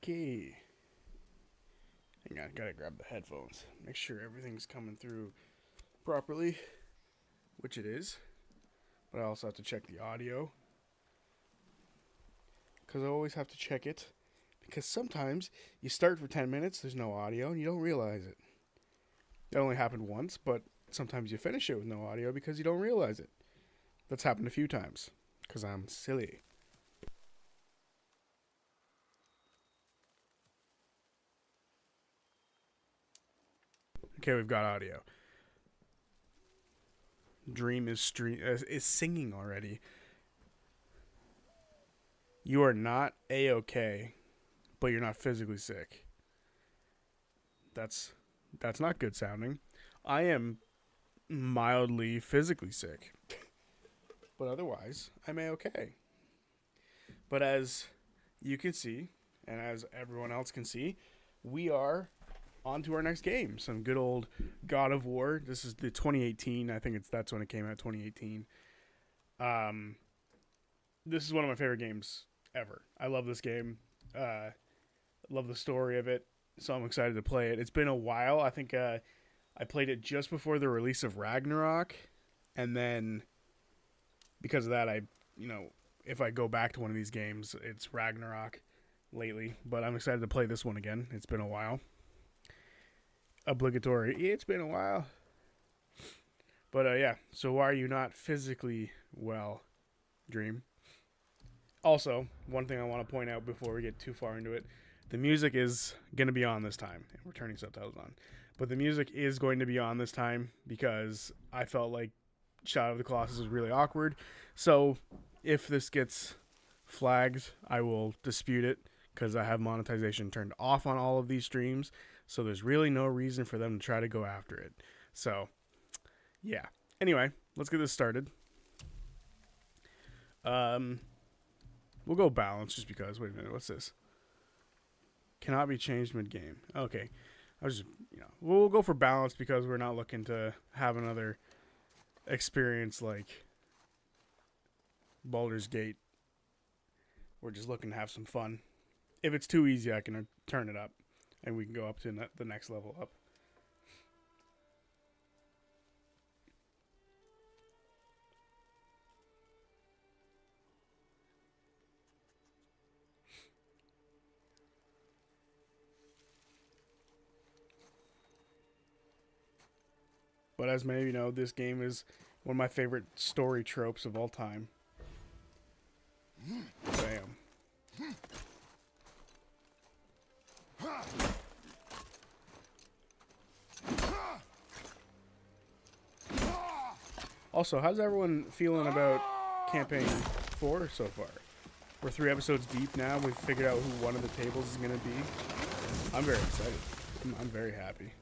Okay. Hang on, gotta grab the headphones. Make sure everything's coming through properly, which it is. But I also have to check the audio. Because I always have to check it. Because sometimes you start for 10 minutes, there's no audio, and you don't realize it. That only happened once, but sometimes you finish it with no audio because you don't realize it. That's happened a few times. Because I'm silly. Okay, we've got audio. Dream is singing already. You are not A-okay, but you're not physically sick. That's not good sounding. I am mildly physically sick. But otherwise, I'm A-okay. But as you can see, and as everyone else can see, we are on to our next game. Some good old God of War. This is the 2018. I think that's when it came out, 2018. This is one of my favorite games ever. I love this game. Love the story of it. So I'm excited to play it. It's been a while. I think I played it just before the release of Ragnarok. And then because of that, if I go back to one of these games, it's Ragnarok lately. But I'm excited to play this one again. It's been a while. Obligatory. It's been a while. But yeah, so why are you not physically well, Dream? Also, one thing I want to point out before we get too far into it, the music is going to be on this time. We're turning subtitles on. But the music is going to be on this time because I felt like Shadow of the Colossus was really awkward. So if this gets flagged, I will dispute it because I have monetization turned off on all of these streams. So there's really no reason for them to try to go after it. So, yeah. Anyway, let's get this started. We'll go balance just because. Wait a minute, what's this? Cannot be changed mid-game. Okay. We'll go for balance because we're not looking to have another experience like Baldur's Gate. We're just looking to have some fun. If it's too easy, I can turn it up. And we can go up to the next level up. But as many of you know, this game is one of my favorite story tropes of all time. Bam. Also, how's everyone feeling about campaign 4 so far? We're 3 episodes deep now. We've figured out who one of the tables is going to be. I'm very excited. I'm very happy.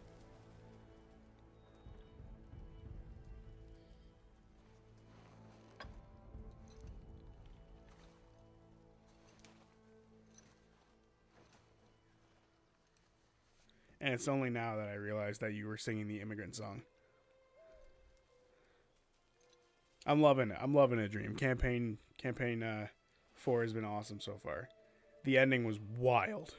And it's only now that I realized that you were singing the immigrant song. I'm loving it. I'm loving it, Dream. Campaign 4 has been awesome so far. The ending was wild.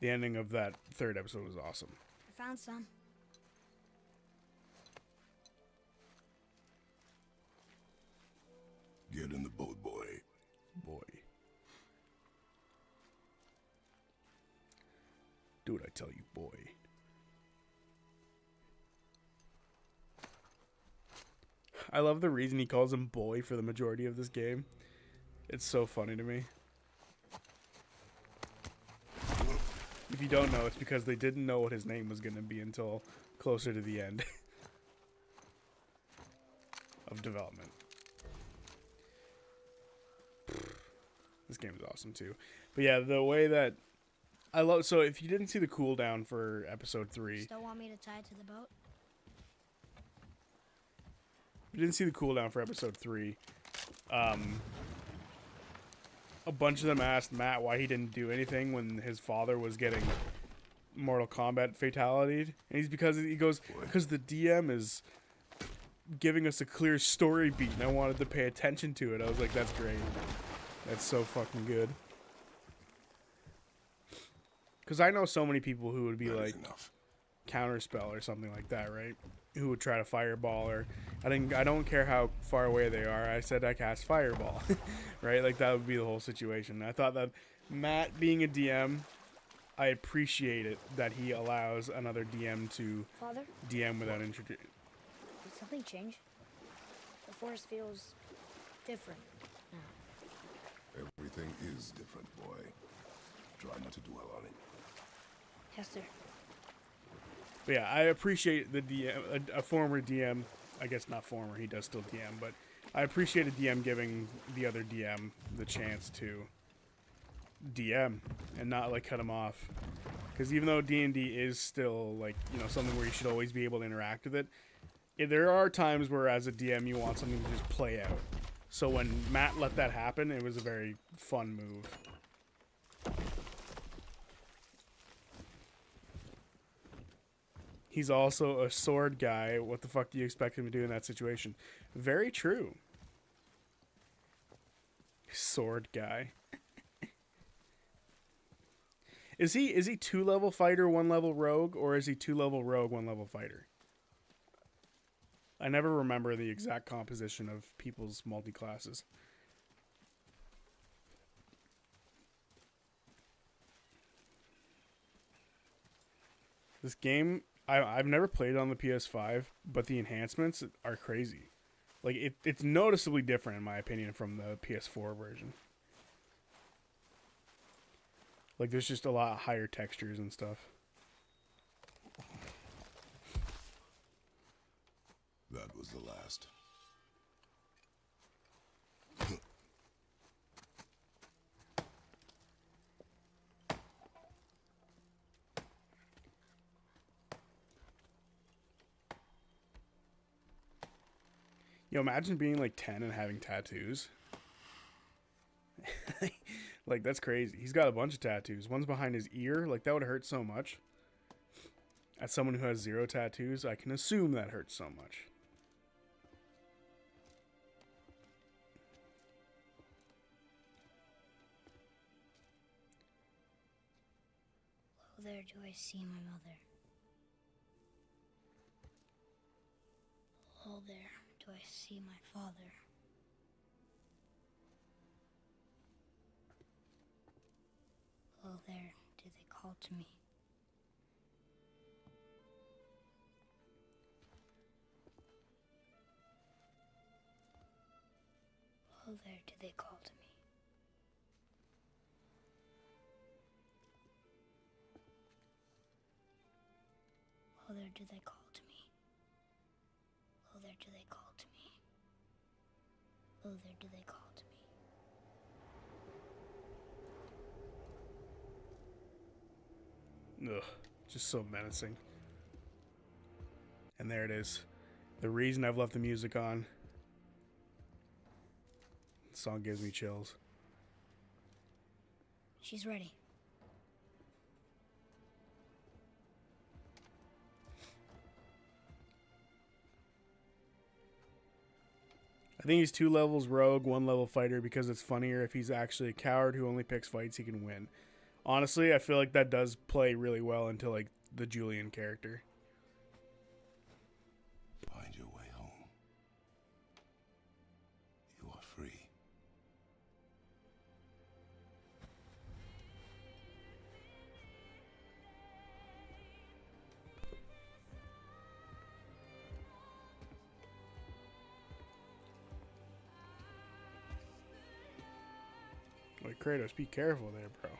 The ending of that 3rd episode was awesome. I found some. Get in the boat, boy. Boy. Do what I tell you, boy. I love the reason he calls him boy for the majority of this game. It's so funny to me. If you don't know, it's because they didn't know what his name was going to be until closer to the end of development. This game is awesome too. But yeah, the way that I love. So if you didn't see the cooldown for episode 3, Still want me to tie it to the boat? if you didn't see the cooldown for episode 3, a bunch of them asked Matt why he didn't do anything when his father was getting Mortal Kombat fatality, and he goes because the DM is giving us a clear story beat, and I wanted to pay attention to it. I was like, that's great. That's so fucking good. Because I know so many people who would be like counterspell or something like that, right? Who would try to fireball, or I don't care how far away they are. I said I cast fireball, right? Like that would be the whole situation. I thought that Matt being a DM, I appreciate it that he allows another DM to Father, DM without introducing. did something change? The forest feels different now. Everything is different, boy. Try not to dwell on it. Yes, sir. But yeah, I appreciate the DM, a former DM. I guess not former, he does still DM, but I appreciate a DM giving the other DM the chance to DM and not like cut him off. Because even though D&D is still like, you know, something where you should always be able to interact with it, there are times where as a DM you want something to just play out. So when Matt let that happen, it was a very fun move. He's also a sword guy. What the fuck do you expect him to do in that situation? Very true. Sword guy. Is he 2-level fighter, 1-level rogue, or is he 2-level rogue, 1-level fighter? I never remember the exact composition of people's multi-classes. This game, I've never played it on the PS5, but the enhancements are crazy. Like, it's noticeably different, in my opinion, from the PS4 version. Like, there's just a lot higher textures and stuff. That was the last. Yo, imagine being like 10 and having tattoos. Like, that's crazy. He's got a bunch of tattoos. One's behind his ear. Like, that would hurt so much. As someone who has 0 tattoos, I can assume that hurts so much. Oh, there do I see my mother. Oh, there do I see my father. Oh, there do they call to me. Oh, there do they call to me. Oh, there do they call to me. Oh, there do they call to me. Oh, there do they call to me. Ugh, just so menacing. And there it is. The reason I've left the music on. The song gives me chills. She's ready. I think he's 2 levels rogue, 1 level fighter because it's funnier if he's actually a coward who only picks fights he can win. Honestly, I feel like that does play really well into like the Julian character. Find your way home. You are free. Like, Kratos, be careful there, bro.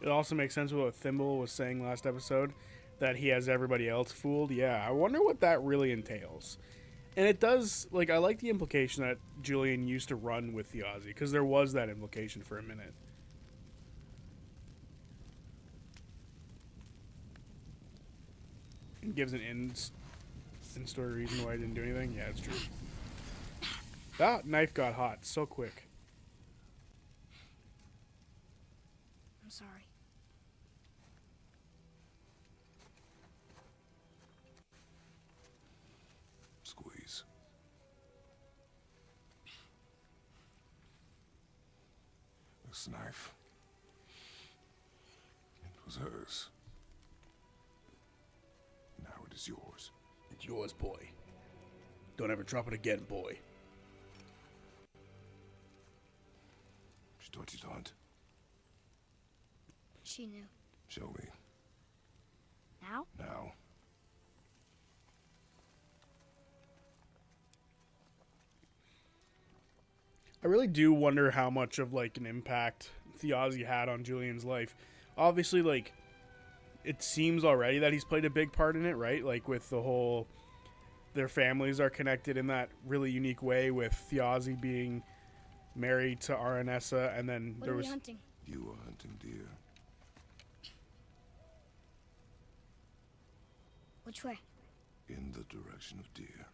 It also makes sense with what Thimble was saying last episode, that he has everybody else fooled. Yeah, I wonder what that really entails. And it does, like, I like the implication that Julian used to run with Thiazi, because there was that implication for a minute. It gives an in-story reason why I didn't do anything. Yeah, it's true. That knife got hot so quick. I'm sorry. Squeeze. This knife. It was hers. Now it is yours. It's yours, boy. Don't ever drop it again, boy. She taught you to hunt. She knew. Show me. Now? Now. I really do wonder how much of, like, an impact Thiazi had on Julian's life. Obviously, like, it seems already that he's played a big part in it, right? Like, with the whole, their families are connected in that really unique way, with Thiazi being married to Aranessa, and then What there are we was... hunting? You are hunting deer. Which way? In the direction of deer.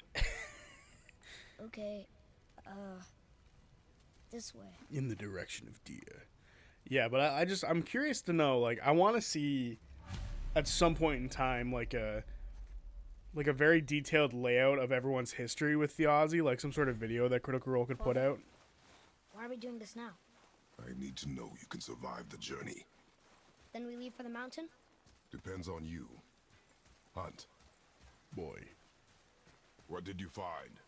Okay, this way. in the direction of deer. Yeah, but I'm curious to know, like, I want to see at some point in time, like a very detailed layout of everyone's history with Thiazi, like some sort of video that Critical Role could put out. Why are we doing this now? I need to know you can survive the journey. Then we leave for the mountain? Depends on you. Hunt. Boy. What did you find?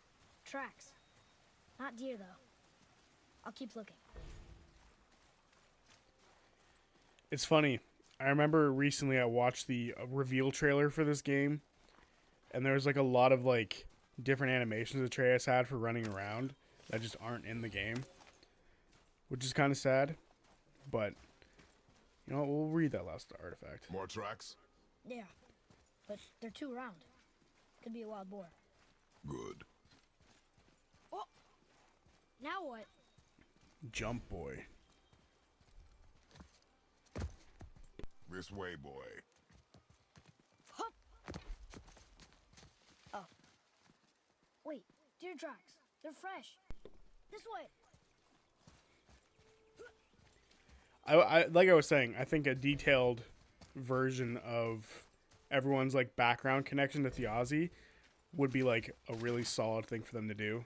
Tracks. Not deer, though. I'll keep looking. It's funny. I remember recently I watched the reveal trailer for this game, and there was like a lot of like different animations Atreus had for running around that just aren't in the game, which is kind of sad. But you know what? We'll read that last artifact. More tracks? Yeah, but they're too round. Could be a wild boar. Good. Oh! Now what? Jump, boy. This way, boy. Hup! Oh. Wait, deer tracks. They're fresh. This way. I like I was saying, I think a detailed version of everyone's like background connection to Thiazi would be like a really solid thing for them to do.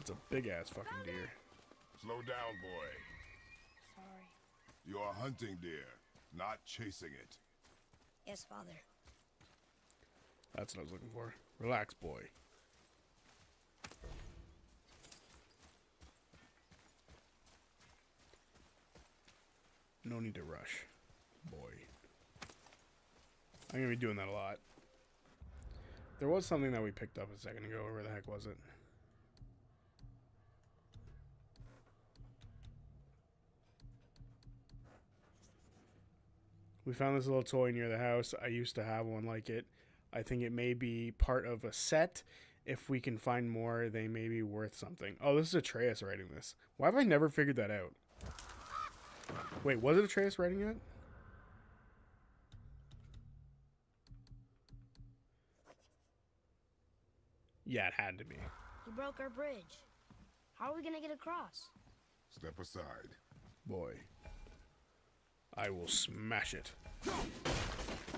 It's a big ass fucking deer. Slow down, boy. Sorry. You are hunting deer, not chasing it. Yes, Father. That's what I was looking for. Relax, boy. No need to rush, boy. I'm gonna be doing that a lot. There was something that we picked up a second ago. Where the heck was it? We found this little toy near the house. I used to have one like it. I think it may be part of a set. If we can find more, they may be worth something. Oh, this is Atreus writing this. Why have I never figured that out? Wait, was it Atreus writing it? Yeah, it had to be. He broke our bridge. How are we gonna get across? Step aside. Boy. I will smash it.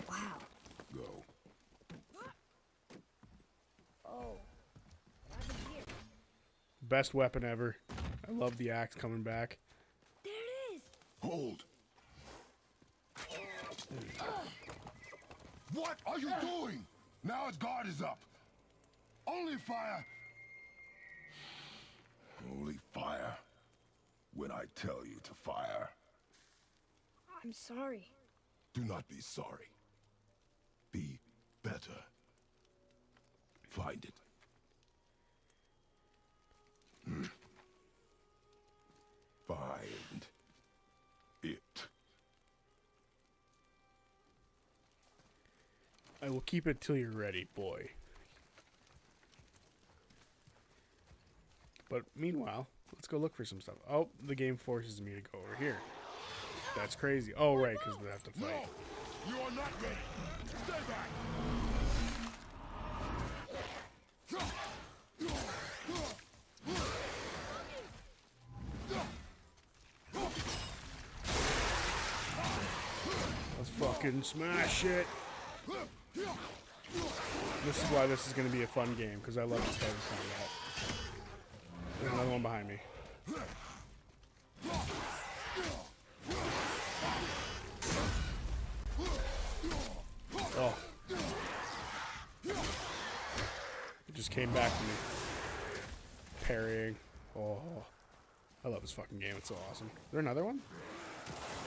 Wow. Go. Oh. Why the deer? Best weapon ever. I love the axe coming back. There it is! Hold. What are you doing? Now its guard is up. Only fire. Only fire. When I tell you to fire. I'm sorry. Do not be sorry. Be better. Find it. Find it. I we'll keep it till you're ready, boy. But meanwhile, let's go look for some stuff. Oh, the game forces me to go over here. That's crazy. Oh, right, because they have to No, fight. you are not ready. Stay back. Let's fucking smash it. This is why this is going to be a fun game, because I love this type of combat. There's another one behind me. Oh. It just came back to me. Parrying. Oh. I love this fucking game. It's so awesome. Is there another one?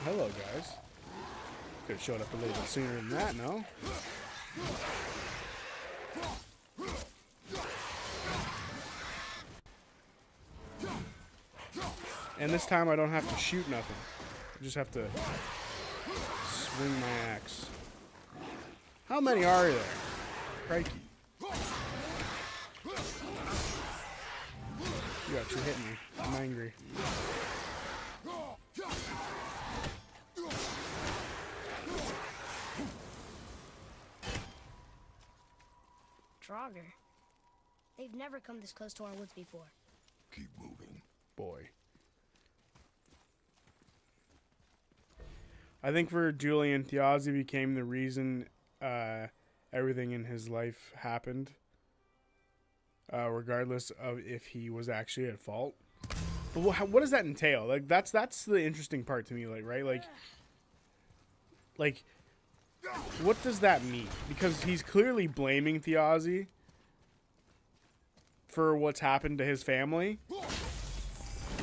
Hello, guys. Could have showed up a little bit sooner than that, no? And this time I don't have to shoot nothing. I just have to swing my axe. How many are there? Crikey. You actually hit me. I'm angry. Draugr. They've never come this close to our woods before. Keep moving. Boy. I think for Julian, Thiazi became the reason everything in his life happened, regardless of if he was actually at fault. But what does that entail? Like that's the interesting part to me. Like right, like what does that mean? Because he's clearly blaming Thiazi for what's happened to his family.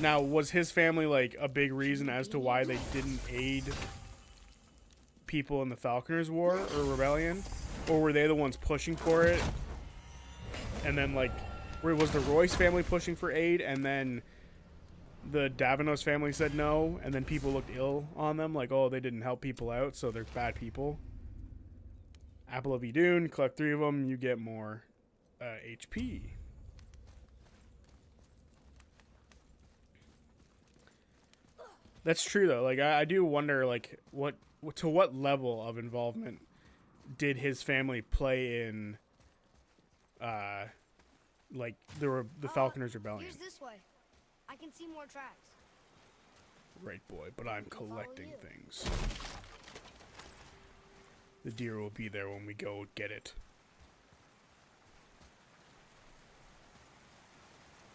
Now, was his family like a big reason as to why they didn't aid people in the Falconers War or Rebellion? Or were they the ones pushing for it? And then, like, was the Royce family pushing for aid, and then the Davinos family said no, and then people looked ill on them, like, oh, they didn't help people out, so they're bad people. Apple of Idun, collect 3 of them, you get more HP. That's true, though. Like, I do wonder, like, to what level of involvement did his family play in, like, the Falconers Rebellion? Here's this way. I can see more tracks. Right, boy, but I'm collecting things. The deer will be there when we go get it.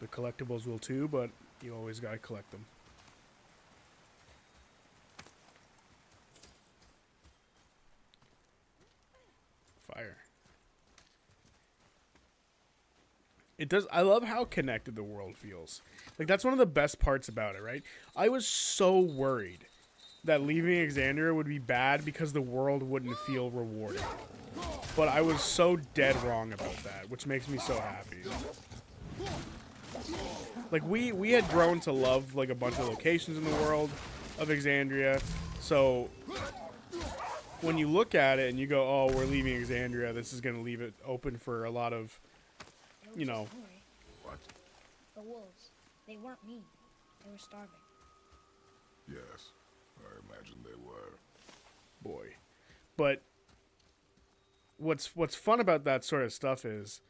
The collectibles will too, but you always gotta collect them. Fire. It does. I love how connected the world feels. Like, that's one of the best parts about it, right? I was so worried that leaving Exandria would be bad because the world wouldn't feel rewarding. But I was so dead wrong about that, which makes me so happy. Like, we had grown to love, like, a bunch of locations in the world of Exandria. So when you look at it and you go, oh, we're leaving Exandria, this is going to leave it open for a lot of, you know. What? The wolves. They weren't mean. They were starving. Yes, I imagine they were. Boy. But what's fun about that sort of stuff is,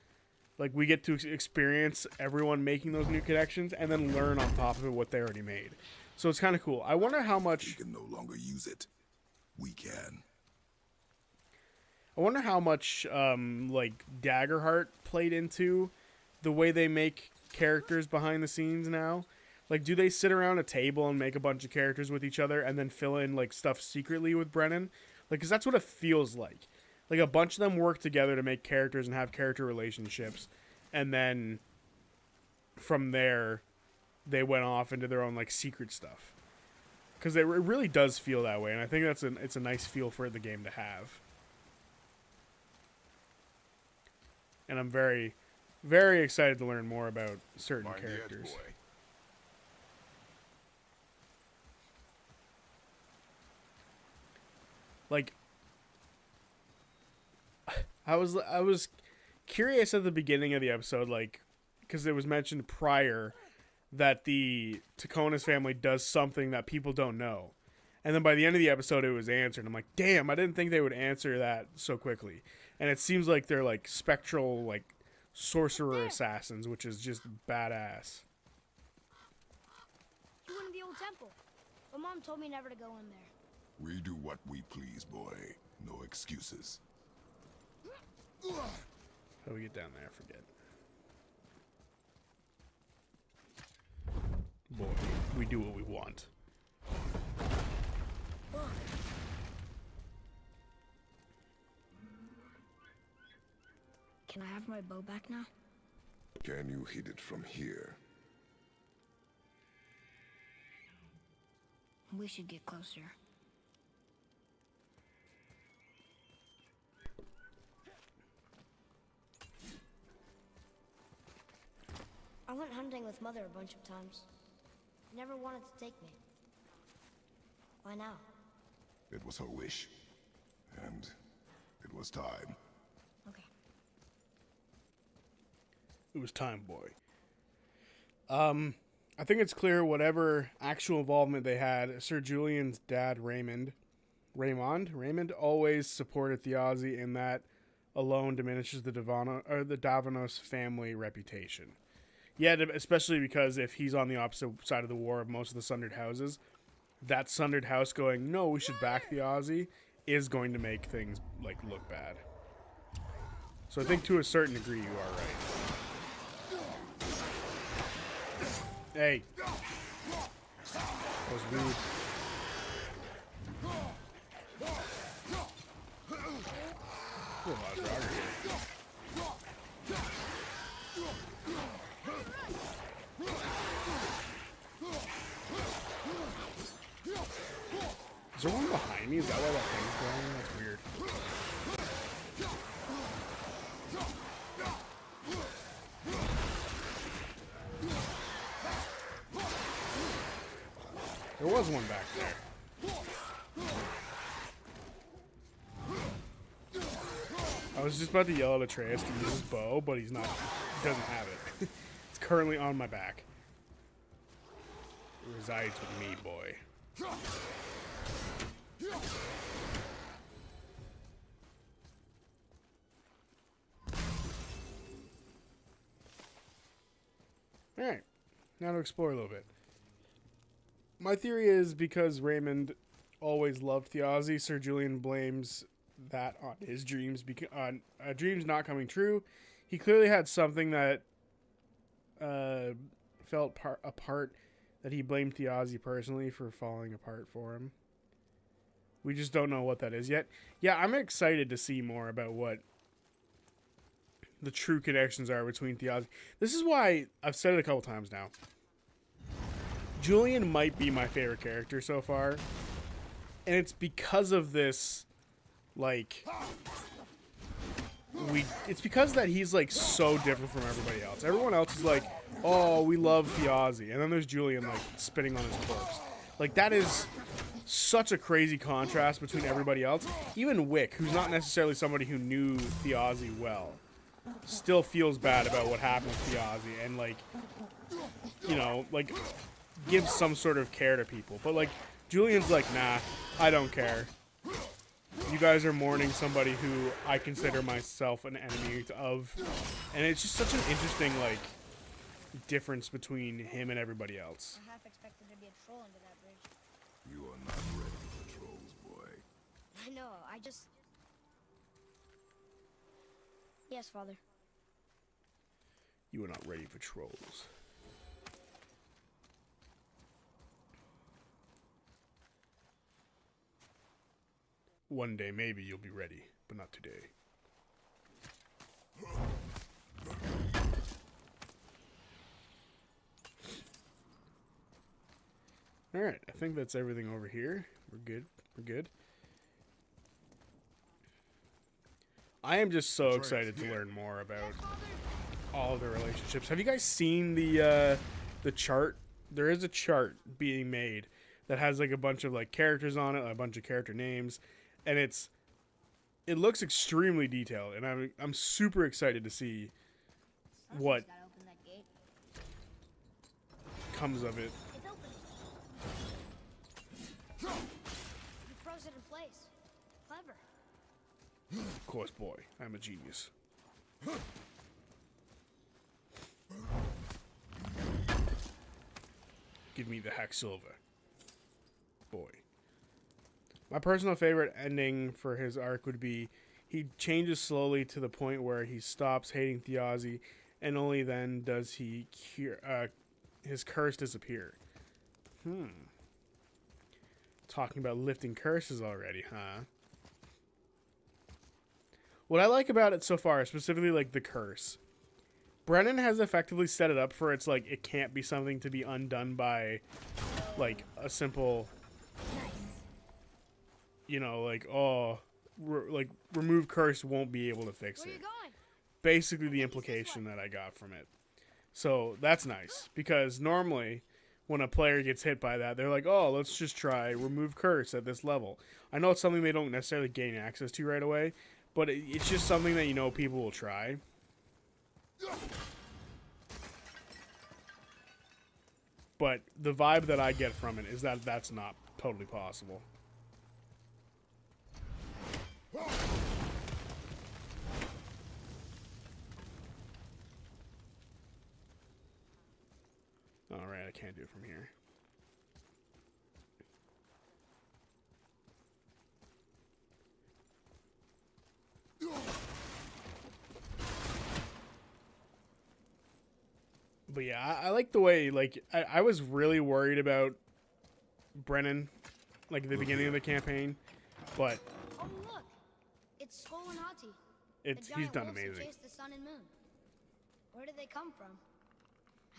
like, we get to experience everyone making those new connections and then learn on top of it what they already made. So it's kind of cool. I wonder how much... We can no longer use it. We can. I wonder how much, like, Daggerheart played into the way they make characters behind the scenes now. Like, do they sit around a table and make a bunch of characters with each other and then fill in, like, stuff secretly with Brennan? Like, because that's what it feels like. Like, a bunch of them work together to make characters and have character relationships. And then from there, they went off into their own, like, secret stuff. Because it really does feel that way. And I think it's a nice feel for the game to have. And I'm very, very excited to learn more about certain Mind the edge, characters. boy. Like, I was curious at the beginning of the episode, like, because it was mentioned prior that the Taconis family does something that people don't know. And then by the end of the episode, it was answered. I'm like, damn, I didn't think they would answer that so quickly. And it seems like they're like spectral, like sorcerer assassins, which is just badass. You went in the old temple. My mom told me never to go in there. We do what we please, boy. No excuses. How do we get down there? I forget. Boy, we do what we want. Can I have my bow back now? Can you hit it from here? We should get closer. I went hunting with Mother a bunch of times. She never wanted to take me. Why now? It was her wish. And it was time. Okay. It was time, boy. I think it's clear whatever actual involvement they had, Sir Julian's dad, Raymond, always supported Thiazi, and that alone diminishes the Davanos family reputation. Yeah, especially because if he's on the opposite side of the war of most of the Sundered houses, that Sundered house going, no, we should back Thiazi, is going to make things like look bad. So I think to a certain degree you are right. Hey. That was rude. Ooh, a lot of Draugr here. Is there one behind me? Is that why that thing's going? That's weird. There was one back there. I was just about to yell at Atreus to use his bow, but he's not. He doesn't have it. It's currently on my back. It resides with me, boy. Alright, now to explore a little bit. My theory is because Raymond always loved Thiazi, Sir Julian blames that on his dreams, on dreams not coming true. He clearly had something that felt apart, that he blamed Thiazi personally for falling apart for him. We just don't know what that is yet. Yeah, I'm excited to see more about what the true connections are between Thiazi. This is why I've said it a couple times now. Julian might be my favorite character so far. And it's because of this, like, it's because that he's, like, so different from everybody else. Everyone else is like, oh, we love Thiazi. And then there's Julian, like, spitting on his corpse. Like, that is such a crazy contrast between everybody else. Even Wick, who's not necessarily somebody who knew Thiazi well, still feels bad about what happened with Thiazi and, like, you know, like, gives some sort of care to people. But, like, Julian's like, nah, I don't care. You guys are mourning somebody who I consider myself an enemy of. And it's just such an interesting, like, difference between him and everybody else. I half expected there to be a troll under that bridge. You are not ready for trolls, boy. I know, I just... Yes, Father. You are not ready for trolls. One day, maybe you'll be ready, but not today. Alright, I think that's everything over here. We're good. We're good. I am just so excited to learn more about all of the relationships. Have you guys seen the chart? There is a chart being made that has like a bunch of like characters on it, a bunch of character names, and it it looks extremely detailed, and I'm super excited to see what Gotta open that gate. comes of it. It's open. You froze it in place. Clever. Of course, boy, I'm a genius. Give me the hack silver. Boy. My personal favorite ending for his arc would be he changes slowly to the point where he stops hating Thiazi, and only then does he his curse disappear. Talking about lifting curses already, huh? What I like about it so far, specifically like the curse, Brennan has effectively set it up for it's like it can't be something to be undone by like a simple, you know, like, oh, remove curse won't be able to fix Where are it. you going? Basically the implication that I got from it. So that's nice, because normally when a player gets hit by that, they're like, oh, let's just try remove curse at this level. I know it's something they don't necessarily gain access to right away, but it's just something that, you know, people will try. But the vibe that I get from it is that that's not totally possible. Alright, I can't do it from here. But yeah, I like the way, like, I was really worried about Brennan, like, at the beginning of the campaign, but Oh, look. It's Skull and Hati. he's giant done wolves who amazing. chase the sun and moon. Where did they come from?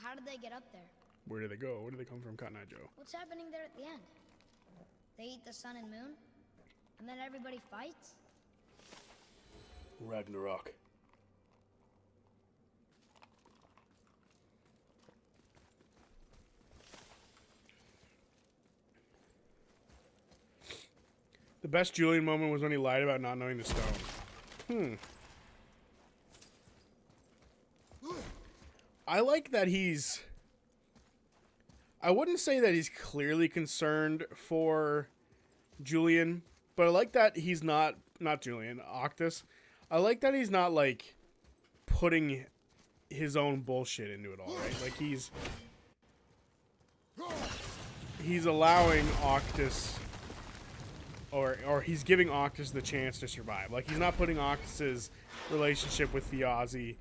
How did they get up there? Where did they go? Where did they come from, Cotton Eye Joe? What's happening there at the end? They eat the sun and moon? And then everybody fights? Ragnarok. The best Julian moment was when he lied about not knowing the stone. I like that he's... I wouldn't say that he's clearly concerned for Julian, but I like that he's not Julian, Octus. I like that he's not, like, putting his own bullshit into it all, right? Like, he's allowing Octus... Or he's giving Octus the chance to survive. Like, he's not putting Octus's relationship with Thiazi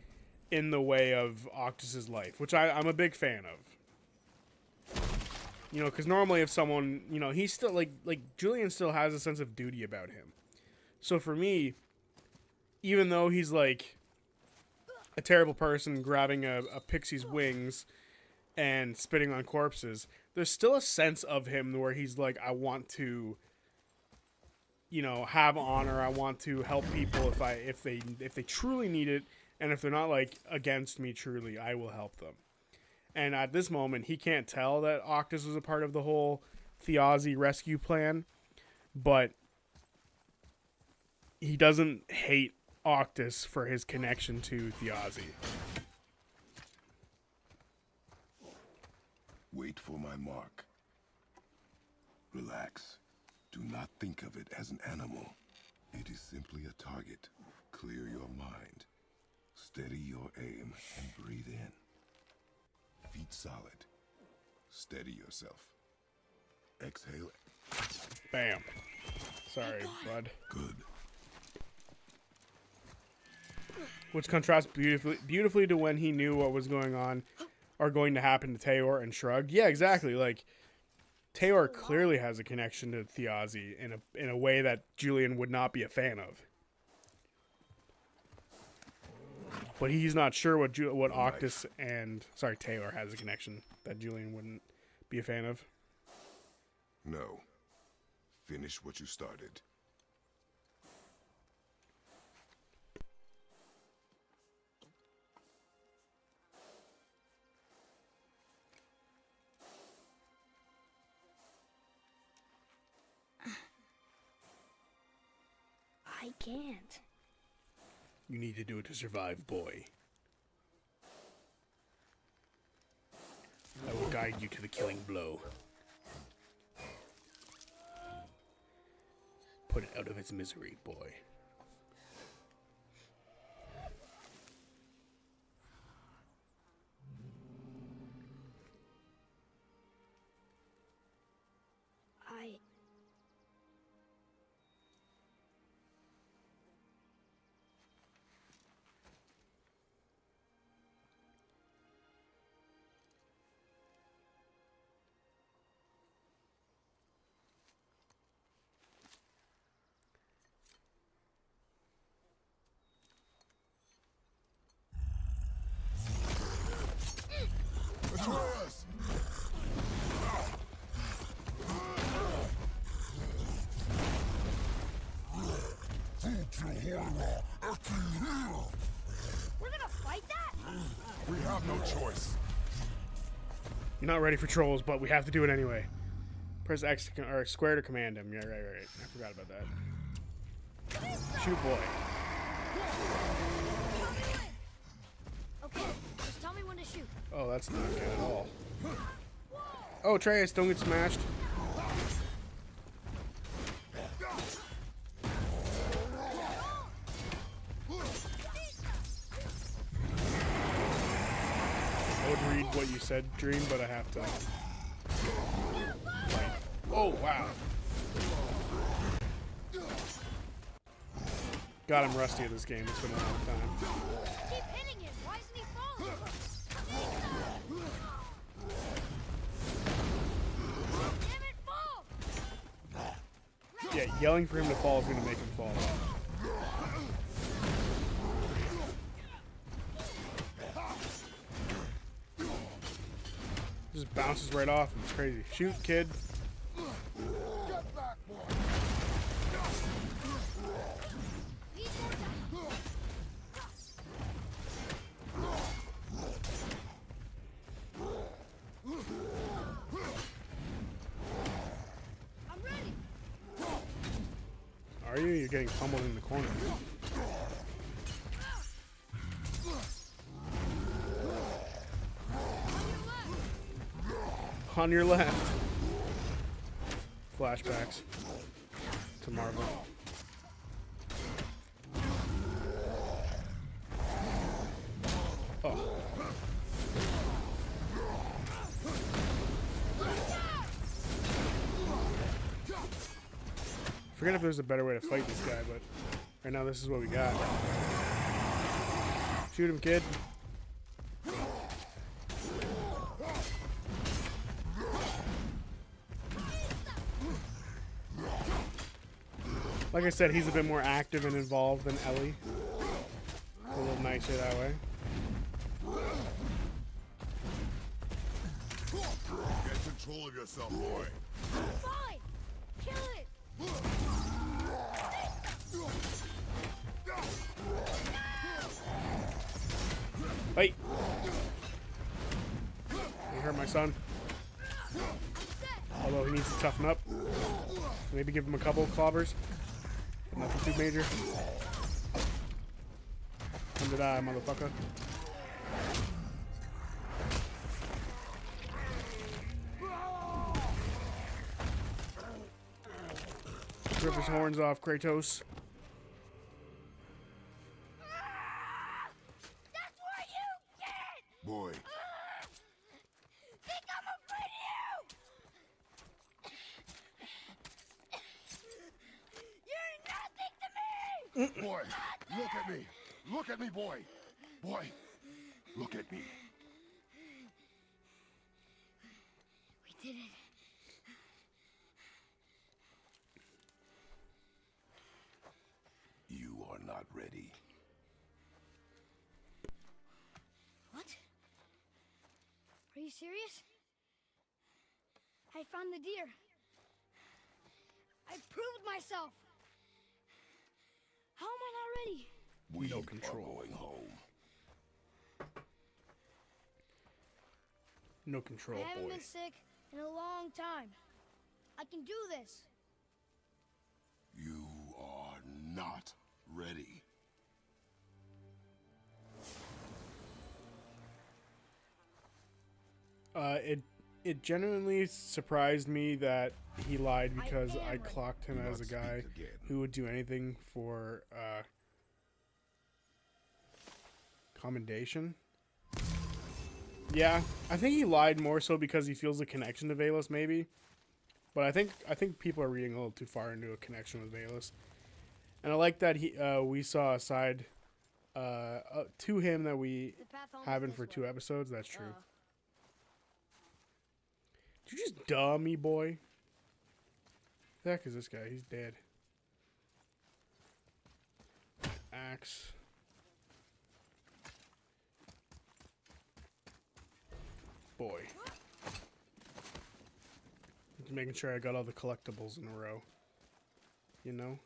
in the way of Octus's life, which I'm a big fan of. You know, because normally if someone, you know, he's still, like Julian still has a sense of duty about him. So for me, even though he's, like, a terrible person grabbing a pixie's wings and spitting on corpses, there's still a sense of him where he's like, I want to... you know, have honor. I want to help people if they truly need it, and if they're not, like, against me truly, I will help them. And at this moment, he can't tell that Octus was a part of the whole Thiazi rescue plan, but he doesn't hate Octus for his connection to Thiazi. Wait for my mark. Relax. Do not think of it as an animal. It is simply a target. Clear your mind. Steady your aim and breathe in. Feet solid. Steady yourself. Exhale. Bam. Sorry, bud. Good. Which contrasts beautifully to when he knew what was going on or going to happen to Tayor and shrugged. Yeah, exactly. Like, Tayor clearly has a connection to Thiazi in a way that Julian would not be a fan of. But he's not sure what Octus and... Sorry, Tayor has a connection that Julian wouldn't be a fan of. No. Finish what you started. I can't. You need to do it to survive, boy. I will guide you to the killing blow. Put it out of its misery, boy. Atreus! We're gonna fight that? We have no choice. You're not ready for trolls, but we have to do it anyway. Press X or square to command him. Yeah, right. I forgot about that. Shoot, boy. Okay, just tell me when to shoot. Oh, that's not good at all. Oh, Atreus, don't get smashed. I would read what you said, Dream, but I have to. Oh, wow. God, I'm rusty at this game. It's been a long time. Keep hitting it. Why isn't he falling? Damn it, fall! Yeah, yelling for him to fall is going to make him fall. Just bounces right off him. It's crazy. Shoot, kid. Get back, boy! I'm ready. Are you? You're getting pummeled in the corner. On your left. Flashbacks to Marvel. Oh. I forget if there's a better way to fight this guy, but right now this is what we got. Shoot him, kid. Like I said, he's a bit more active and involved than Ellie. A little nicer that way. Get control of yourself, boy. Fine. Kill it. Hey! You hurt my son. Although he needs to toughen up. Maybe give him a couple of clobbers. But nothing too major. Come to die, motherfucker. Rip his horns off, Kratos. That's what you get. Boy, Think I'm afraid of you. You're nothing to me. boy, look at me. Look at me, boy. Boy, look at me. We did it. You are not ready. What? Are you serious? I found the deer. I proved myself. How am I not ready? We No are control. going home. No control, I haven't boy. been sick in a long time. I can do this. You are not ready. It genuinely surprised me that he lied because I clocked him Do as a not guy speak again. who would do anything for commendation. Yeah, I think he lied more so because he feels a connection to Valus, maybe. But I think people are reading a little too far into a connection with Valus. And I like that we saw a side to him that we haven't for 2 episodes. That's true. Did you just duh me, boy? Who the heck is this guy? He's dead. Axe. Boy. Just making sure I got all the collectibles in a row. You know?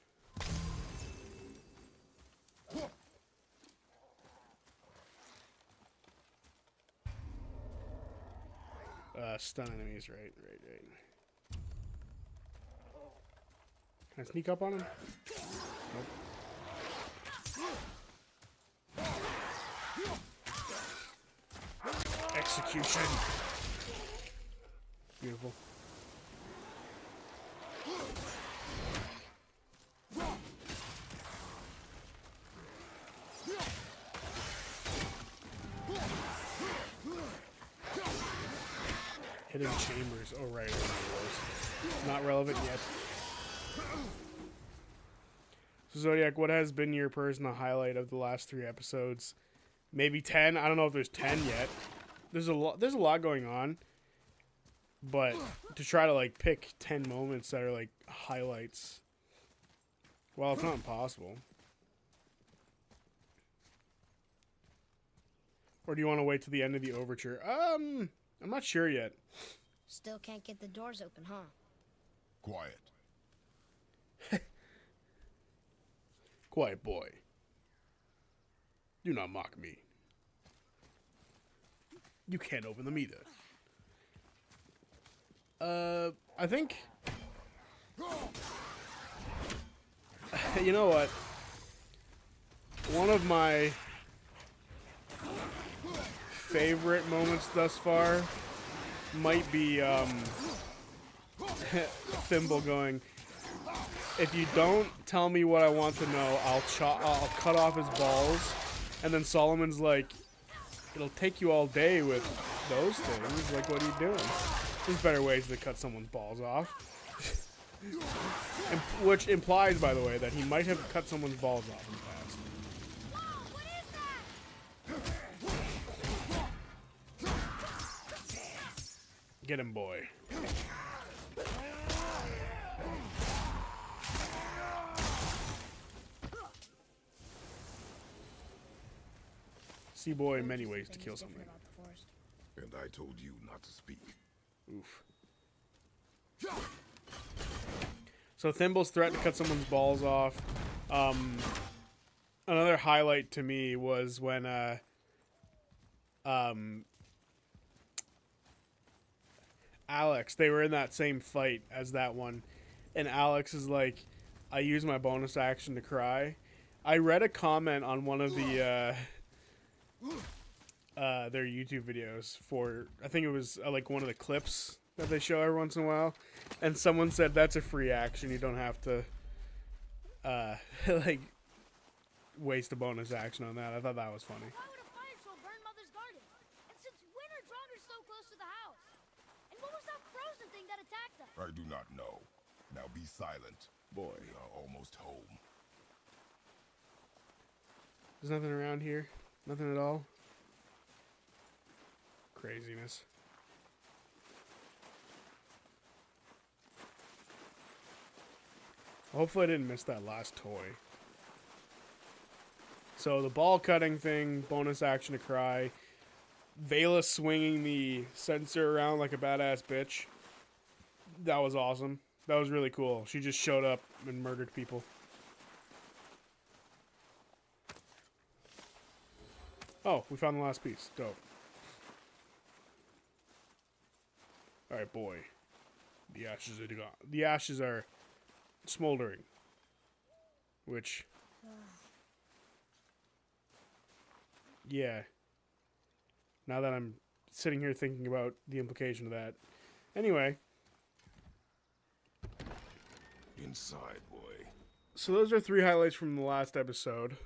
Stun enemies, right. Can I sneak up on him? Nope. Execution. Beautiful. Hidden chambers. Oh, right. Not relevant yet. So, Zodiac, what has been your personal highlight of the last 3 episodes? Maybe 10? I don't know if there's 10 yet. There's a lot going on. But to try to, like, pick 10 moments that are, like, highlights, well, it's not impossible. Or do you want to wait till the end of the overture? I'm not sure yet. Still can't get the doors open, huh? Quiet. Quiet, boy. Do not mock me. You can't open them either. I think... You know what? One of my favorite moments thus far might be Thimble going, if you don't tell me what I want to know, I'll cut off his balls. And then Solomon's like, it'll take you all day with those things. Like, what are you doing? There's better ways to cut someone's balls off. Which implies, by the way, that he might have cut someone's balls off in the past. Whoa, what is that? Get him, boy. See, boy, many ways to kill something. And I told you not to speak. Oof. So Thimble's threat to cut someone's balls off. Another highlight to me was when Alex, they were in that same fight as that one, and Alex is like, I use my bonus action to cry. I read a comment on one of the their YouTube videos for, I think it was like one of the clips that they show every once in a while, and someone said that's a free action, you don't have to like waste a bonus action on that. I thought that was funny. Why would a fire troll burn Mother's garden? And since when are Draugrs so close to the house? And what was that frozen thing that attacked us? I do not know. Now be silent. Boy. We are almost home. There's nothing around here. Nothing at all. Craziness. Hopefully I didn't miss that last toy. So the ball cutting thing, bonus action to cry. Vela swinging the sensor around like a badass bitch. That was awesome. That was really cool. She just showed up and murdered people. Oh, we found the last piece. Dope. Alright, boy. The ashes are gone. The ashes are smoldering. which, yeah. Now that I'm sitting here thinking about the implication of that. Anyway. Inside, boy. So those are 3 highlights from the last episode.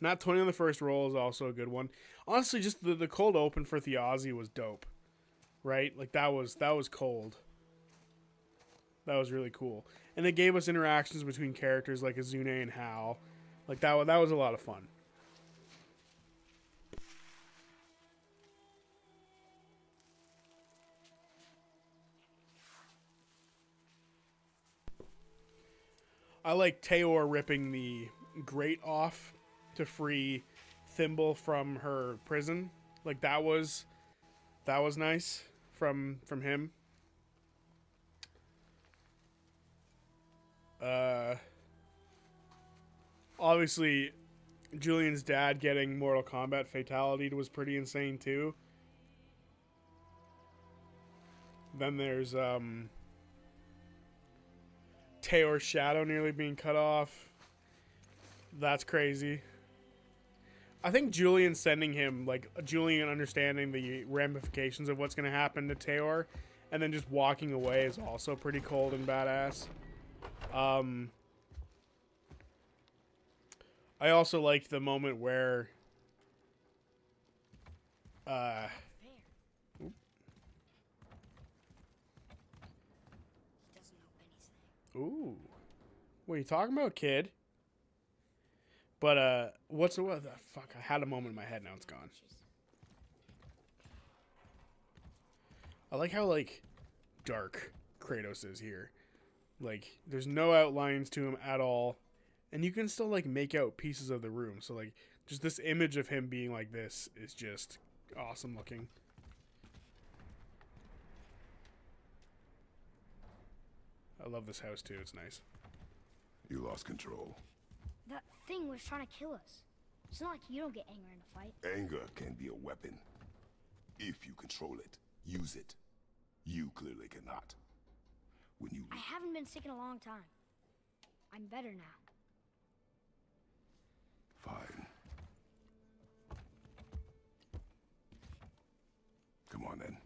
Not 20 on the first roll is also a good one. Honestly, just the cold open for Theozy was dope. Right? Like, that was cold. That was really cool. And it gave us interactions between characters like Azune and Hal. Like, that was a lot of fun. I like Teor ripping the grate off to free Thimble from her prison. Like, that was nice from him. Obviously, Julian's dad getting Mortal Kombat fatality was pretty insane too. Then there's Teor's shadow nearly being cut off. That's crazy. I think Julian sending him, like, Julian understanding the ramifications of what's going to happen to Teor and then just walking away is also pretty cold and badass. I also liked the moment where ooh. What are you talking about, kid? But what the fuck? I had a moment in my head, now it's gone. I like how, like, dark Kratos is here. Like, there's no outlines to him at all. And you can still, like, make out pieces of the room. So, like, just this image of him being like this is just awesome looking. I love this house, too. It's nice. You lost control. That thing was trying to kill us. It's not like you don't get anger in a fight. Anger can be a weapon. If you control it, use it. You clearly cannot. When you... I haven't been sick in a long time. I'm better now. Fine. Come on, then.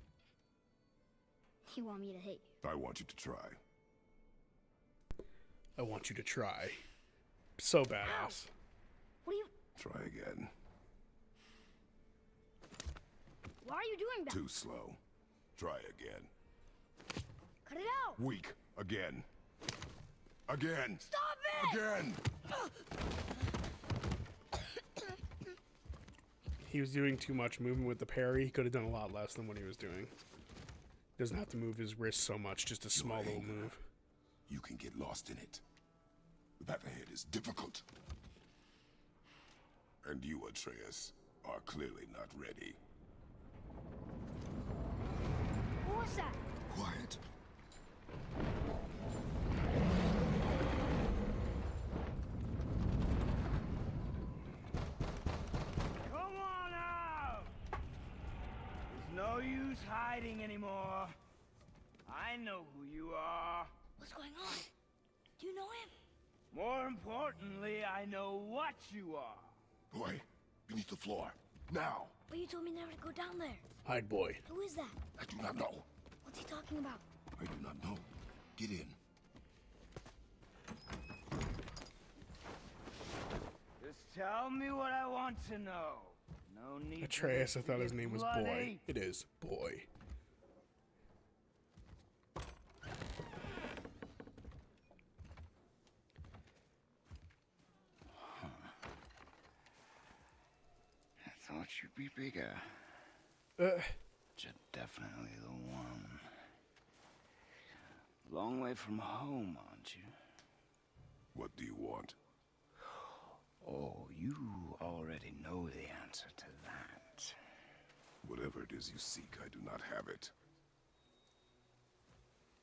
You want me to hit you? I want you to try. I want you to try. So badass. What are you... Try again. Why are you doing that? Too slow. Try again. Cut it out! Weak. Again. Again. Stop it! Again! He was doing too much movement with the parry. He could have done a lot less than what he was doing. Doesn't have to move his wrist so much, just a small little move. You can get lost in it. The path ahead is difficult. And you, Atreus, are clearly not ready. What was that? Quiet. Come on out! There's no use hiding anymore. I know who you are. What's going on? Do you know him? More importantly, I know what you are. Boy, beneath the floor. Now. But you told me never to go down there. Hide, boy. Who is that? I do not know. What's he talking about? I do not know. Get in. Just tell me what I want to know. No need. Atreus, I thought his name was Boy. bloody. It is Boy. I thought you'd be bigger. Uh, You're definitely the one. Long way from home, aren't you? What do you want? Oh, you already know the answer to that. Whatever it is you seek, I do not have it.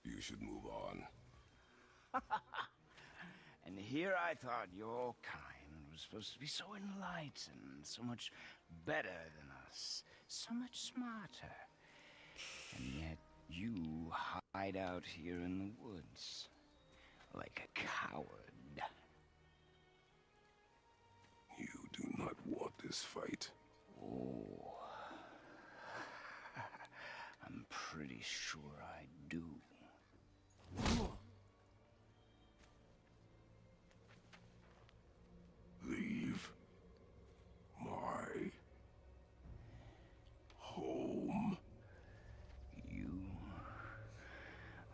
You should move on. And here I thought your kind was supposed to be so enlightened, so much better than us, so much smarter. And yet you hide out here in the woods, like a coward. do not want this fight. Oh. I'm pretty sure I do. Leave my home. You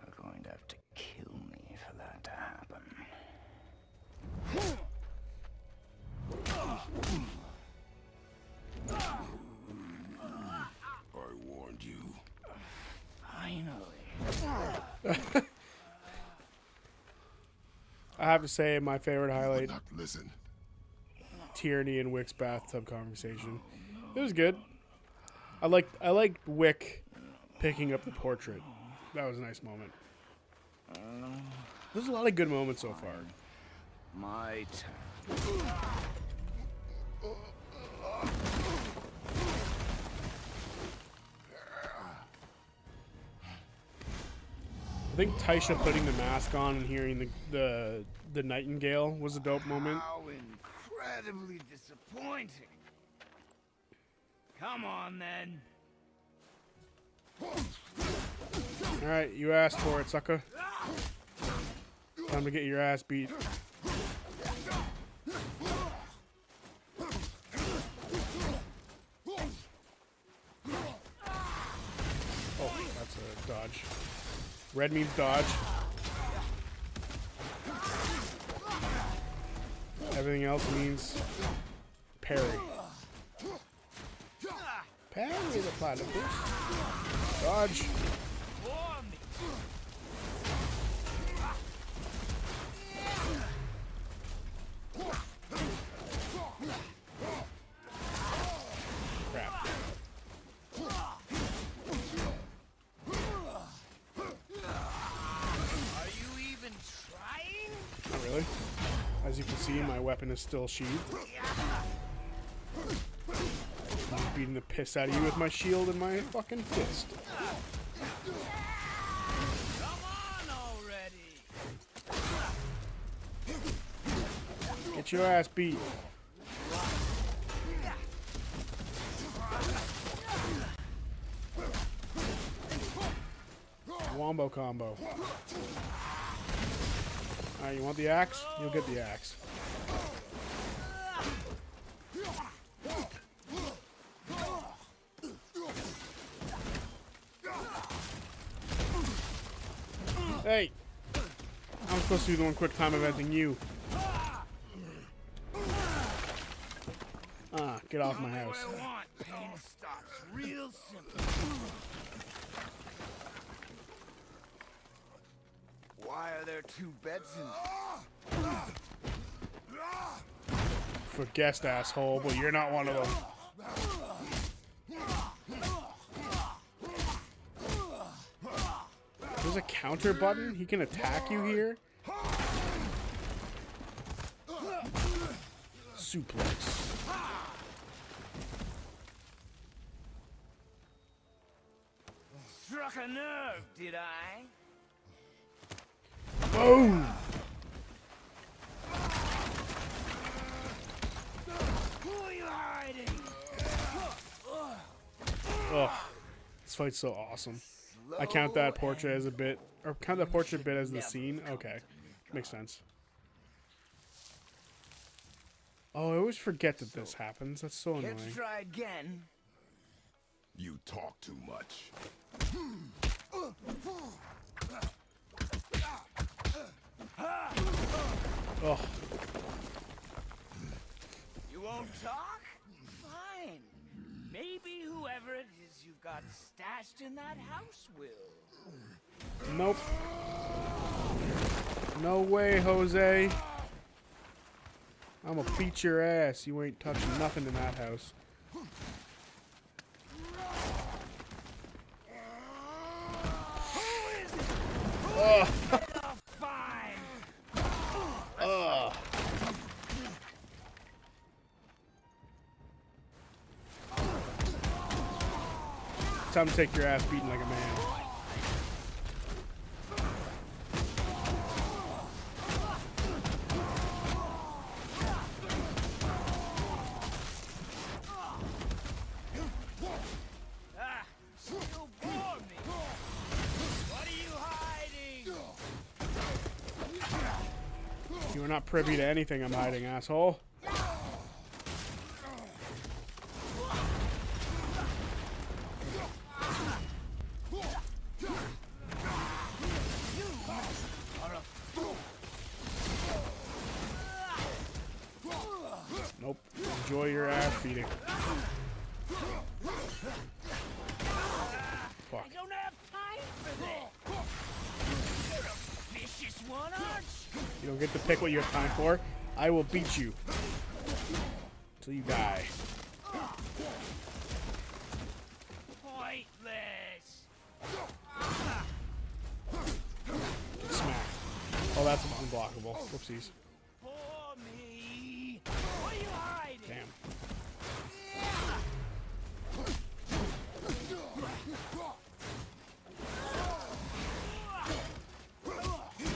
are going to have to kill me for that to happen. I warned you. Finally. I have to say, my favorite highlight, Not listen. Tierney and Wick's bathtub conversation. It was good. I liked Wick picking up the portrait. That was a nice moment. There's a lot of good moments so far. My turn. I think Taisha putting the mask on and hearing the nightingale was a dope moment. How incredibly disappointing. Come on, then. Alright, you asked for it, sucker. Time to get your ass beat. Oh, that's a dodge. Red means dodge. Everything else means parry. Parry the platypus. Dodge. Crap. Are you even trying? Not really. As you can see, my weapon is still sheathed. I'm beating the piss out of you with my shield and my fucking fist. Come on already. Get your ass beat. Wombo combo. Alright, you want the axe? You'll get the axe. Hey! I'm supposed to be the one quick time eventing you. Ah, get off my house. What I want. Pain stops real simple. Why are there two beds in there? For guest asshole, but you're not one of them. There's a counter button? He can attack you here? Suplex. Struck a nerve, did I? Boom! Who are you hiding? Ugh. This fight's so awesome. I count that portrait as a bit, or count that portrait bit as the scene? Okay. Makes sense. Oh, I always forget that this happens. That's so Care annoying. to try again? You talk too much. Ugh. You won't talk? Fine. Maybe whoever it is you've got stashed in that house will. Nope. No way, Jose. I'm gonna beat your ass. You ain't touching nothing in that house. Ugh. Fine. Ugh. Time to take your ass beaten like a man. You're not privy to anything I'm hiding, asshole. Nope. Enjoy your ass beating. Fuck. I don't have time for this. You're a vicious one, aren't you? You don't get to pick what you have time for. I will beat you until you die. Pointless. Smack. Oh, that's unblockable. Whoopsies. For me. What are you hiding? Damn.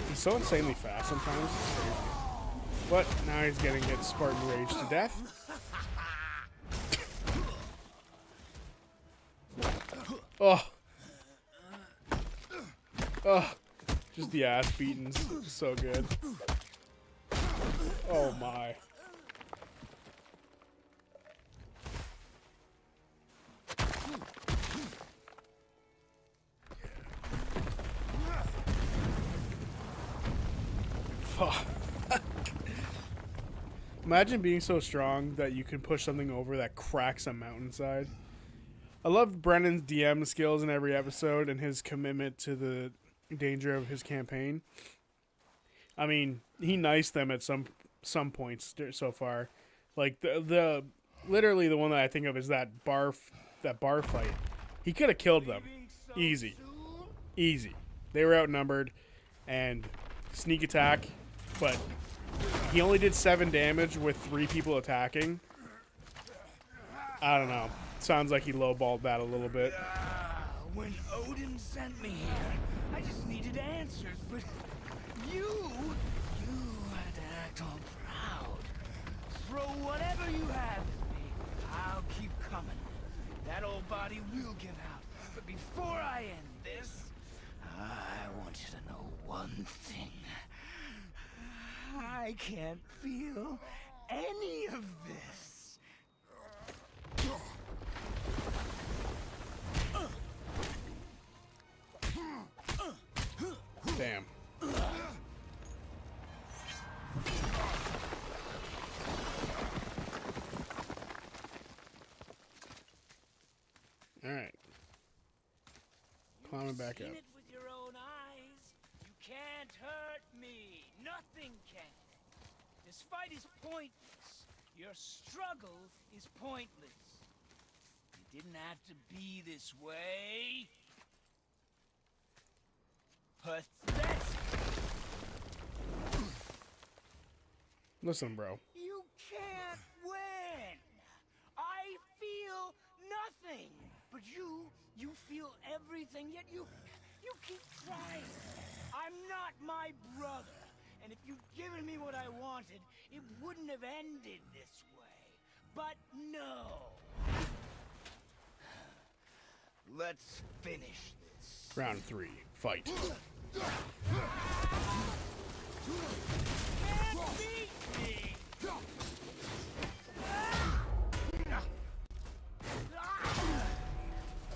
He's so insanely fast sometimes. It's crazy. But now he's getting hit Spartan Rage to death. Oh. Oh. Just the ass beating's so good. Oh my. Fuck. Imagine being so strong that you can push something over that cracks a mountainside. I love Brennan's DM skills in every episode and his commitment to the danger of his campaign. I mean, he knifed them at some points so far. Like the literally the one that I think of is that bar fight. He could have killed them. Easy. Easy. They were outnumbered and sneak attack, but he only did 7 damage with 3 people attacking. I don't know. Sounds like he lowballed that a little bit. When Odin sent me here, I just needed answers, but you had to act all proud. Throw whatever you have at me. I'll keep coming. That old body will give out. But before I end this, I want you to know one thing. I can't feel any of this. Damn. Alright. Climbing back up. Seen it with your own eyes. You can't hurt me. Nothing can. This fight is pointless. Your struggle is pointless. It didn't have to be this way. Pathetic. Listen, bro. You can't win. I feel nothing. But you feel everything, yet you keep trying. I'm not my brother. And if you'd given me what I wanted, it wouldn't have ended this way. But no. Let's finish this. Round 3. Fight. Can't beat me.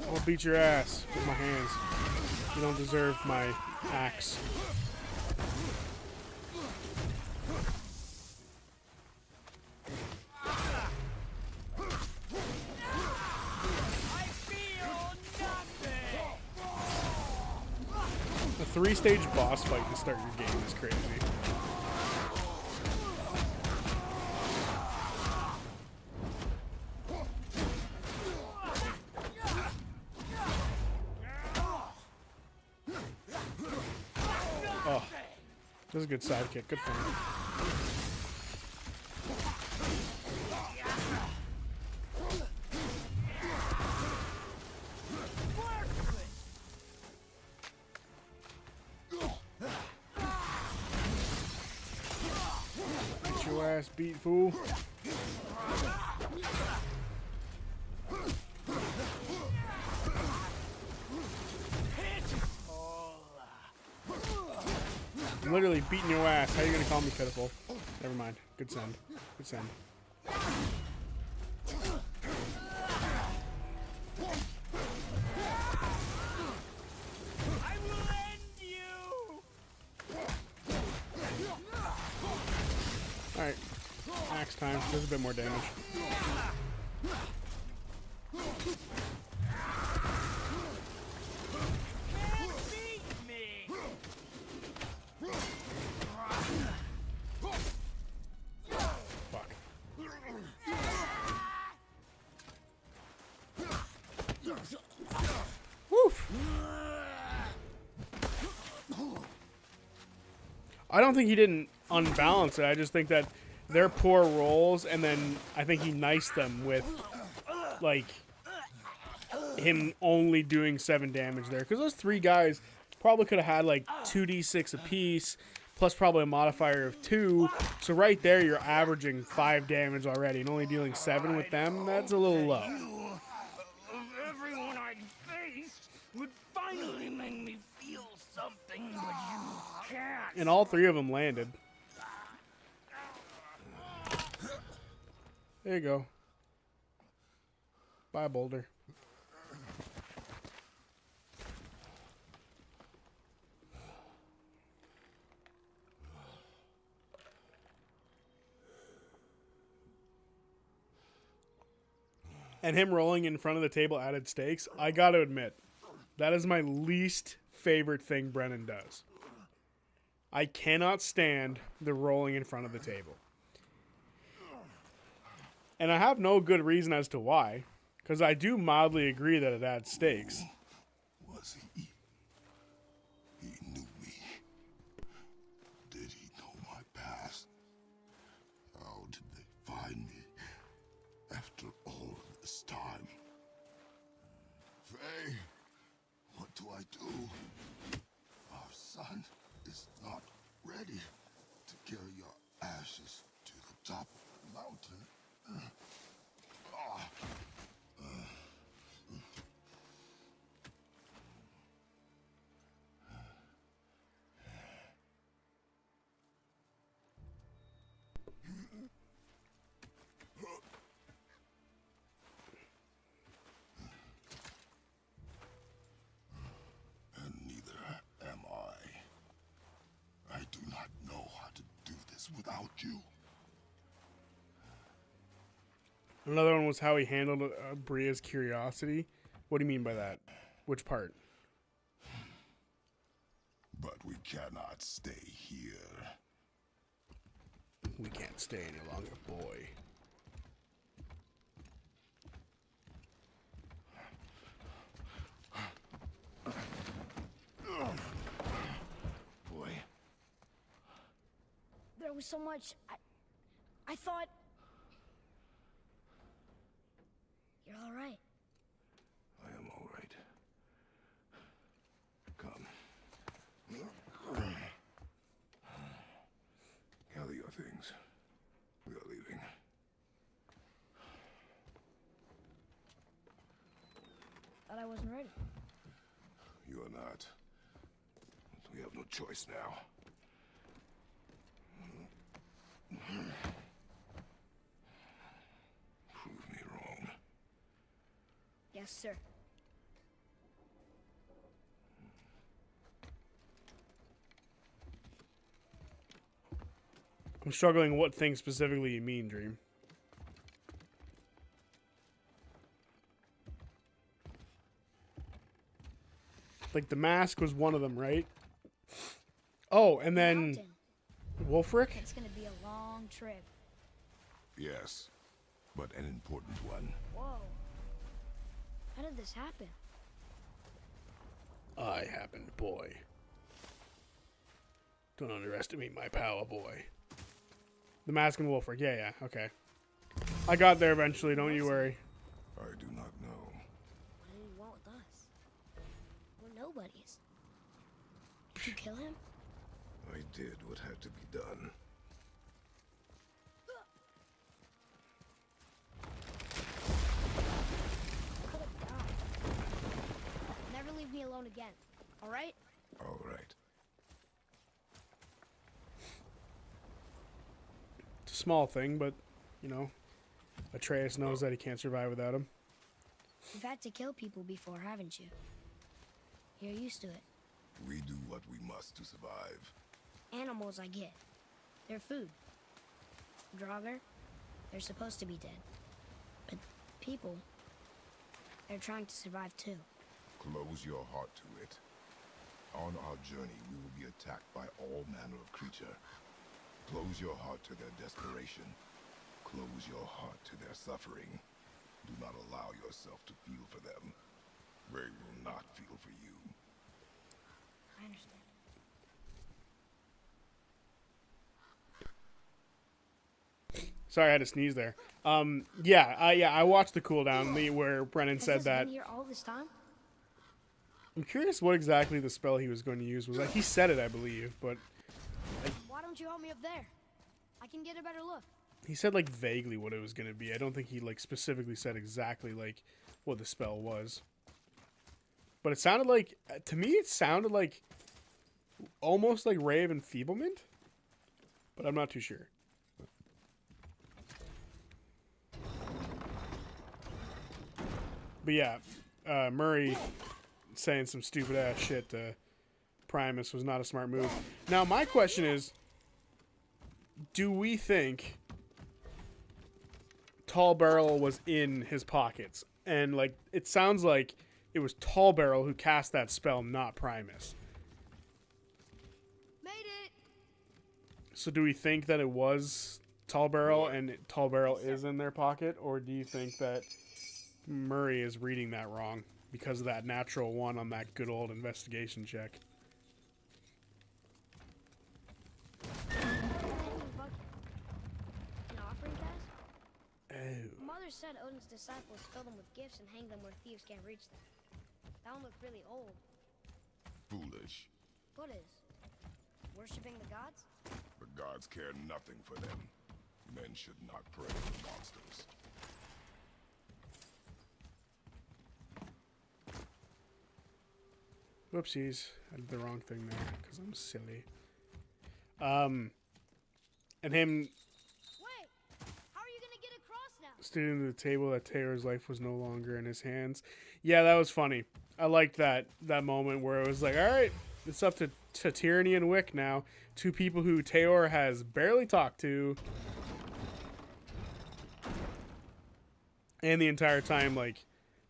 I'll beat your ass with my hands. You don't deserve my axe. I feel nothing. A 3-stage boss fight to start your game is crazy. Oh, this is a good sidekick. Good for him. Get your ass beat, fool. I'm literally beating your ass. How are you gonna call me pitiful? Never mind. Good send. Good send. I will end you! Alright. Axe time. Does a bit more damage. Fuck. Woof. I don't think he didn't unbalance it. I just think that they're poor rolls, and then I think he niced them with, like, him only doing 7 damage there. Because those 3 guys probably could have had, like, 2d6 apiece, plus probably a modifier of 2. So right there, you're averaging 5 damage already, and only dealing 7 with them. That's a little low. Of everyone I faced would finally make me feel something, but you can't. And all 3 of them landed. There you go. Bye, Boulder. And him rolling in front of the table added stakes. I gotta admit, that is my least favorite thing Brennan does. I cannot stand the rolling in front of the table. And I have no good reason as to why, because I do mildly agree that it adds stakes. Was he? He knew me. Did he know my past? How did they find me after all this time? Faye, what do I do? Our son is not ready to carry your ashes to the top of the mountain. And neither am I. I do not know how to do this without you. Another one was how he handled Bria's curiosity. What do you mean by that? Which part? But we cannot stay here. We can't stay any longer, boy. Boy. There was so much. I thought. You're all right. I am all right. Come. Gather your things. We are leaving. Thought I wasn't ready. You are not. We have no choice now. Prove me wrong. Yes, sir. I'm struggling what thing specifically you mean, Dream. Like the mask was one of them, right? Oh, and then Mountain. Wolfric? It's gonna be a long trip. Yes, but an important one. Whoa. How did this happen? I happened, boy. Don't underestimate my power, boy. The mask and Wolfric. Yeah, okay. I got there eventually, don't you worry. I do not know. What did he want with us? We're nobodies. Did you kill him? I did what had to be done. Cut it down. Never leave me alone again. All right? All right. It's a small thing, but, you know, Atreus knows that he can't survive without him. You've had to kill people before, haven't you? You're used to it. We do what we must to survive. Animals, I get. They're food. Draugr, they're supposed to be dead. But people, they're trying to survive too. Close your heart to it. On our journey, we will be attacked by all manner of creature. Close your heart to their desperation. Close your heart to their suffering. Do not allow yourself to feel for them. They will not feel for you. I understand. Sorry, I had to sneeze there. I watched the cooldown where Brennan said Has this that. been here all this time? I'm curious what exactly the spell he was going to use was. Like, he said it, I believe, but Why don't you help me up there? I can get a better look. he said like vaguely what it was going to be. I don't think he like specifically said exactly like what the spell was. But it sounded like, to me, it sounded like almost like Ray of Enfeeblement, but I'm not too sure. But yeah, Murray saying some stupid ass shit to Primus was not a smart move. Now my question is, do we think Tall Barrel was in his pockets? And like, it sounds like it was Tall Barrel who cast that spell, not Primus. Made it! So do we think that it was Tall Barrel and Tall Barrel is in their pocket? Or do you think that Murray is reading that wrong because of that natural one on that good old investigation check? An offering cast? Oh. Mother said Odin's disciples fill them with gifts and hang them where thieves can't reach them. That one looked really old. Foolish. What is? Worshipping the gods? The gods care nothing for them. Men should not pray for monsters. Whoopsies. I did the wrong thing there because I'm silly. And him Wait! How are you gonna get across now? stating to the table that Taylor's life was no longer in his hands. Yeah, that was funny. I liked that moment where it was like, all right, it's up to Tyranny and Wick now. Two people who Taylor has barely talked to. And the entire time, like,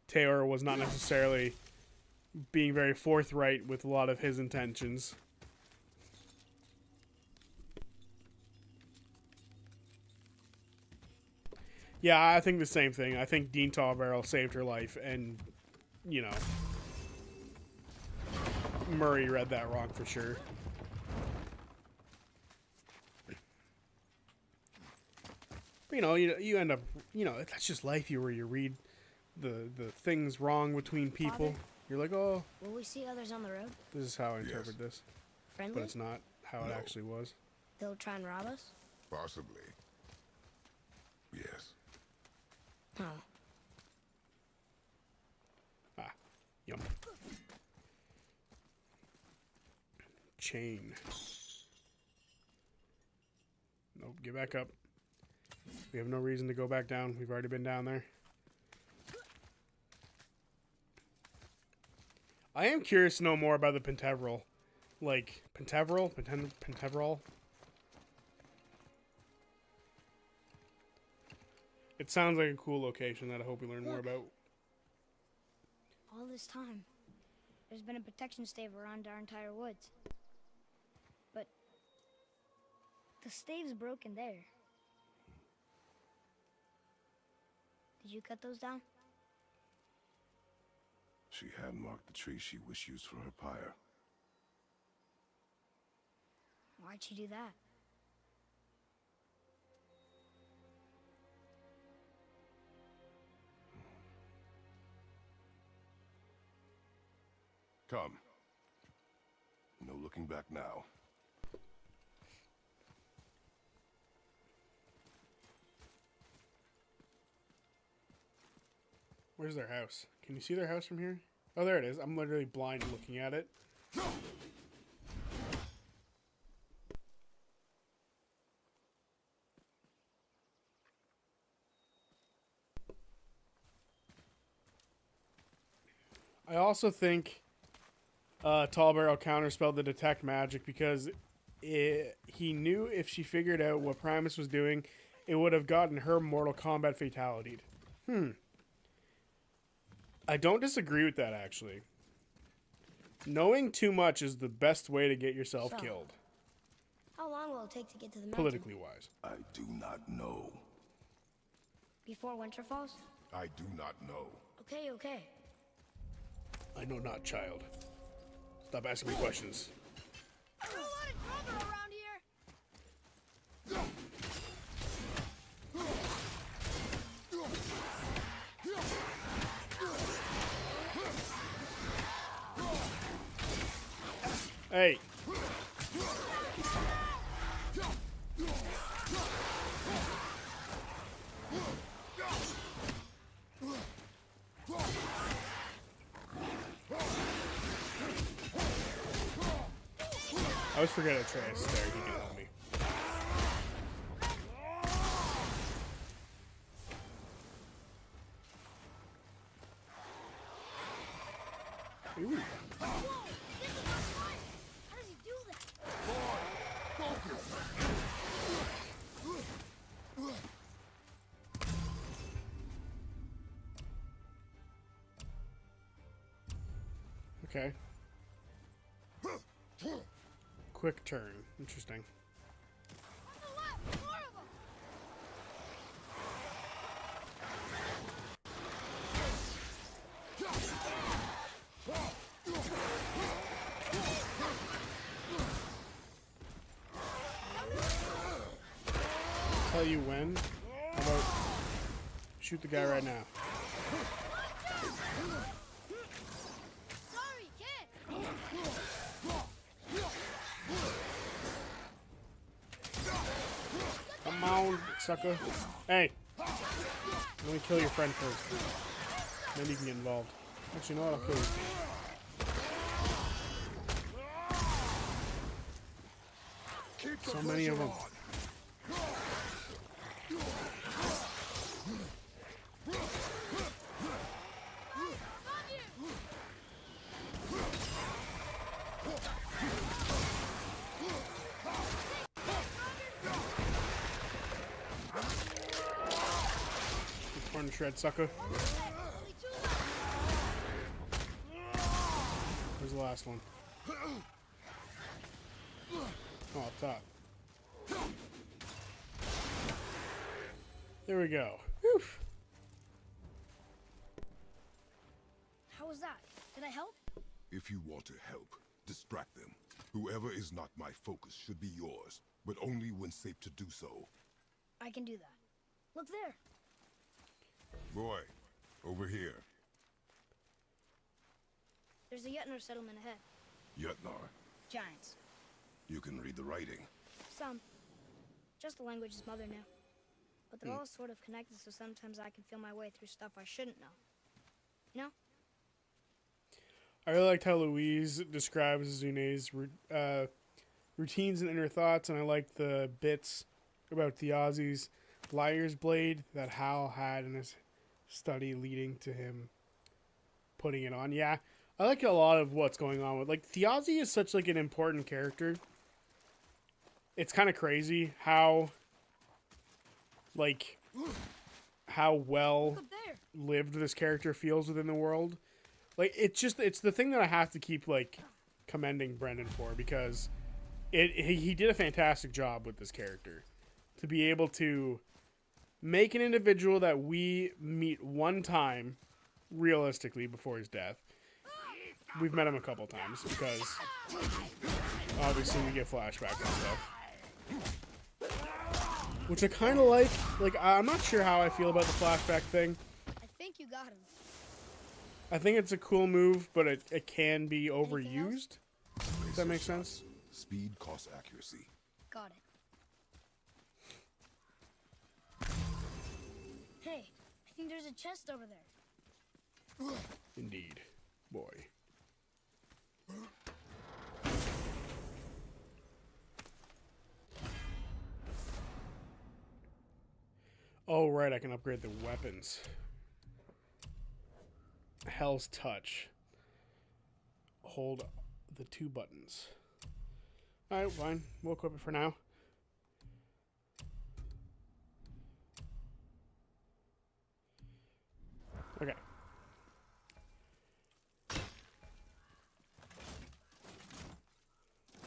Taylor was not necessarily being very forthright with a lot of his intentions. Yeah, I think the same thing. I think Dean Tallbarrel saved her life, and, you know, Murray read that wrong for sure. But, you know, you end up, you know, that's just life. Where you read the things wrong between people. Father? You're like, oh, Will we see others on the road? this is how I interpret this. Friendly? But it's not how it No. actually was. They'll try and rob us? Possibly. Yes. Oh. Ah, yum. Chain. Nope, get back up. We have no reason to go back down. We've already been down there. I am curious to know more about the Pentevrol. Like, Pentevrol? It sounds like a cool location that I hope we learn more Look. about. All this time, there's been a protection stave around our entire woods. But the stave's broken there. Did you cut those down? She had marked the tree she wished used for her pyre. Why'd she do that? Come. No looking back now. Where's their house? Can you see their house from here? Oh, there it is. I'm literally blind looking at it. I also think Tall Barrel counterspelled the detect magic because he knew if she figured out what Primus was doing, it would have gotten her Mortal Kombat fatality. I don't disagree with that, actually. Knowing too much is the best way to get yourself So, killed, How long will it take to get to the mountain? politically wise. I do not know. Before winter falls? I do not know. Okay, okay. I know not, child. Stop asking me questions. There's a lot of trouble around here. Hey. I always forget Atreus there. He can help me. Ooh. Whoa! This is not fun! How does he do that? Okay. Quick turn. Interesting. On the left! More of them! Tell you when. How about shoot the guy right now? Sorry, kid! Come on, sucker. Hey! Let me kill your friend first. Then you can get involved. Actually, you know what? I'll kill you. So many of them. Torn to shred, sucker. Where's the last one? Oh, up top. There we go. Whew. How was that? Did I help? If you want to help, distract them. Whoever is not my focus should be yours, but only when safe to do so. I can do that. Look there. Boy, over here. There's a Yetner settlement ahead. Yetnar, Giants. you can read the writing. Some. Just the language his mother knew. But they're all sort of connected, so sometimes I can feel my way through stuff I shouldn't know. You know? I really liked how Louise describes Zune's routines and inner thoughts, and I liked the bits about Thiazi's liar's blade that Hal had in his study leading to him putting it on. Yeah, I like a lot of what's going on with, like, Thiazi is such, like, an important character. It's kind of crazy how, like, how well Look there. lived this character feels within the world. Like, it's the thing that I have to keep, like, commending Brendan for, because he did a fantastic job with this character. To be able to make an individual that we meet one time, realistically, before his death. We've met him a couple times, because obviously we get flashbacks and stuff. Which I kind of like. Like, I'm not sure how I feel about the flashback thing. I think you got him. I think it's a cool move, but it can be Anything else? overused. Does that make sense? Speed costs accuracy. Got it. Hey, I think there's a chest over there. Indeed. Boy. Oh, right, I can upgrade the weapons. Hell's Touch. hold the 2 buttons. Alright, fine. We'll equip it for now. Okay.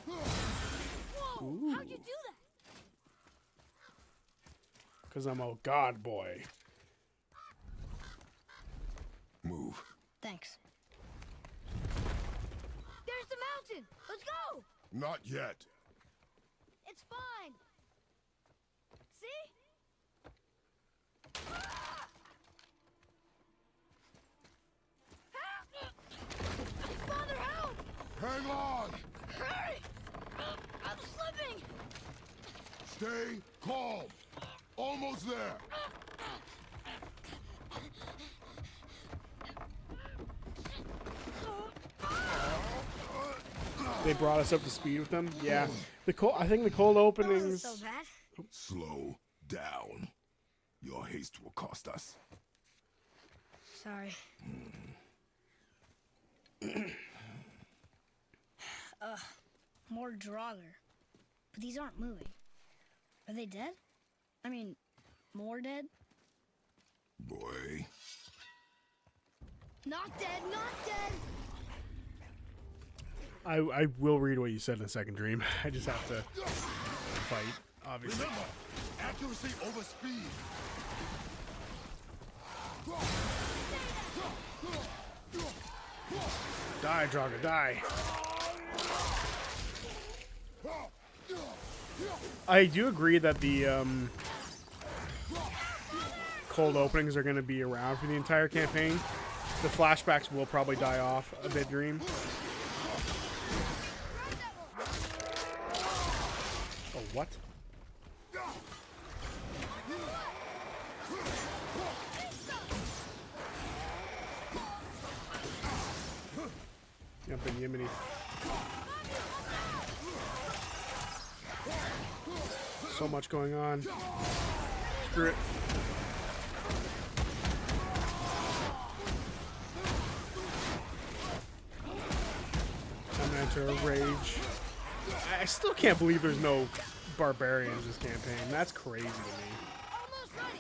Whoa! How'd you do that? Because I'm a god boy. Move. Thanks. There's the mountain! Let's go! Not yet. It's fine! See? Father, help! Hang on! Hurry! I'm slipping! Stay calm. Almost there. They brought us up to speed with them. Yeah. I think the cold That wasn't openings. so bad. Slow down. Your haste will cost us. Sorry. More Draugr. But these aren't moving. Are they dead? I mean, more dead? Boy. Not dead, not dead! I will read what you said in a second, Dream. I just have to fight, obviously. Remember, accuracy over speed. Die, Draugr, die. I do agree that the cold openings are going to be around for the entire campaign. The flashbacks will probably die off a bit, Dream. Oh, what? Yep, and Yiminy. So much going on. Screw it. I'm gonna enter a rage. I still can't believe there's no barbarians this campaign. That's crazy to me. Almost ready!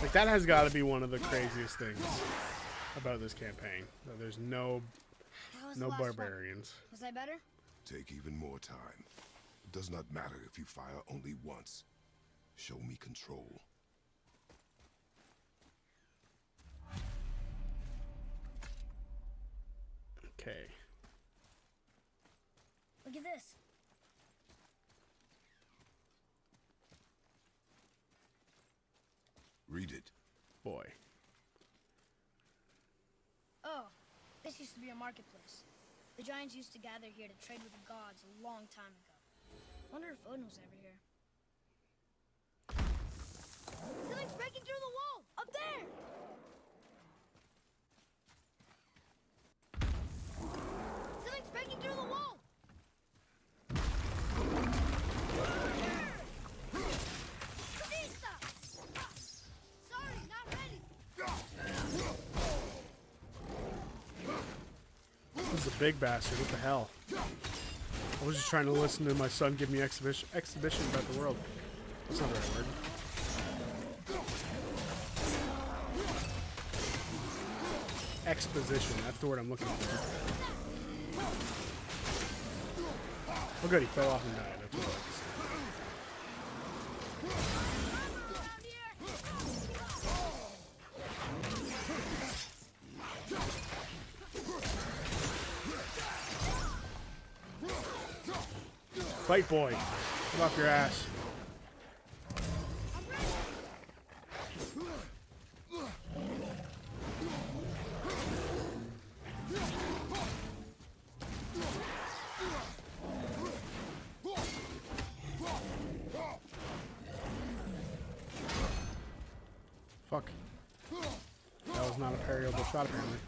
Like, that has got to be one of the craziest things about this campaign. That there's no That was the last barbarians. one. Was I better? Take even more time. It does not matter if you fire only once. Show me control. Okay. Look at this. Read it. Boy. Oh, this used to be a marketplace. The giants used to gather here to trade with the gods a long time ago. Wonder if Odin was ever here. Something's breaking through the wall! Up there! Something's breaking through the wall! Batista! Sorry, not ready! This is a big bastard. What the hell? I was just trying to listen to my son give me exhibition about the world. That's not the right word. Exposition. That's the word I'm looking for. Oh good, he fell off and died. That's what I like to say. Fight boy. Get off your ass. Fuck. That was not a parryable shot apparently.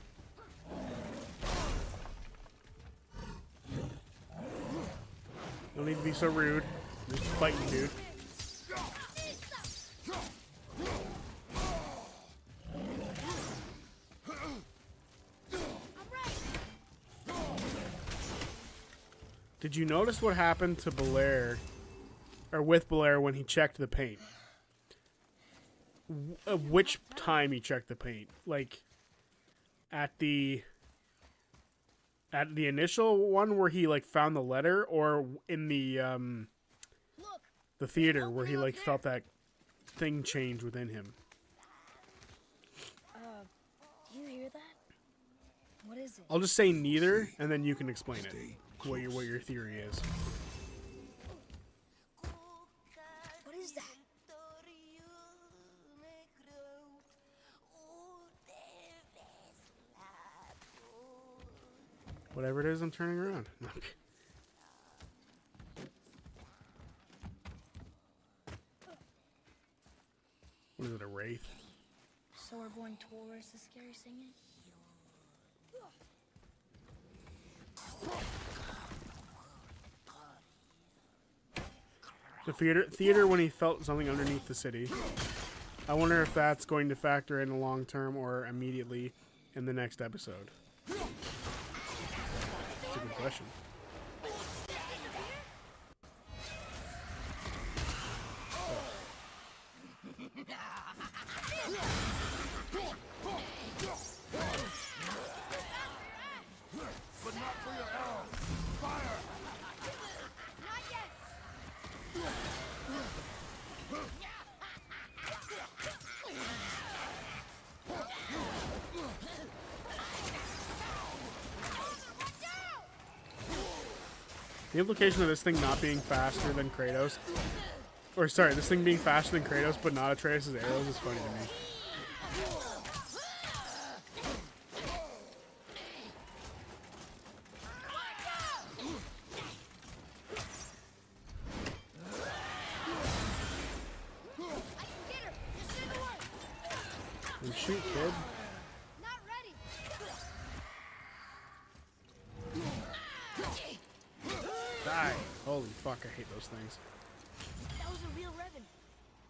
No need to be so rude. Just fighting, dude. Did you notice what happened to Belair, or with Belair when he checked the paint? Which time he checked the paint? Like, at the initial one where he like found the letter, or in the theater where he like felt that thing change within him? Do you hear that? What is it? I'll just say neither, and then you can explain it. What your theory is. What is that? Whatever it is, I'm turning around. What is it, a wraith? So we're going towards the scary singing? The theater when he felt something underneath the city. I wonder if that's going to factor in the long term or immediately in the next episode. That's a good question. But not for your arrow. Fire! Not yet! The implication of this thing not being faster than Kratos, or sorry, this thing being faster than Kratos but not Atreus' arrows is funny to me. And shoot, kid. Not ready! Die. Holy fuck, I hate those things. That was a real revenant.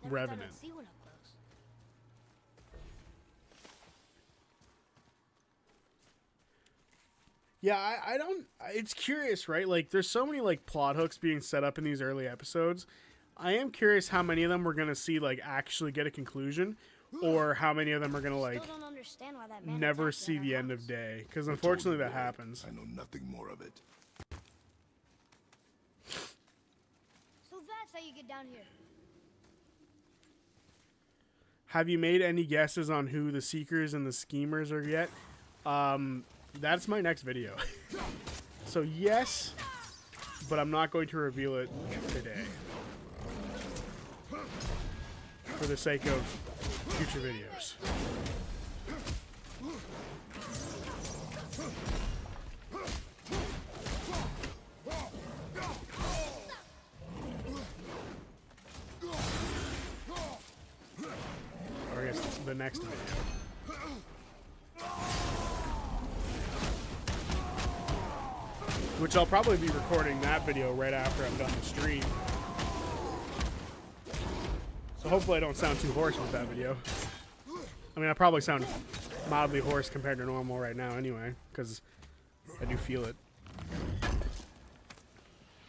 Never Revenant. thought I'd see one up close. Yeah, I don't... It's curious, right? Like, there's so many, like, plot hooks being set up in these early episodes. I am curious how many of them we're going to see, like, actually get a conclusion, or how many of them are going to, like, Still don't understand why that man never attacked see our the end house. of day. Because unfortunately that Boy, happens. I know nothing more of it. So that's how you get down here. Have you made any guesses on who the Seekers and the Schemers are yet? That's my next video. So yes, but I'm not going to reveal it today. For the sake of future videos. Or I guess the next video. Which I'll probably be recording that video right after I'm done the stream. So hopefully I don't sound too hoarse with that video. I mean, I probably sound mildly hoarse compared to normal right now anyway, because I do feel it.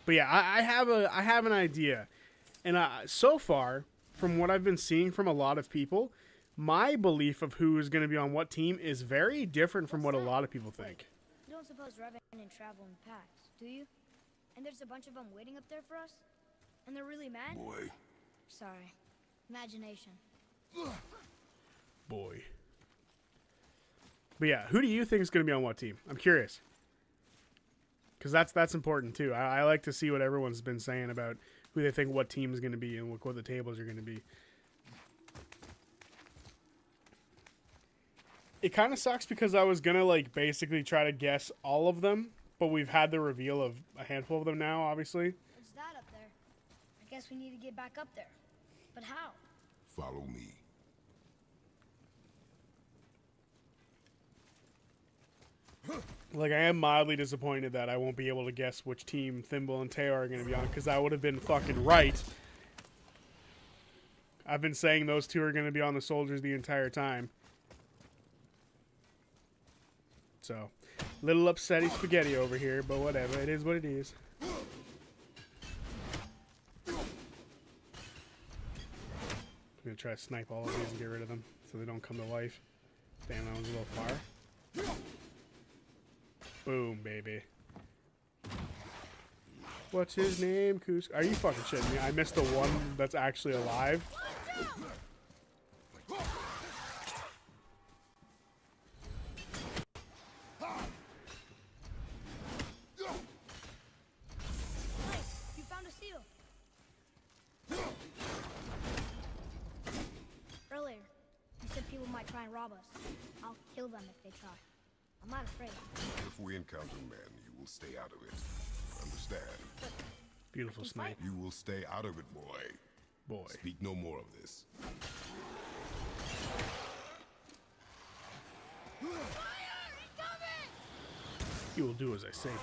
But yeah, I have an idea. And so far, from what I've been seeing from a lot of people, my belief of who is going to be on what team is very different from what a lot of people think. You don't suppose Revenant travel in packs, do you? And there's a bunch of them waiting up there for us? And they're really mad? Boy, Sorry. Imagination. Boy. But yeah, who do you think is going to be on what team? I'm curious. Because that's important too. I like to see what everyone's been saying about who they think what team is going to be and what the tables are going to be. It kind of sucks because I was going to like basically try to guess all of them, but we've had the reveal of a handful of them now, obviously. What's that up there? I guess we need to get back up there. But how? follow me. Like, I am mildly disappointed that I won't be able to guess which team Thimble and Teo are going to be on, because I would have been fucking right. I've been saying those two are going to be on the soldiers the entire time. So, little upsetty spaghetti over here, but whatever. It is what it is. I'm going to try to snipe all of these and get rid of them so they don't come to life. Damn, that one's a little far. Boom, baby. What's his name? Are you fucking shitting me? I missed the one that's actually alive. Nice. You found a seal. Earlier, you said people might try and rob us. I'll kill them if they try. I'm not afraid. If we encounter men, you will stay out of it. Understand? Beautiful snipe. You will stay out of it, boy. Boy. Speak no more of this. You will do as I say, boy.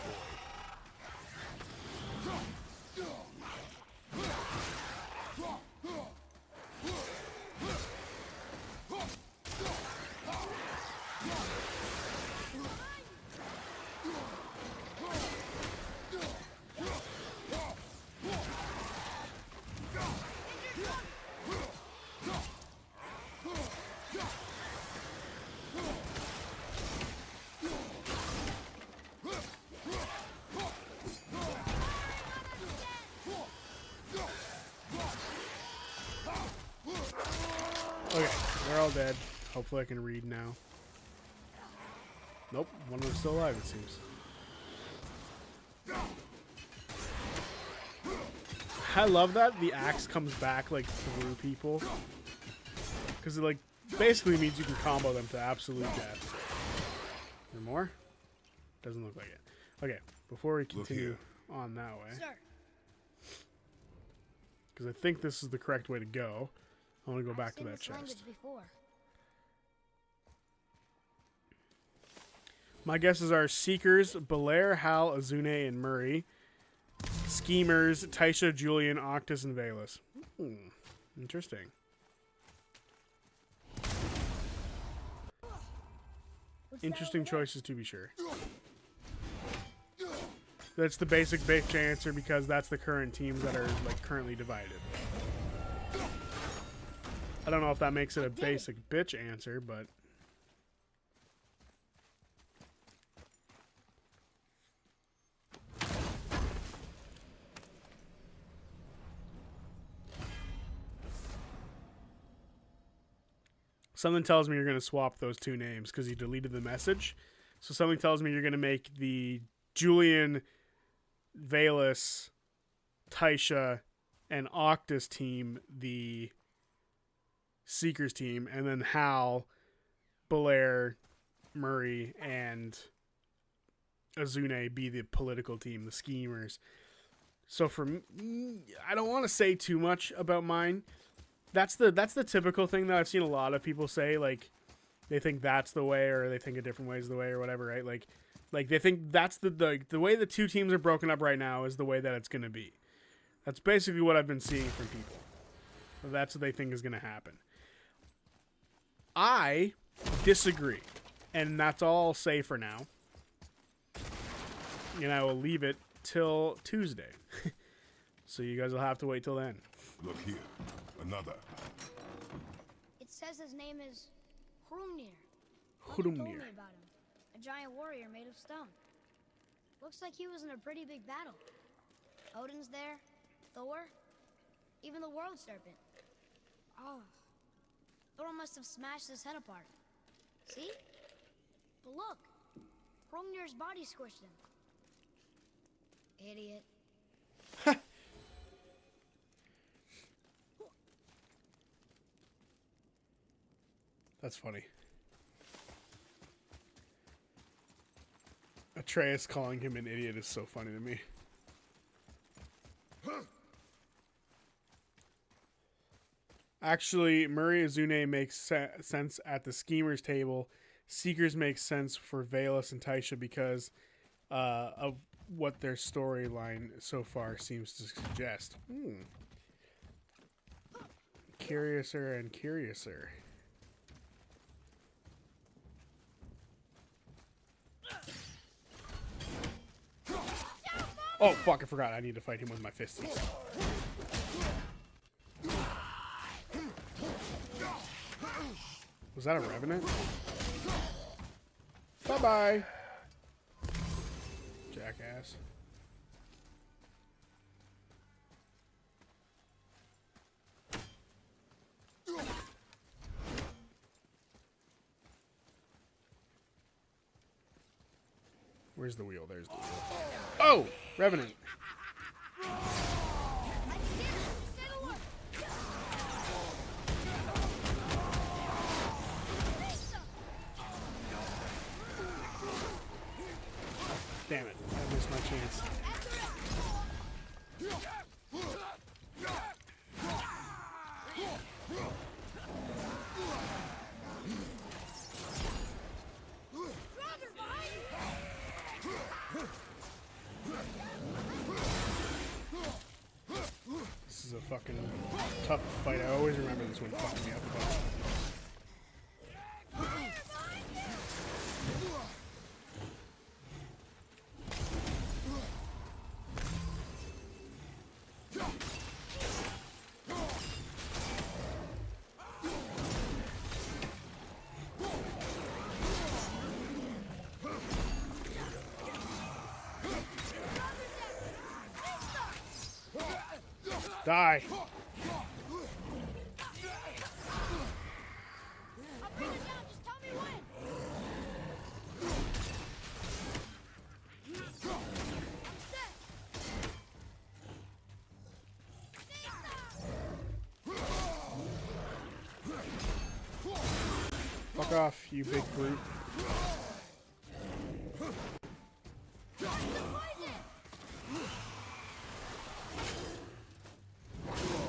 Okay, they're all dead. Hopefully I can read now. Nope, one of them's still alive, it seems. I love that the axe comes back, like, through people. Because it, like, basically means you can combo them to absolute death. Is there more? Doesn't look like it. Okay, before we continue on that way. Sir. Because I think this is the correct way to go. I want to go back to I've that seen this chest. language before. My guesses are Seekers, Belair, Hal, Azune, and Murray. Schemers, Taisha, Julian, Octus, and Valus. Interesting. Interesting choices to be sure. That's the basic bitch answer because that's the current teams that are like currently divided. I don't know if that makes it a basic bitch answer, but something tells me you're going to swap those two names because you deleted the message. So something tells me you're going to make the Julian, Valus, Taisha, and Octus team the Seekers team, and then Hal, Belair, Murray, and Azune be the political team, the Schemers. So for me, I don't want to say too much about mine. That's the typical thing that I've seen a lot of people say, like they think that's the way, or they think a different way is the way, or whatever, right? Like they think that's the way the two teams are broken up right now is the way that it's going to be. That's basically what I've been seeing from people. That's what they think is going to happen. I disagree, and that's all I'll say for now. And I will leave it till Tuesday. So you guys will have to wait till then. Look here. Another. It says his name is Hrungnir. Mother told me about him. A giant warrior made of stone. Looks like he was in a pretty big battle. Odin's there, Thor, even the world serpent. Oh, Thor must have smashed his head apart. See? But look, Hrungnir's body squished him. Idiot. That's funny. Atreus calling him an idiot is so funny to me. Actually, Murray Azune makes sense at the Schemers table Seekers make sense for Valus and Taisha because of what their storyline so far seems to suggest. Curiouser and curiouser. Oh, fuck, I forgot. I need to fight him with my fisties. Was that a revenant? Bye-bye. Jackass. Where's the wheel? There's the wheel. Oh! Revenant. Damn it. I missed my chance. This is a fucking tough fight. I always remember this one fucking me up a bunch. Die. Fuck off, you big brute.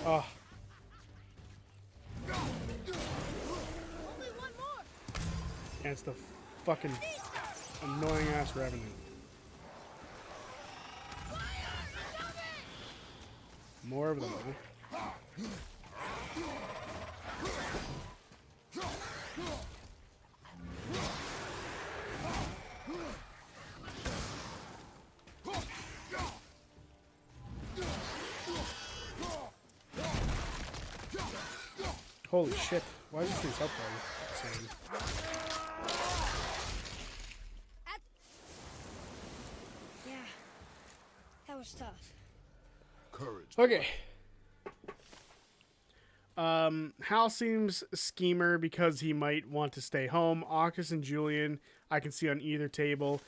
Oh. And it's the fucking annoying ass revenant. More of them, huh? Holy shit. Why is this thing so insane? Yeah, that was tough. Courage. Okay. Hal seems schemer because he might want to stay home. Octus and Julian I can see on either table.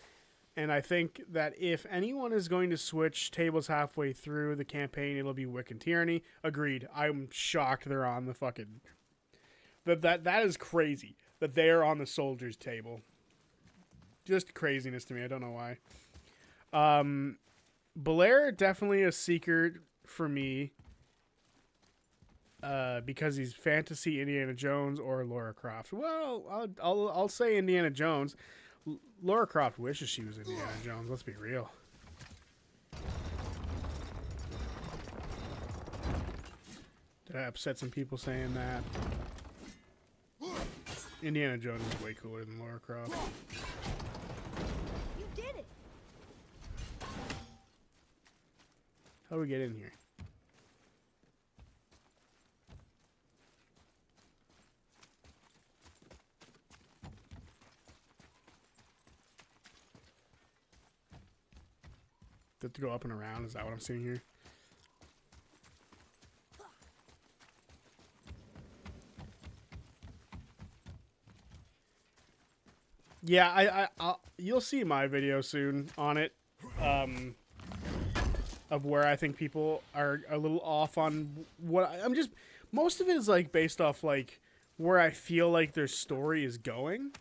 And I think that if anyone is going to switch tables halfway through the campaign, it'll be Wick and Tyranny. Agreed. I'm shocked they're on the fucking... That is crazy that they're on the soldiers' table. Just craziness to me. I don't know why. Blair, definitely a seeker for me. Because he's fantasy Indiana Jones or Lara Croft. Well, I'll say Indiana Jones. Lara Croft wishes she was Indiana Jones. Let's be real. Did I upset some people saying that? Indiana Jones is way cooler than Lara Croft. You did it. How do we get in here? Do I have to go up and around? Is that what I'm seeing here? Yeah, you'll see my video soon on it, of where I think people are a little off on what I'm just. Most of it is like based off like where I feel like their story is going.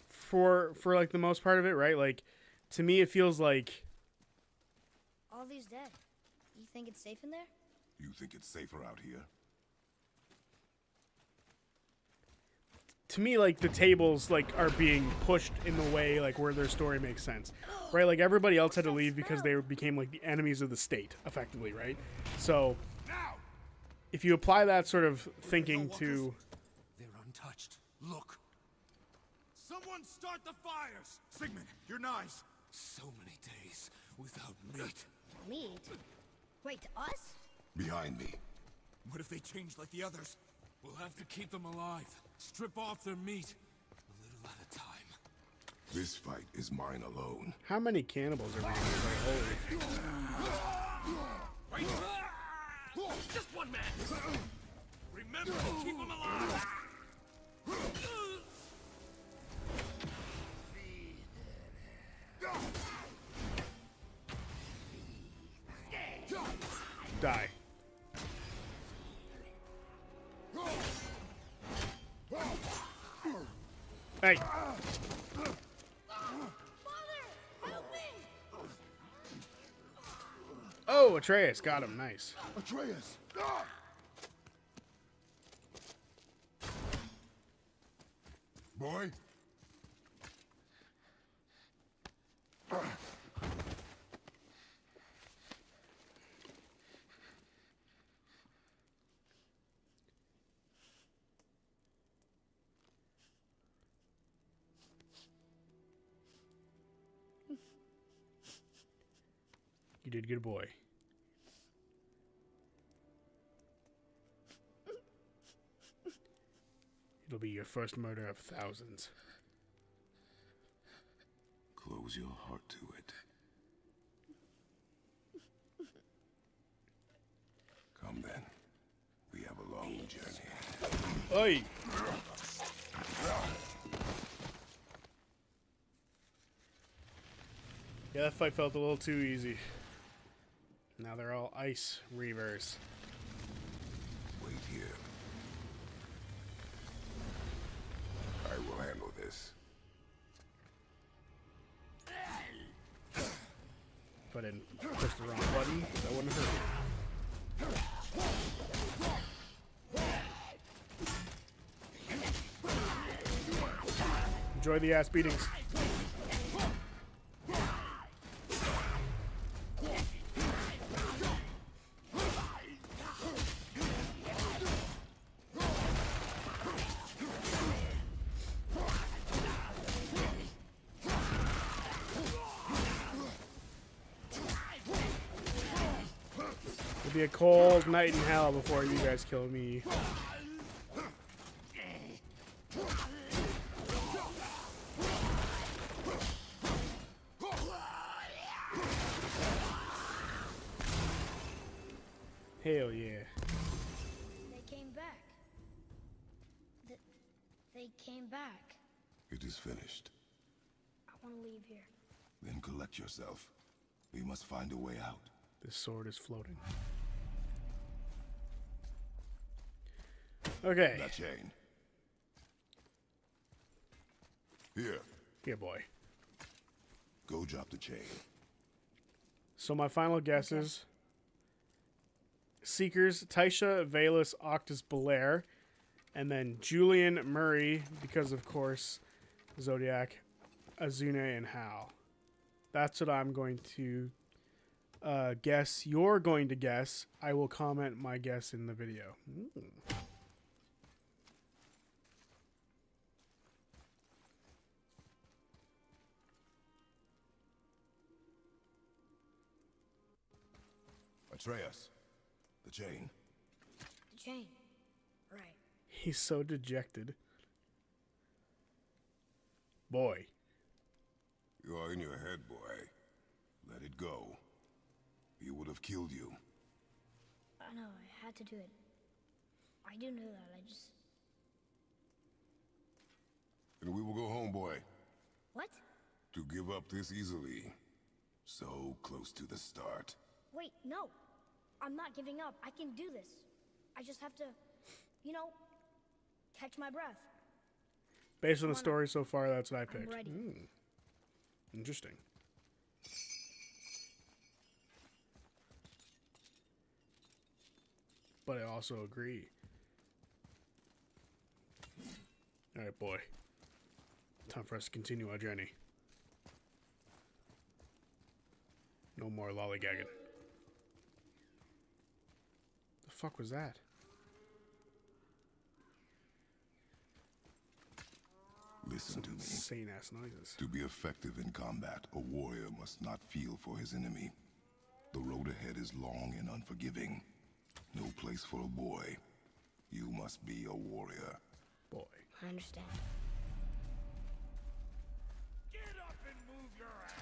For like the most part of it, right? Like to me, it feels like All these dead. You think it's safe in there? You think it's safer out here? to me, like, the tables, like, are being pushed in the way, like, where their story makes sense, right? Like, everybody else had to leave because they became, like, the enemies of the state, effectively, right? So, if you apply that sort of thinking to... They're untouched. Look. Someone start the fires! Sigmund, your knives. So many days without meat. Meat? Wait, us? Behind me. What if they change like the others? We'll have to keep them alive. Strip off their meat. A little at a time. This fight is mine alone. How many cannibals are we going to Wait. Just one man. Remember to keep them alive. Die. Hey. Father! Help me! Oh, Atreus got him. Nice. Atreus! Boy? You did good, boy. It'll be your first murder of thousands. Close your heart to it. Come then. We have a long journey. Oi! Yeah, that fight felt a little too easy. Now they're all ice reavers. Wait here. I will handle this. If I didn't push the wrong button, that wouldn't hurt me. Enjoy the ass beatings. It'll be a cold night in hell before you guys kill me. Hell yeah. They came back. They came back. It is finished. I want to leave here. Then collect yourself. We must find a way out. This sword is floating. Okay. That chain. Here. Yeah, boy. Go drop the chain. So my final guesses. Seekers, Taisha, Valus, Octus, Belair, and then Julian, Murray, because of course, Zodiac, Azune, and Hal. That's what I'm going to guess. You're going to guess. I will comment my guess in the video. Atreus. The chain. The chain. Right. He's so dejected. Boy. You are in your head, boy. Let it go. He would have killed you. I know, I had to do it. I do know that, I just... And we will go home, boy. What? To give up this easily. So close to the start. Wait, no. I'm not giving up. I can do this. I just have to, you know, catch my breath. Based on the story so far, that's what I picked. I'm ready. Interesting. But I also agree. Alright, boy. Time for us to continue our journey. No more lollygagging. The fuck was that? Listen to me. Insane ass noises. To be effective in combat, a warrior must not feel for his enemy. The road ahead is long and unforgiving. No place for a boy. You must be a warrior. Boy. I understand. Get up and move your ass!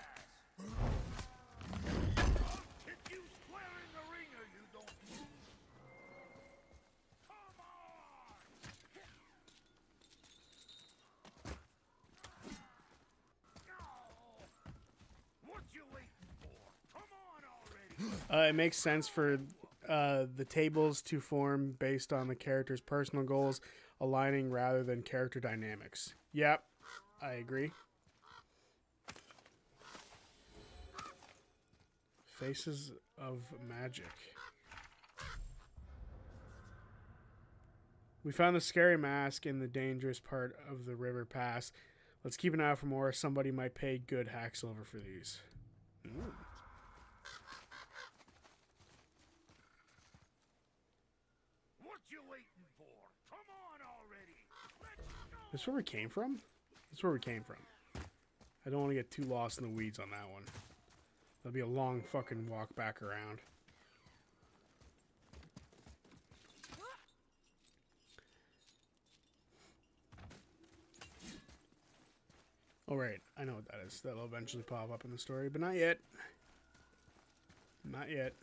I'll kick you square in the ringer, you don't move! Come on! No! What you waiting for? Come on already! It makes sense for the tables to form based on the character's personal goals, aligning rather than character dynamics. Yep, I agree. Faces of Magic. We found the scary mask in the dangerous part of the river pass. Let's keep an eye out for more. Somebody might pay good hack silver for these. Ooh. What you waiting for? Come on already! Let's go! This is where we came from? This is where we came from. I don't want to get too lost in the weeds on that one. That'll be a long fucking walk back around. Oh, right. I know what that is. That'll eventually pop up in the story, but not yet. Not yet.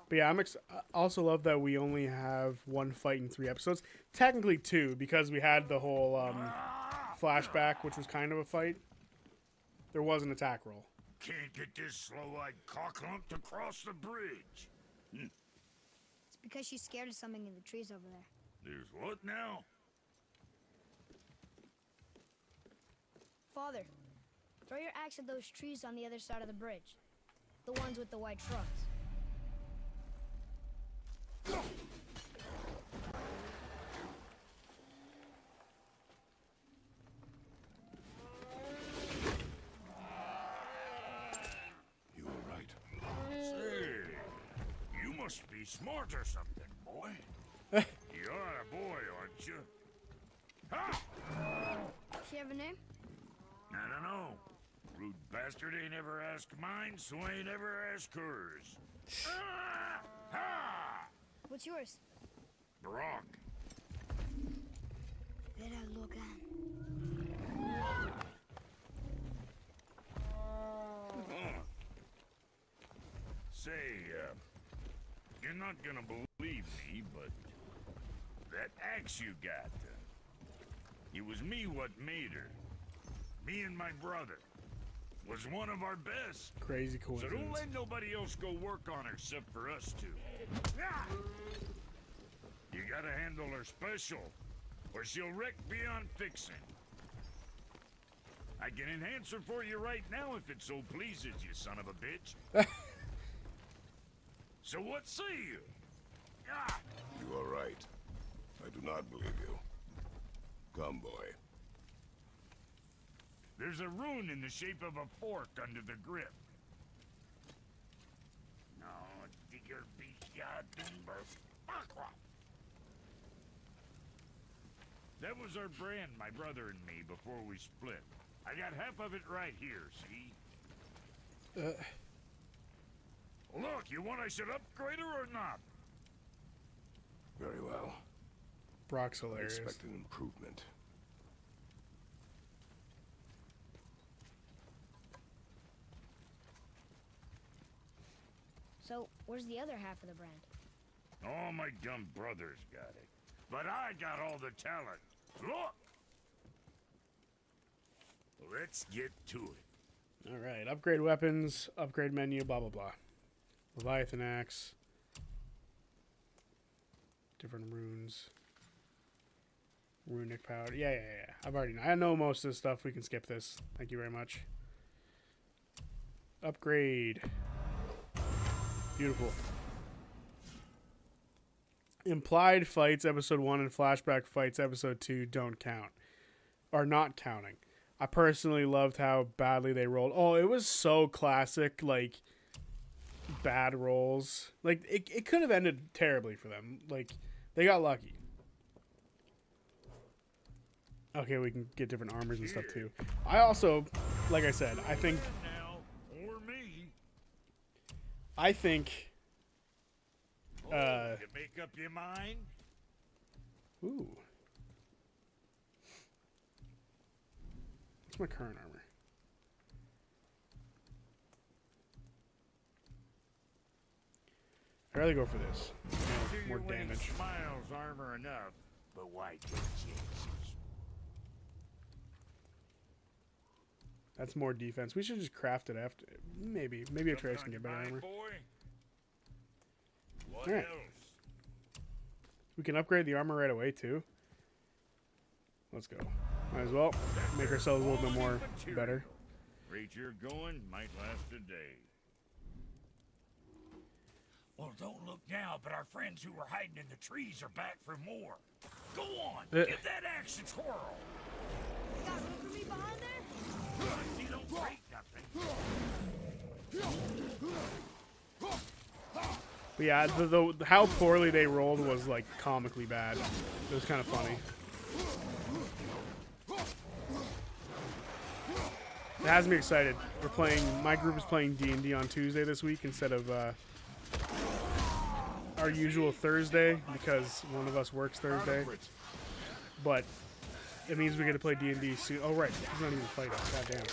But yeah, I also love that we only have one fight in 3 episodes. Technically 2, because we had the whole flashback, which was kind of a fight. There was an attack roll. Can't get this slow-eyed cocklump to cross the bridge. It's because she's scared of something in the trees over there. There's what now? Father, throw your axe at those trees on the other side of the bridge. The ones with the white shrubs. You were right. Say, you must be smart or something, boy. You're a boy, aren't you? Ha! She have a name? I don't know. Rude bastard ain't ever asked mine, so ain't ever asked hers. Ah! Ha! What's yours? Brock. Vera Logan. Say, you're not gonna believe me, but that axe you got, it was me what made her. Me and my brother. Was one of our best. Crazy So don't coincidence. let nobody else go work on her except for us two. Ah! You gotta handle her special, or she'll wreck beyond fixing. I can enhance her for you right now if it so pleases you, son of a bitch. So what say you? Ah! You are right. I do not believe you. Come, boy. There's a rune in the shape of a fork under the grip. No, digger That was our brand, my brother and me, before we split. I got half of it right here, see? Look, you want I should upgrade her or not? Very well. Brock's I hilarious. expect an improvement. So, where's the other half of the brand? All my dumb brothers got it. But I got all the talent. Look! Let's get to it. Alright, upgrade weapons, upgrade menu, blah blah blah. Leviathan axe. Different runes. Runic powder. Yeah. I know most of this stuff. We can skip this. Thank you very much. Upgrade. Beautiful. Implied fights episode 1 and flashback fights episode 2 don't count. Are not counting. I personally loved how badly they rolled. Oh, it was so classic, like, bad rolls. Like, it could have ended terribly for them. Like, they got lucky. Okay, we can get different armors and stuff, too. I also, like I said, I think... You make up your mind? Ooh. What's my current armor? I'd rather go for this. More damage. Smiles armor enough, but why take chances? That's more defense. We should just craft it after. Maybe a Trace can get better armor. What Alright. else? We can upgrade the armor right away too. Let's go. Might as well make ourselves a little bit more better. Rate you're going might last a day. Well, don't look now, but our friends who were hiding in the trees are back for more. Go on, give that axe a twirl. You got room for me behind there? You don't break nothing. But yeah, the how poorly they rolled was like comically bad. It was kind of funny. It has me excited. We're playing. My group is playing D&D on Tuesday this week instead of our usual Thursday because one of us works Thursday. But it means we get to play D&D soon. Oh right, he's not even fighting. Goddamn.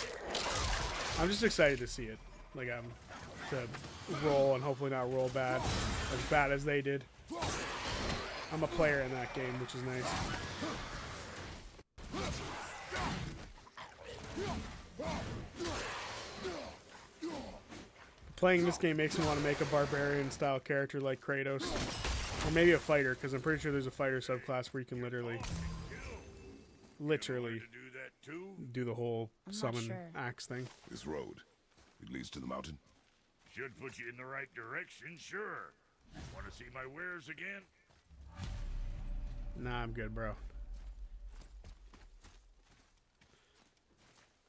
I'm just excited to see it. Like to roll and hopefully not roll bad as they did. I'm a player in that game, which is nice. Playing this game makes me want to make a barbarian style character like Kratos, or maybe a fighter, because I'm pretty sure there's a fighter subclass where you can literally do the whole summon axe thing. This road, it leads to the mountain. Should put you in the right direction, sure. Want to see my wares again? Nah, I'm good, bro.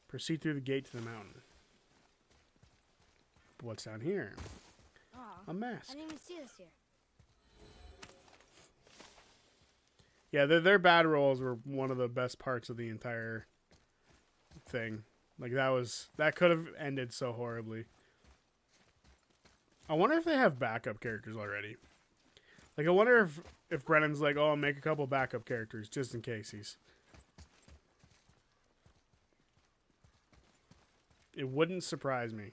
Proceed through the gate to the mountain. What's down here? Aw, a mask. I didn't even see this here. Yeah, their bad rolls were one of the best parts of the entire thing. Like that could have ended so horribly. I wonder if they have backup characters already. Like I wonder if Brennan's like, oh, I'll make a couple backup characters just in case he's. It wouldn't surprise me.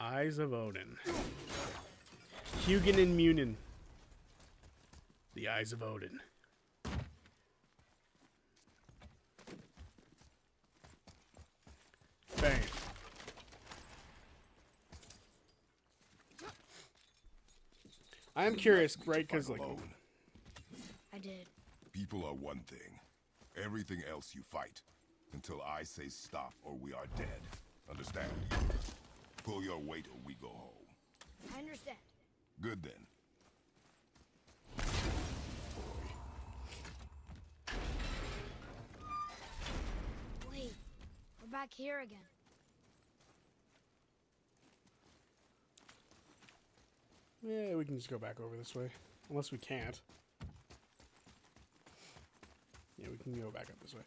Eyes of Odin. Hugin and Munin. The Eyes of Odin. Bang. I am curious, right? Because like, I did. People are one thing. Everything else you fight. Until I say stop or we are dead. Understand? Pull your weight or we go home. I understand. Good then. Wait, we're back here again. yeah, we can just go back over this way, unless we can't. Yeah, we can go back up this way.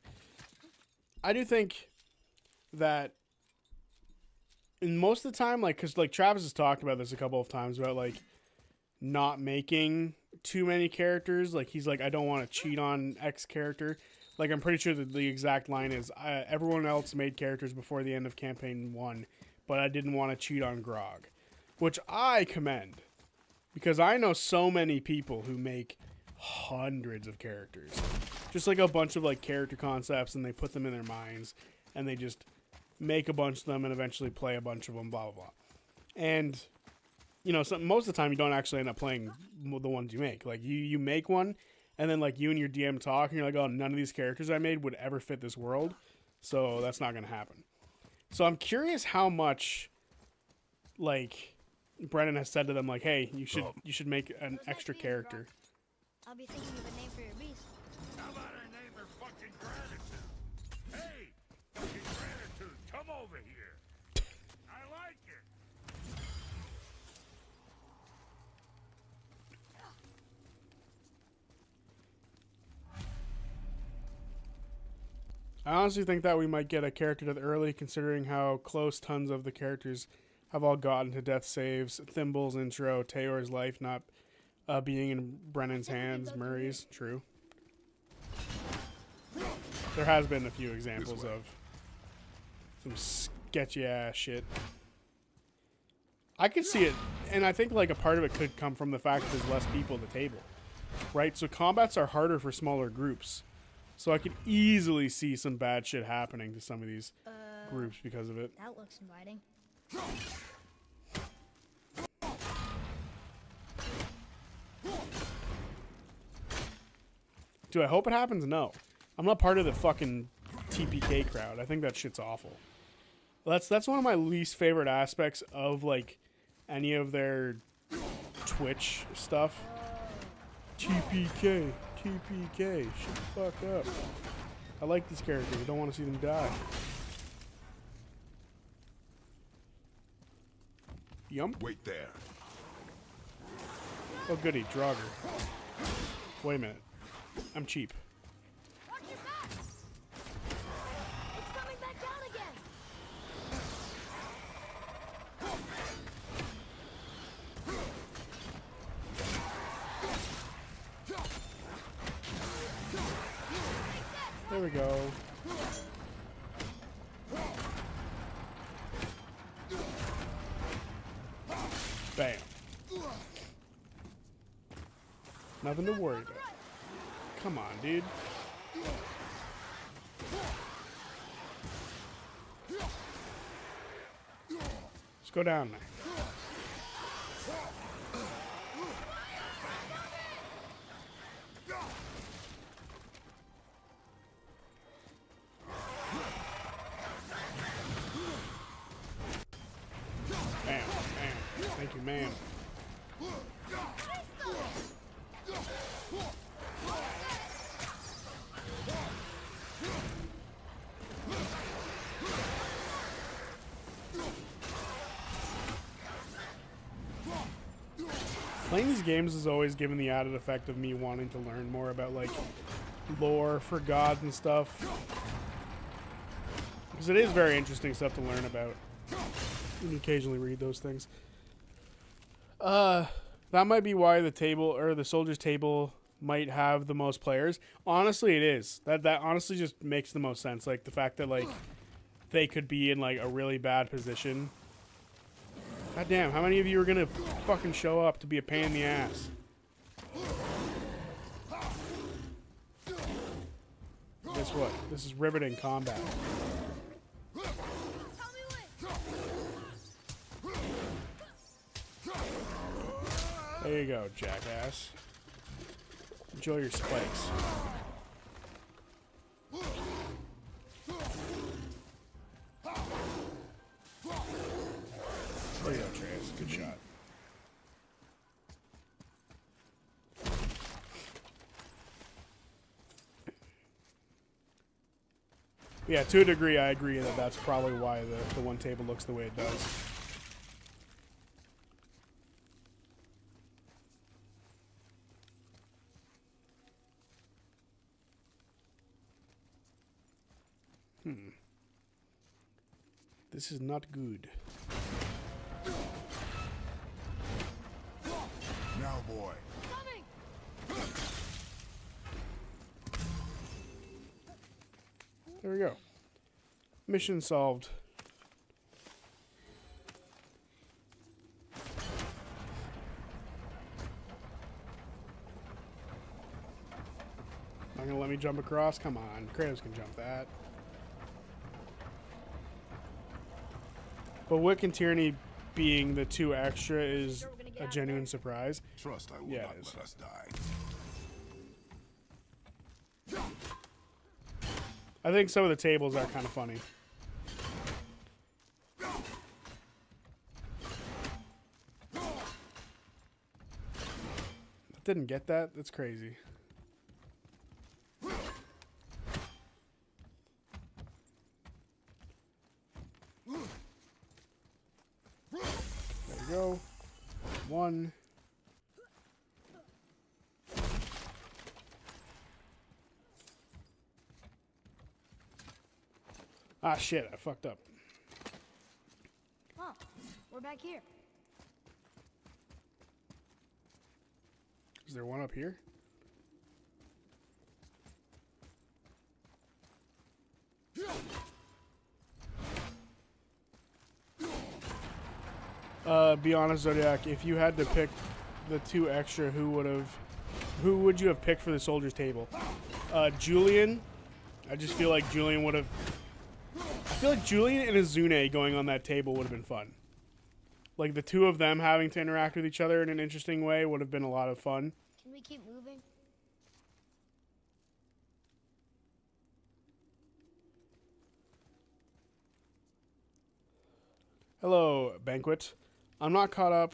I do think that in most of the time, like, because like Travis has talked about this a couple of times about like not making too many characters. Like he's like, I don't want to cheat on X character. Like I'm pretty sure that the exact line is, everyone else made characters before the end of campaign 1, but I didn't want to cheat on Grog, which I commend because I know so many people who make hundreds of characters, just like a bunch of like character concepts, and they put them in their minds and they just make a bunch of them and eventually play a bunch of them, blah, blah, blah. And, you know, most of the time you don't actually end up playing the ones you make. Like, you make one, and then, like, you and your DM talk, and you're like, oh, none of these characters I made would ever fit this world, so that's not going to happen. So I'm curious how much like Brennan has said to them, like, hey, you should make an Those nice extra beans, character. I'll be thinking of a name for your beast. How about I name her fucking Gratitude? Hey, fucking Gratitude, come over here. I like it. I honestly think that we might get a character death early, considering how close tons of the characters have all gotten to death saves. Thimble's intro, Tayor's life not being in Brennan's hands, Murray's, true. There has been a few examples of some sketchy ass shit. I could see it, and I think like a part of it could come from the fact that there's less people at the table, right? So combats are harder for smaller groups. So I could easily see some bad shit happening to some of these groups because of it. That looks inviting. Do I hope it happens? No. I'm not part of the fucking TPK crowd. I think that shit's awful. That's one of my least favorite aspects of like any of their Twitch stuff. TPK. TPK. Shut the fuck up. I like these characters. I don't want to see them die. Yump. Wait there. Oh, goody. Draugr. Wait a minute. I'm cheap. Watch your back! It's coming back down again! There we go. Bam. Nothing to worry about. Come on, dude. Let's go down there. Bam, bam. Thank you, ma'am. Playing these games has always given the added effect of me wanting to learn more about like lore for gods and stuff, because it is very interesting stuff to learn about. You can occasionally read those things. That might be why the table or the soldiers table might have the most players. Honestly, it is. That honestly just makes the most sense. Like the fact that like they could be in like a really bad position. God damn, how many of you are gonna fucking show up to be a pain in the ass? Guess what? This is riveting combat. There you go, jackass. Enjoy your spikes. There you go, Trace. Good shot. Yeah, to a degree, I agree that that's probably why the one table looks the way it does. This is not good. Now, boy. There we go. Mission solved. Not gonna let me jump across? Come on, Kratos can jump that. But Wick and Tierney being the two extra is a genuine surprise. Trust I will Yeah, not it is. let us die. I think some of the tables are kind of funny. didn't get that? That's crazy. There we go. 1. Ah, shit. I fucked up. Oh, we're back here. Is there one up here? Be honest, Zodiac, if you had to pick the 2 extra, who would you have picked for the soldier's table? Julian. I just feel like Julian would have... I feel like Julian and Azune going on that table would have been fun. Like, the 2 of them having to interact with each other in an interesting way would have been a lot of fun. Can we keep moving? Hello, Banquet. I'm not caught up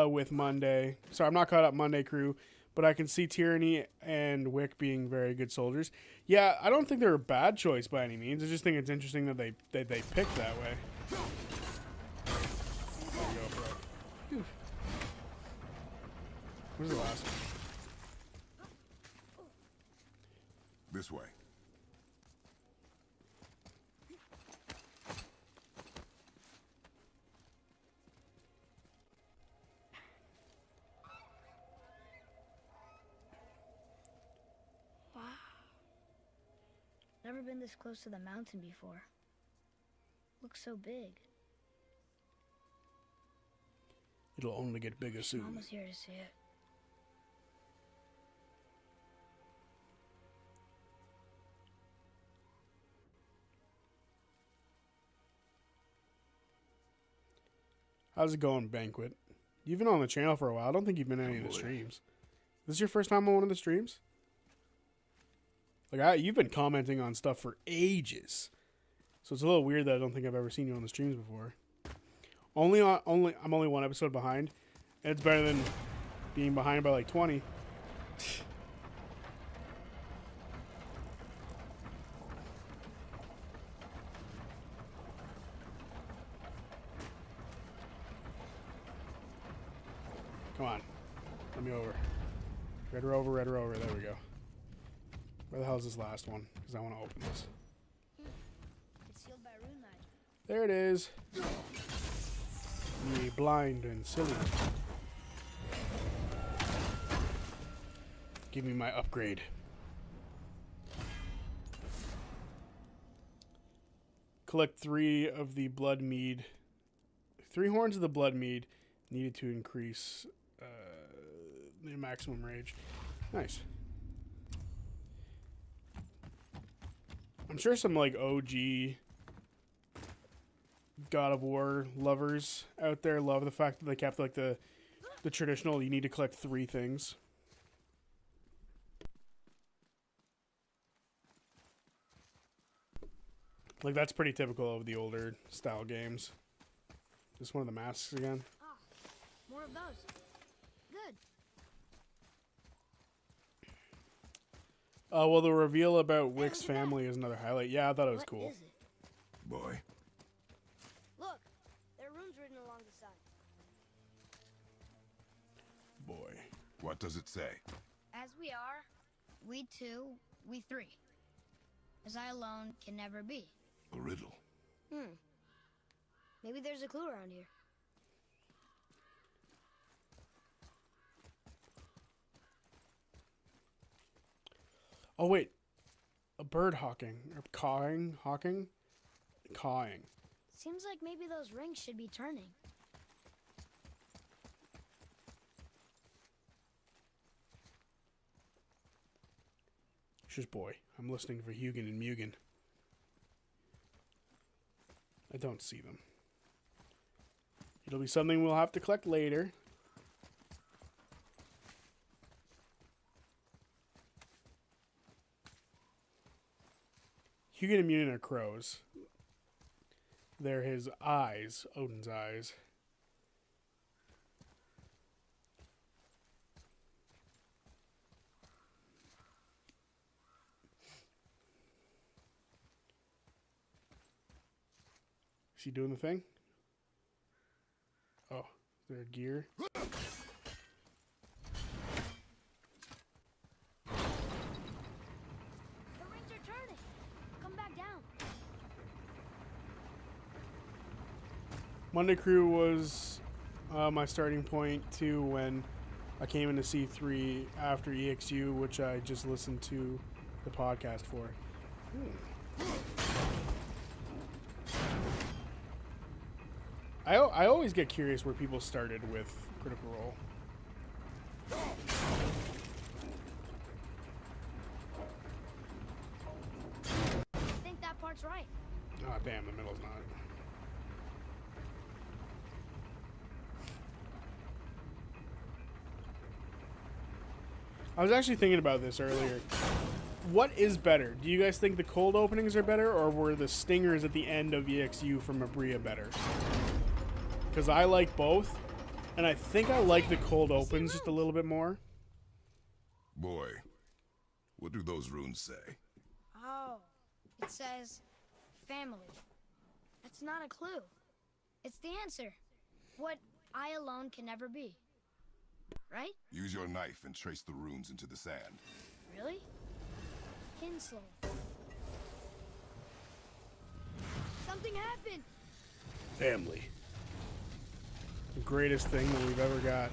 with Monday. Sorry, I'm not caught up Monday crew, but I can see Tyranny and Wick being very good soldiers. Yeah, I don't think they're a bad choice by any means. I just think it's interesting that they picked that way. There you go, bro. Whew. Where's the last one? This way. Wow. Never been this close to the mountain before. Looks so big. It'll only get bigger soon. Mom was here to see it. How's it going, Banquet? You've been on the channel for a while. I don't think you've been in any of the streams. This is your first time on one of the streams? Like, you've been commenting on stuff for ages. So it's a little weird that I don't think I've ever seen you on the streams before. I'm only 1 episode behind. And it's better than being behind by like 20. Come on. Let me over. Red Rover, Red Rover. There we go. Where the hell is this last one? Because I want to open this. It's sealed by rune magic. There it is. Me blind and silly. Give me my upgrade. Collect 3 of the blood mead. 3 horns of the blood mead needed to increase the maximum rage. Nice. I'm sure some like OG God of War lovers out there love the fact that they kept like the traditional, you need to collect 3 things. Like, that's pretty typical of the older style games. Just one of the masks again. Ah, more of those. Good. Well, the reveal about Wick's family is another highlight. Yeah, I thought it was cool. What is it? Boy. Look, there are runes written along the side. Boy. What does it say? As we are, we 2, we 3. As I alone can never be. A riddle. Maybe there's a clue around here. Oh, wait. A bird hawking. Or hawking? Cawing. Seems like maybe those rings should be turning. Shush, boy. I'm listening for Hugin and Mugen. I don't see them. It'll be something we'll have to collect later. Hugin and Mugen are crows. They're his eyes, Odin's eyes. Is he doing the thing? Oh, is there a gear? The rings are turning. Come back down. Monday Crew was my starting point too when I came into C3 after EXU, which I just listened to the podcast for. I always get curious where people started with Critical Role. I think that part's right. Oh, damn, the middle's not. I was actually thinking about this earlier. What is better? Do you guys think the cold openings are better, or were the stingers at the end of EXU from Abria better? Because I like both, and I think I like the cold opens just a little bit more. Boy, what do those runes say? Oh, it says family. That's not a clue. It's the answer. What I alone can never be. Right? Use your knife and trace the runes into the sand. Really? Kinslow. Something happened. Family. The greatest thing that we've ever got.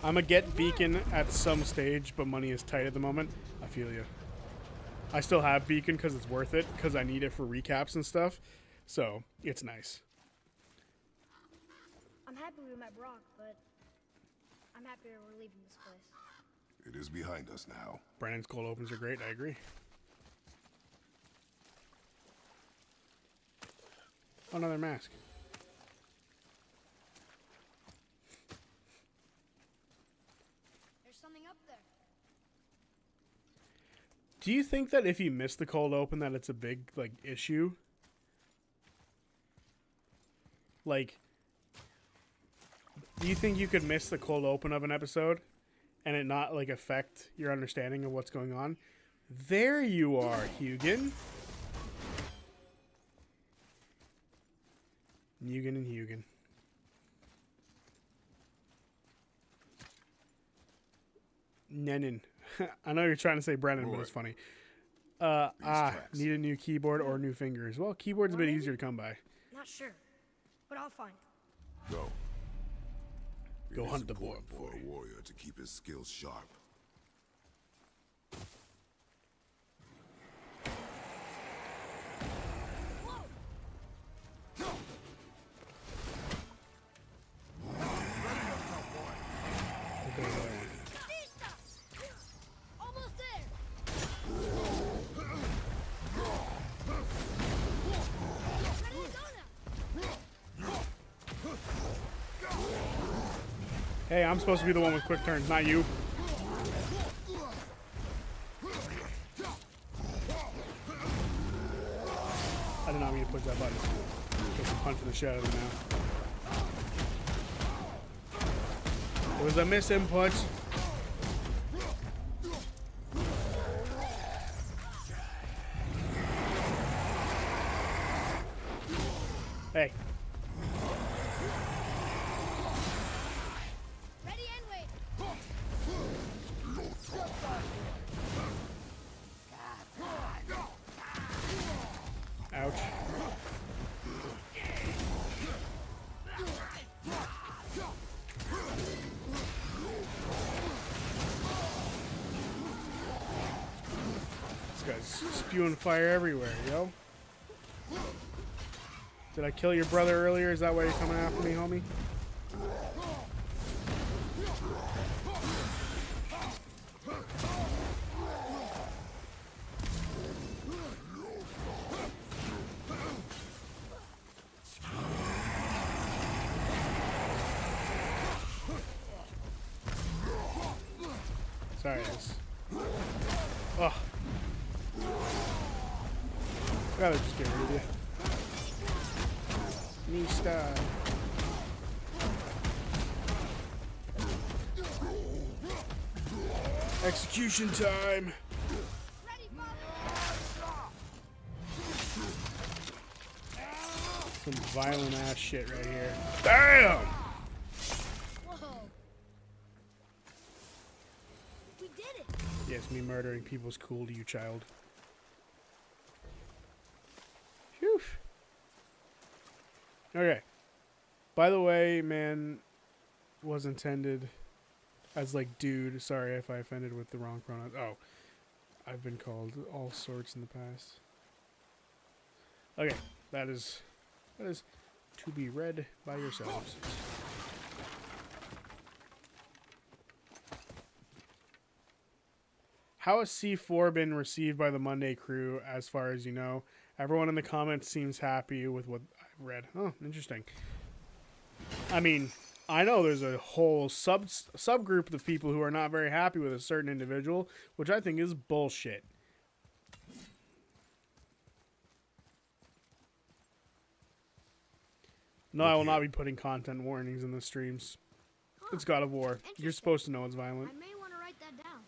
I'm gonna get Beacon at some stage, but money is tight at the moment. I feel you. I still have Beacon because it's worth it, because I need it for recaps and stuff. So, it's nice. I'm happy we met Brock, but I'm happier we're leaving this place. It is behind us now. Brandon's cold opens are great, I agree. Another mask. There's something up there. Do you think that if you miss the cold open that it's a big, like, issue? Like, do you think you could miss the cold open of an episode and it not, like, affect your understanding of what's going on? There you are, Hugin. Hugin and Hugin. Nenin. I know you're trying to say Brennan, but it's funny. Need a new keyboard or new fingers. Well, keyboard's a bit easier to come by. Not sure, but I'll find. Go. Go It is hunt the boy. important for a warrior to keep his skills sharp. Almost there. Ready to go now. Hey, I'm supposed to be the one with quick turns, not you. I did not mean to push that button. Just punching the shit out of him now. It was a misinput. Hey. Ready and wait. Ouch. This guy's spewing fire everywhere, yo. Did I kill your brother earlier? Is that why you're coming after me, homie? Sorry, guys. Ugh. I'd rather just get rid of you. Knee style. Execution time. Ready, father. Some violent ass shit right here. Damn! Whoa. We did it. Yes, me murdering people's cool to you, child. Phew. Okay. By the way, man, was intended as like dude. Sorry if I offended with the wrong pronouns. Oh, I've been called all sorts in the past. Okay, that is to be read by yourselves. How has C4 been received by the Monday crew, as far as you know? Everyone in the comments seems happy with what I've read. Oh, interesting. I mean, I know there's a whole subgroup of people who are not very happy with a certain individual, which I think is bullshit. No, I will not be putting content warnings in the streams. It's God of War. You're supposed to know it's violent. I may want to write that down.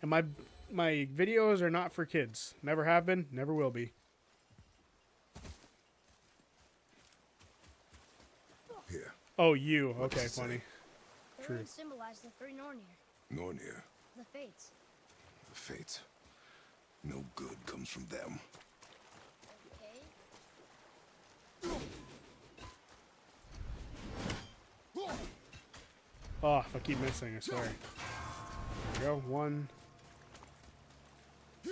And my videos are not for kids. Never have been, never will be. Here, Oh, you. Okay, does it funny. say? The True. runes symbolize the three Nornir, Nornir, the Fates. the Fates. No good comes from them. Okay. Oh, if I keep missing, I swear. There we go. 1, 2.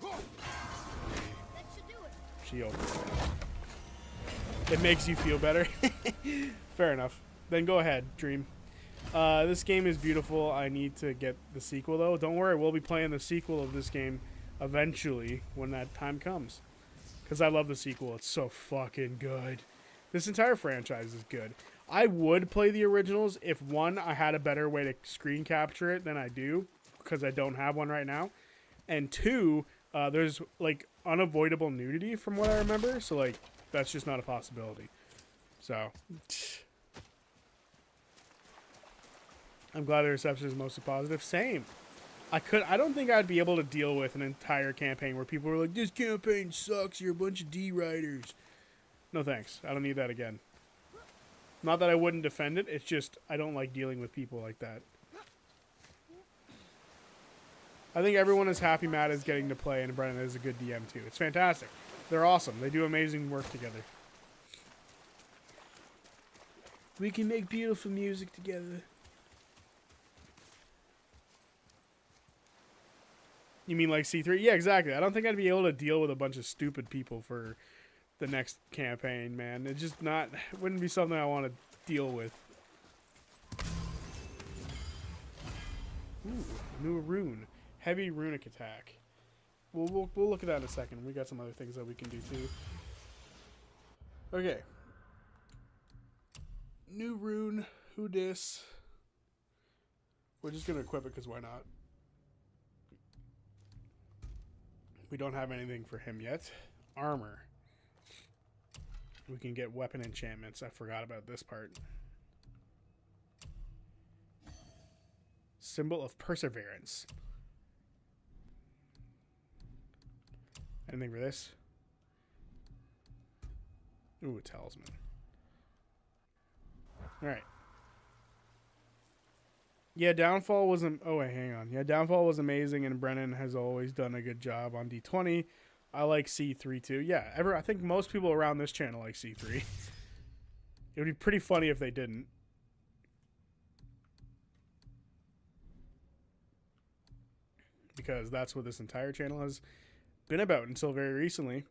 That should do it. She opens it. It makes you feel better. Fair enough. Then go ahead, Dream. This game is beautiful. I need to get the sequel, though. Don't worry, we'll be playing the sequel of this game eventually when that time comes. Because I love the sequel. It's so fucking good. This entire franchise is good. I would play the originals if, one, I had a better way to screen capture it than I do, because I don't have one right now. And two, there's, like, unavoidable nudity from what I remember. So, like, that's just not a possibility. So, I'm glad the reception is mostly positive. Same. I don't think I'd be able to deal with an entire campaign where people were like, this campaign sucks, you're a bunch of D-writers. No thanks. I don't need that again. Not that I wouldn't defend it, it's just I don't like dealing with people like that. I think everyone is happy Matt is getting to play and Brennan is a good DM too. It's fantastic. They're awesome. They do amazing work together. We can make beautiful music together. You mean like C3? Yeah, exactly. I don't think I'd be able to deal with a bunch of stupid people for the next campaign, man. It's just not, it wouldn't be something I want to deal with. Ooh, new rune. Heavy runic attack. We'll look at that in a second. We got some other things that we can do too. Okay. New rune. Who dis? We're just going to equip it because why not? We don't have anything for him yet. Armor. We can get weapon enchantments. I forgot about this part. Symbol of perseverance. Anything for this? Ooh, a talisman. Alright. Yeah, Downfall was... Oh, wait, hang on. Yeah, Downfall was amazing, and Brennan has always done a good job on D20. I like C3, too. Yeah, I think most people around this channel like C3. It would be pretty funny if they didn't. Because that's what this entire channel has been about until very recently.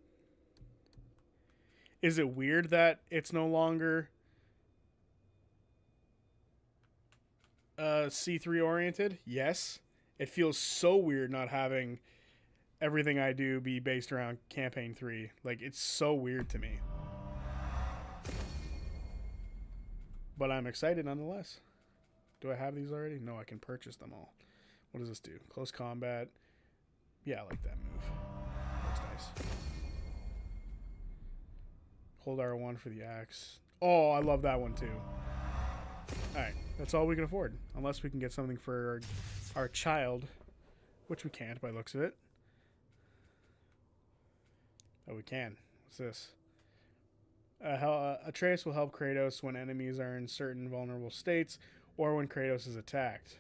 Is it weird that it's no longer C3 oriented? Yes. It feels so weird not having everything I do be based around campaign 3. Like, it's so weird to me. But I'm excited nonetheless. Do I have these already? No, I can purchase them all. What does this do? Close combat. Yeah, I like that move. Looks nice. Hold R1 for the axe. Oh, I love that one too. Alright, that's all we can afford. Unless we can get something for our child, which we can't by the looks of it. Oh, we can. What's this? Atreus will help Kratos when enemies are in certain vulnerable states or when Kratos is attacked.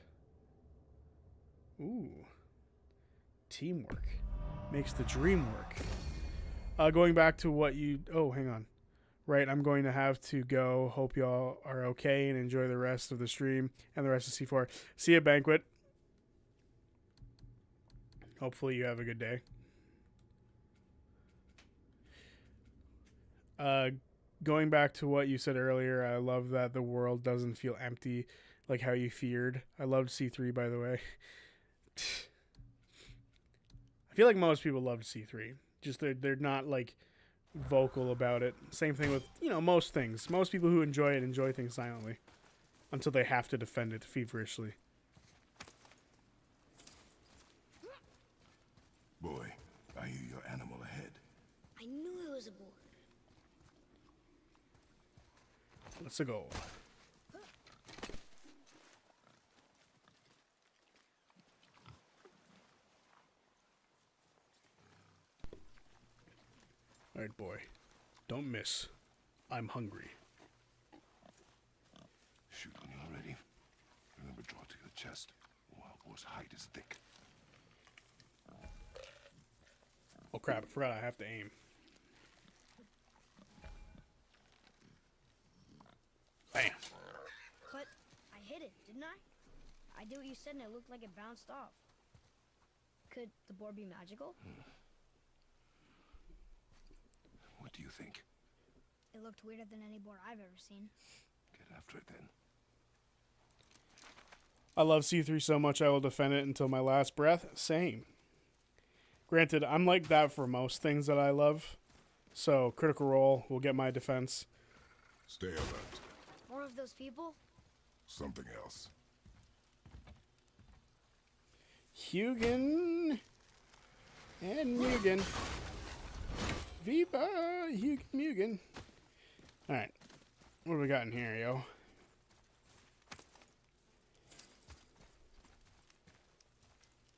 Ooh. Teamwork makes the dream work. Going back to what you... Oh, hang on. Right, I'm going to have to go. Hope y'all are okay and enjoy the rest of the stream and the rest of C4. See you, Banquet. Hopefully you have a good day. Going back to what you said earlier, I love that the world doesn't feel empty like how you feared. I loved C3, by the way. I feel like most people loved C3. Just they're not like vocal about it. Same thing with, you know, most things. Most people who enjoy it enjoy things silently until they have to defend it feverishly. Boy, I hear your animal ahead. I knew it was a boar. Let's go. Alright, boy. Don't miss. I'm hungry. Shoot when you're ready. Remember, draw to your chest. Wild boar's hide is thick. Oh crap, I forgot I have to aim. Bam. But I hit it, didn't I? I did what you said and it looked like it bounced off. Could the boar be magical? What do you think? It looked weirder than any boar I've ever seen. Get after it then. I love C3 so much I will defend it until my last breath. Same. Granted, I'm like that for most things that I love. So, Critical Role will get my defense. Stay alert. More of those people? Something else. Hugin and Mugen. Viva Hugin Mugen. Alright. What do we got in here, yo?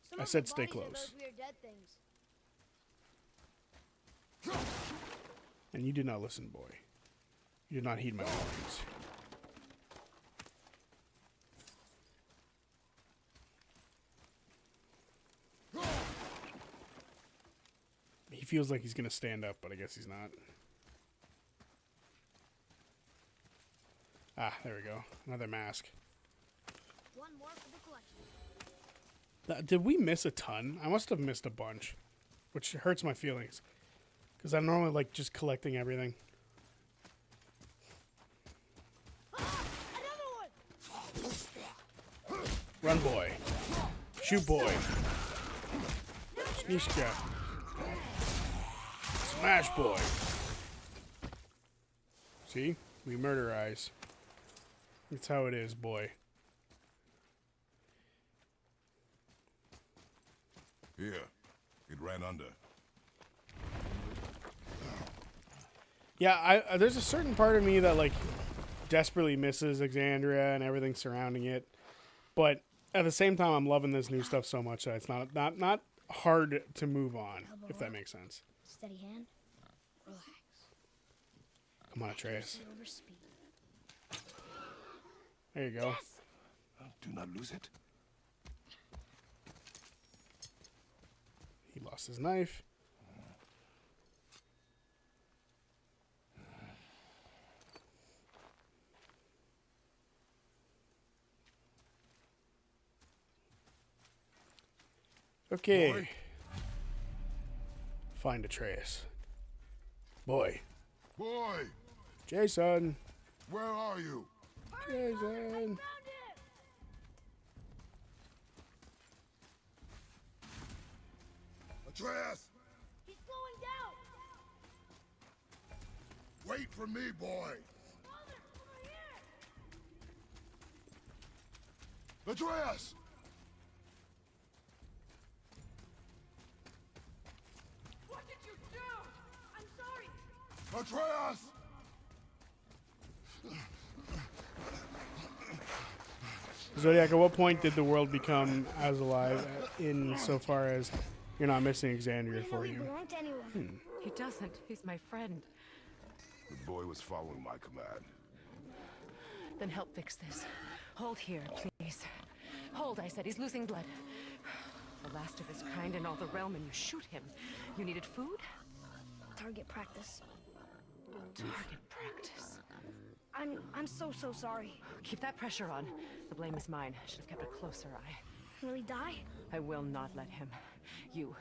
Some I of said the stay bodies are close. those weird dead things. And you did not listen, boy. You did not heed my warnings. He feels like he's going to stand up, but I guess he's not. Ah, there we go. Another mask. One more for the collection. Did we miss a ton? I must have missed a bunch, which hurts my feelings. Because I normally like just collecting everything. Ah, another one! Run, boy. Shoot, boy. Snishka. Smash, boy. See? We murderize. That's how it is, boy. Here. It ran under. Yeah, there's a certain part of me that like desperately misses Exandria and everything surrounding it, but at the same time, I'm loving this new stuff so much that it's not hard to move on, if that makes sense. Steady hand. Relax. Come on, Atreus. Over speed. There you go. Do not lose it. He lost his knife. Okay. Boy. Find Atreus. Boy. Boy! Jason. Where are you? Jason. Atreus! He's slowing down! Wait for me, boy! Father, over here! Atreus! What did you do? I'm sorry. Atreus! Zodiac, at what point did the world become as alive in so far as you're not missing Xandria for He you? belong to anyone. He doesn't. He's my friend. The boy was following my command. Then help fix this. Hold here, please. Hold, I said. He's losing blood. The last of his kind in all the realm, and you shoot him. You needed food? Target practice. Target practice. I'm so sorry. Keep that pressure on. The blame is mine. I should have kept a closer eye. Will he die? I will not let him. You.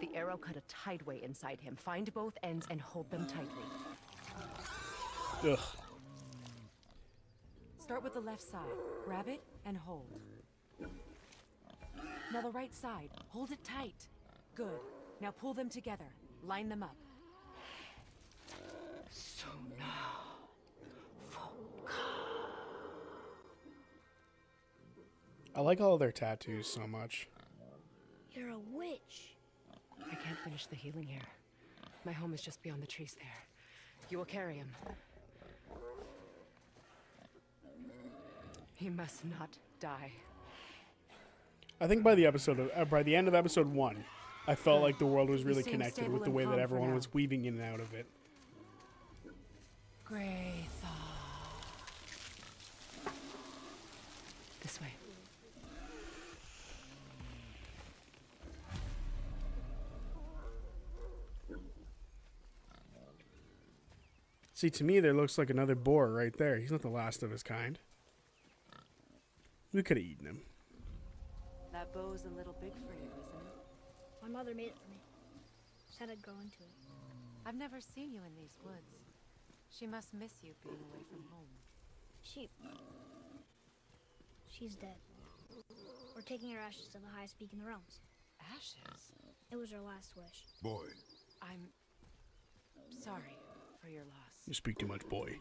The arrow cut a tideway inside him. Find both ends and hold them tightly. Ugh. Start with the left side. Grab it and hold. Now the right side. Hold it tight. Good. Now pull them together. Line them up. So now. I like all of their tattoos so much. You're a witch. I can't finish the healing here. My home is just beyond the trees there. You will carry him. He must not die. I think by the end of episode 1, I felt like the world was really seem connected stable with the and way that calm for everyone now. was weaving in and out of it. Grey thought. This way. See, to me, there looks like another boar right there. He's not the last of his kind. We could have eaten him. That bow's a little big for you, isn't it? My mother made it for me. Said I'd grow into it. I've never seen you in these woods. She must miss you being away from home. She's dead. We're taking her ashes to the highest peak in the realms. Ashes? It was her last wish. Boy, I'm sorry for your loss. You speak too much, boy.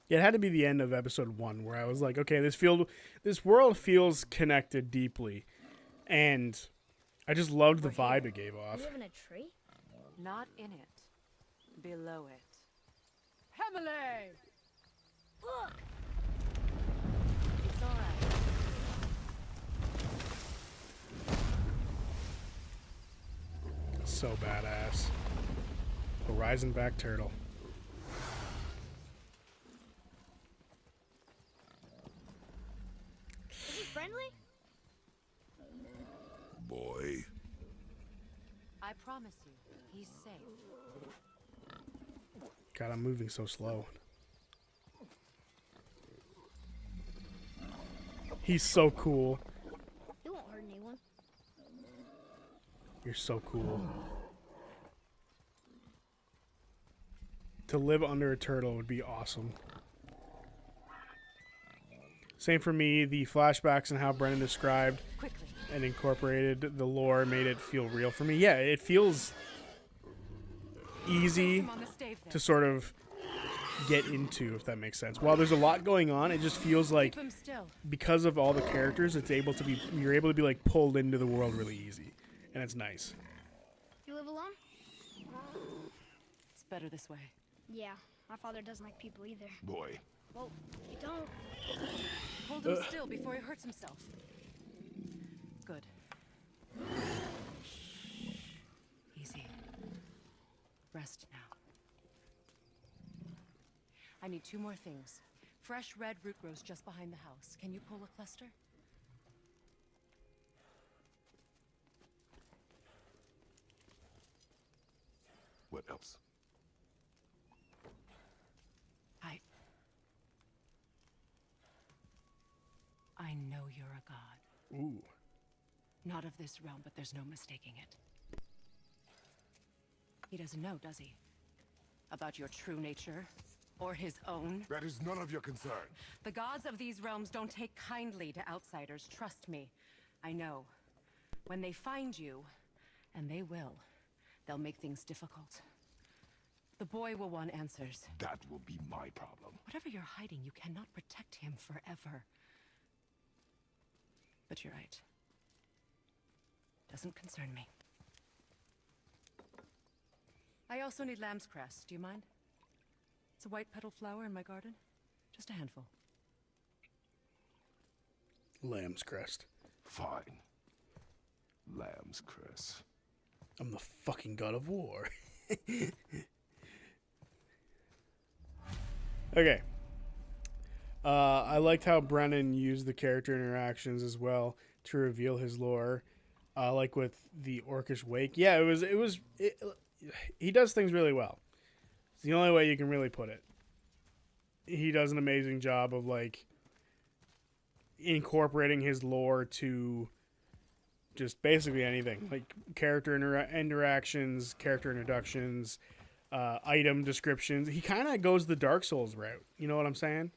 Yeah, it had to be the end of episode 1 where I was like, okay, this world feels connected deeply. And I just loved the vibe it gave off. You live in a tree? Not in it. Below it. Hemele! Look! It's alright. So badass. Horizon back turtle. Is he friendly? boy. I promise you, he's safe. God, I'm moving so slow. He's so cool. He won't hurt anyone. You're so cool. To live under a turtle would be awesome. Same for me. The flashbacks and how Brennan described Quickly. and incorporated the lore made it feel real for me. Yeah, it feels easy Him on the stave there. to sort of get into, if that makes sense. While there's a lot going on, it just feels like Keep him still. because of all the characters, you're able to be like pulled into the world really easy, and it's nice. You live alone? It's better this way. Yeah, my father doesn't like people either. Boy, Well, you don't. Hold him still before he hurts himself. Good. Easy. Rest now. I need 2 more things. Fresh red root grows just behind the house. Can you pull a cluster? what else? I know you're a god. Ooh. Not of this realm, but there's no mistaking it. He doesn't know, does he? About your true nature? Or his own? That is none of your concern. The gods of these realms don't take kindly to outsiders, trust me. I know. When they find you, and they will, they'll make things difficult. The boy will want answers. That will be my problem. Whatever you're hiding, you cannot protect him forever. But you're right. Doesn't concern me. I also need lamb's cress. Do you mind? It's a white petal flower in my garden. Just a handful. Lamb's crest. Fine. Lamb's crest. I'm the fucking god of war. Okay. I liked how Brennan used the character interactions as well to reveal his lore. Like with the Orcish Wake. Yeah, he does things really well. It's the only way you can really put it. He does an amazing job of like incorporating his lore to just basically anything, like character interactions, character introductions, item descriptions. He kind of goes the Dark Souls route. You know what I'm saying?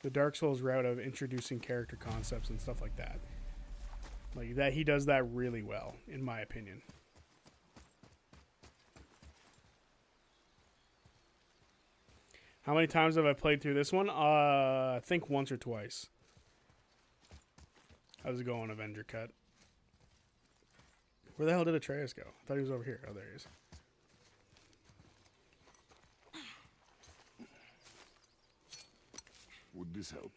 The Dark Souls route of introducing character concepts and stuff like that. Like that, he does that really well, in my opinion. How many times have I played through this one? I think once or twice. How's it going, Avenger Cut? Where the hell did Atreus go? I thought he was over here. Oh, there he is. Would this help?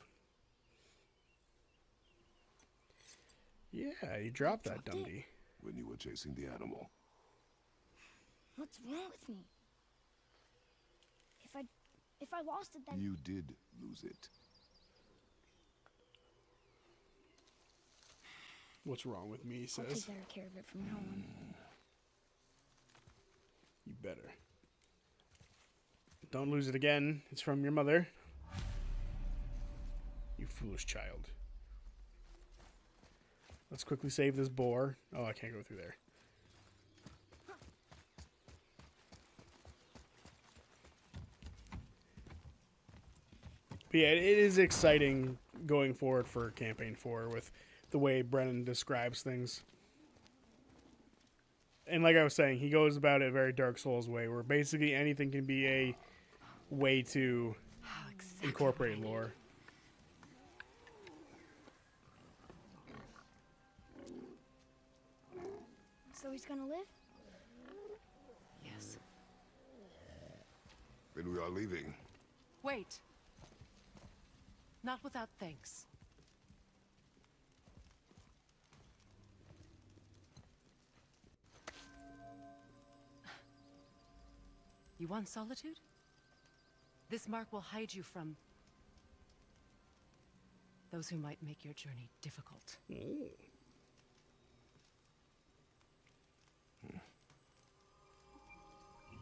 Yeah, you dropped that, Dundee. When you were chasing the animal. What's wrong with me? If I lost it, then... You did lose it. What's wrong with me, he I'll says. take better care of it from now on. You better. Don't lose it again. It's from your mother. You foolish child. Let's quickly save this boar. Oh, I can't go through there. But yeah, it is exciting going forward for Campaign 4 with the way Brennan describes things. And like I was saying, he goes about it a very Dark Souls way, where basically anything can be a way to incorporate lore. So he's gonna live? Yes. Then we are leaving. Wait. Not without thanks. You want solitude? This mark will hide you from those who might make your journey difficult. Ooh.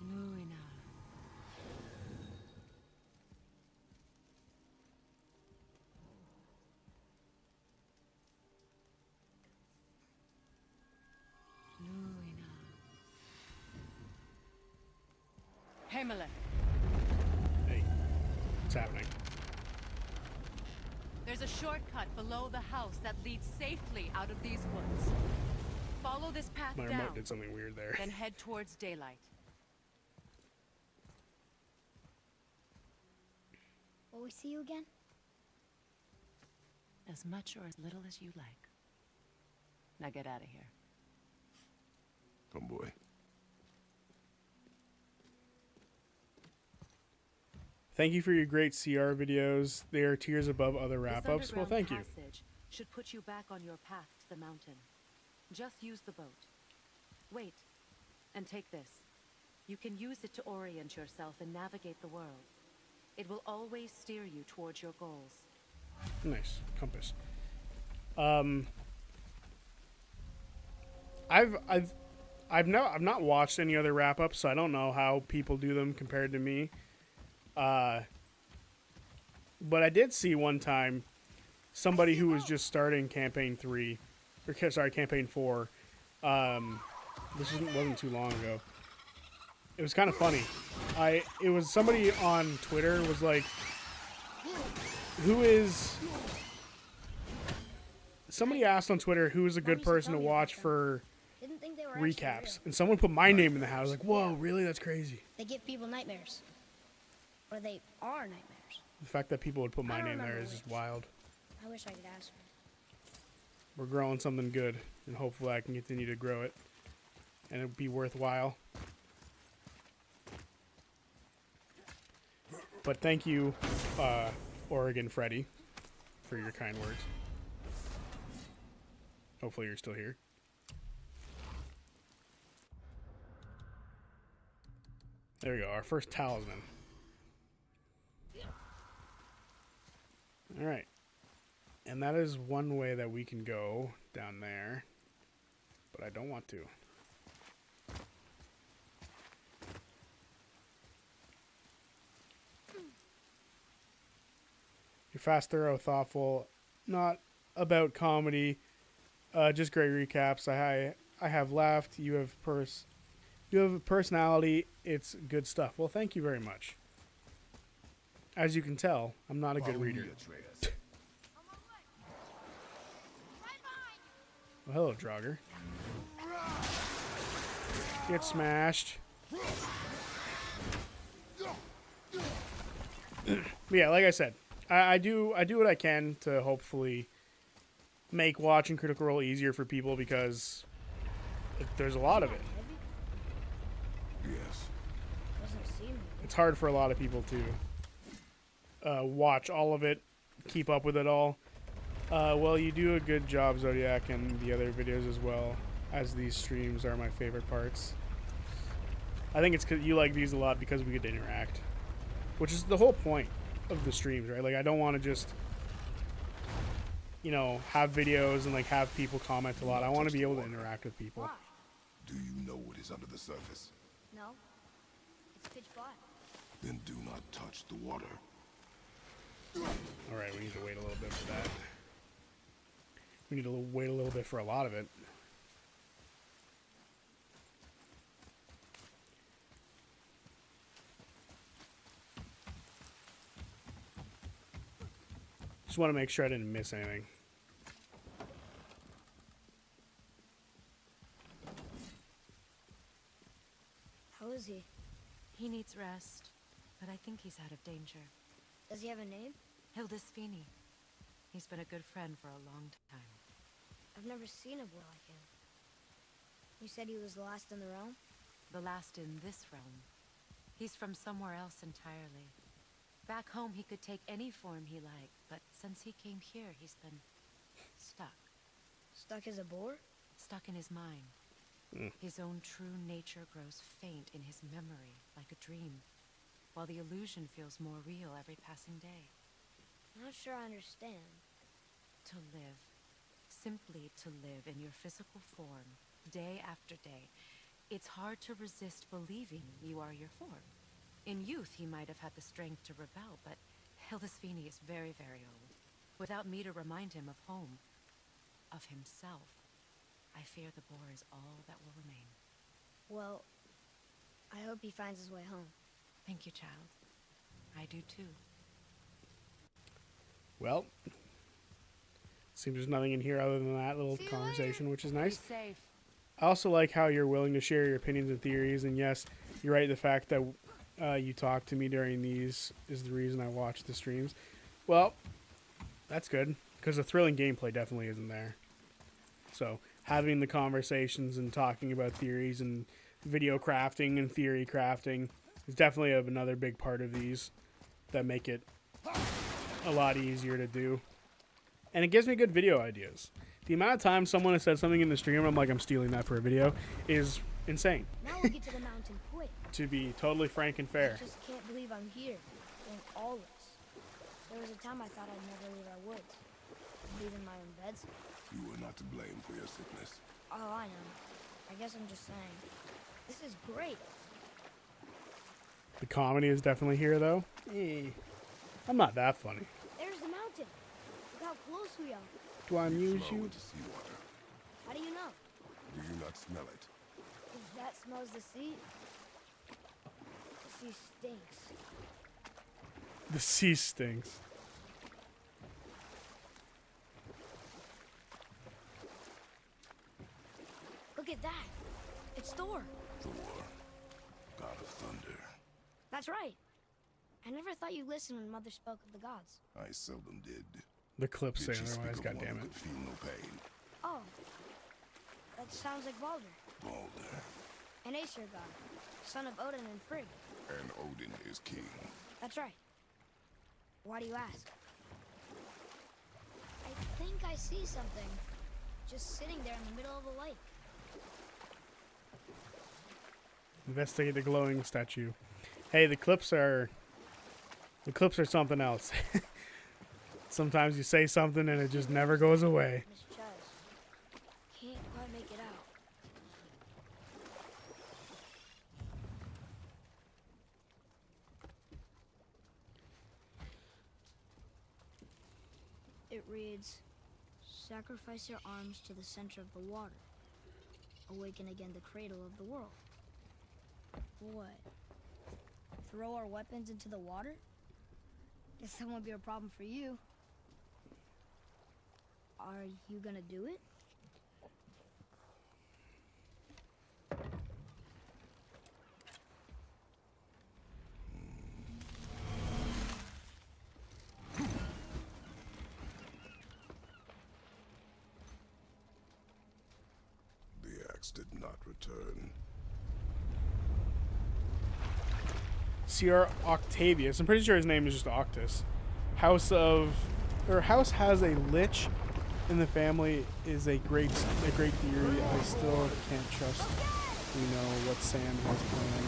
Nuina. Nuina. Hemelech. Hey, what's happening? There's a shortcut below the house that leads safely out of these woods. Follow this path My down, remote did something weird there. then head towards daylight. Will we see you again? As much or as little as you like. Now get out of here. Come, boy. Thank you for your great CR videos. They are tiers above other wrap-ups. Well, thank you. Passage should put you back on your path to the mountain. Just use the boat. Wait, and take this. You can use it to orient yourself and navigate the world. It will always steer you towards your goals. Nice compass. I've not watched any other wrap-ups, so I don't know how people do them compared to me. But I did see one time somebody who was just starting campaign 3, or sorry, campaign 4. This wasn't too long ago. It was kind of funny. It was somebody on Twitter was like, somebody asked on Twitter who is a good person to watch for Didn't think they were actually recaps, real. and someone put my name in the house. Like, whoa, really? That's crazy. They give people nightmares. Or they are nightmares. The fact that people would put my I don't name there remember is just which. wild. I wish I could ask her. We're growing something good, and hopefully I can continue to grow it, and it'll be worthwhile. But thank you, Oregon Freddy, for your kind words. Hopefully you're still here. There we go, our first talisman. Alright. And that is one way that we can go down there. But I don't want to. You're fast, thorough, thoughtful, not about comedy, just great recaps. I have laughed. You have a personality. It's good stuff. Well, thank you very much. As you can tell, I'm not a good reader. Well, hello, Draugr. Get smashed. Yeah, like I said, I do what I can to hopefully make watching Critical Role easier for people because there's a lot of it. Yes. It's hard for a lot of people to watch all of it, keep up with it all. Well, you do a good job, Zodiac, and the other videos as well, as these streams are my favorite parts. I think it's 'cause you like these a lot because we get to interact, which is the whole point of the streams, right? Like, I don't want to just, you know, have videos and like have people comment a lot. I want to be able to interact with people. Why? Do you know what is under the surface? No. It's pitch black. Then do not touch the water. All right, we need to wait a little bit for that. We need to wait a little bit for a lot of it. Just want to make sure I didn't miss anything. How is he? He needs rest, but I think he's out of danger. Does he have a name? Hildisvini. He's been a good friend for a long time. I've never seen a boy like him. You said he was the last in the realm? The last in this realm. He's from somewhere else entirely. Back home he could take any form he liked, but since he came here he's been stuck. Stuck as a boar? Stuck in his mind. His own true nature grows faint in his memory, like a dream, while the illusion feels more real every passing day. I'm not sure I understand. To live. Simply to live in your physical form, day after day. It's hard to resist believing you are your form. In youth, he might have had the strength to rebel, but Hildisvini is very, very old. Without me to remind him of home, of himself, I fear the boar is all that will remain. Well, I hope he finds his way home. Thank you, child. I do too. Well, seems there's nothing in here other than that little conversation, which is nice. Be safe. I also like how you're willing to share your opinions and theories, and yes, you're right, the fact that you talk to me during these is the reason I watch the streams. Well, that's good, because the thrilling gameplay definitely isn't there. So, having the conversations and talking about theories and video crafting and theory crafting is definitely another big part of these that make it a lot easier to do. And it gives me good video ideas. The amount of times someone has said something in the stream and I'm like, I'm stealing that for a video, is insane. Now we'll get to the mountain quick. To be totally frank and fair. I just can't believe I'm here, doing all this. There was a time I thought I'd never leave our woods. Leave in my own beds. You are not to blame for your sickness. Oh, I know. I guess I'm just saying. This is great. The comedy is definitely here, though. I'm not that funny. There's the mountain. Look how close we are. Do I amuse Flow you? into seawater. How do you know? Do you not smell it? If that smells the sea, the sea stinks. The sea stinks. Look at that. It's Thor. Thor, god of thunder. That's right. I never thought you listened when Mother spoke of the gods. I seldom did. The clips say Did she otherwise, speak of one goddammit. who could feel no pain? Oh. That sounds like Baldur. Baldur. An Aesir god, son of Odin and Frigg. And Odin is king. That's right. Why do you ask? I think I see something. Just sitting there in the middle of a lake. Investigate the glowing statue. Hey, the clips are something else. Sometimes you say something and it just never goes away. Miss Chaz. Can't quite make it out. It reads, sacrifice your arms to the center of the water. Awaken again the cradle of the world. What? Throw our weapons into the water? Guess that won't be a problem for you. Are you gonna do it? The axe did not return. Sr. Octavius. I'm pretty sure his name is just Octus. House has a lich in the family is a great theory. I still can't trust what Sam has planned.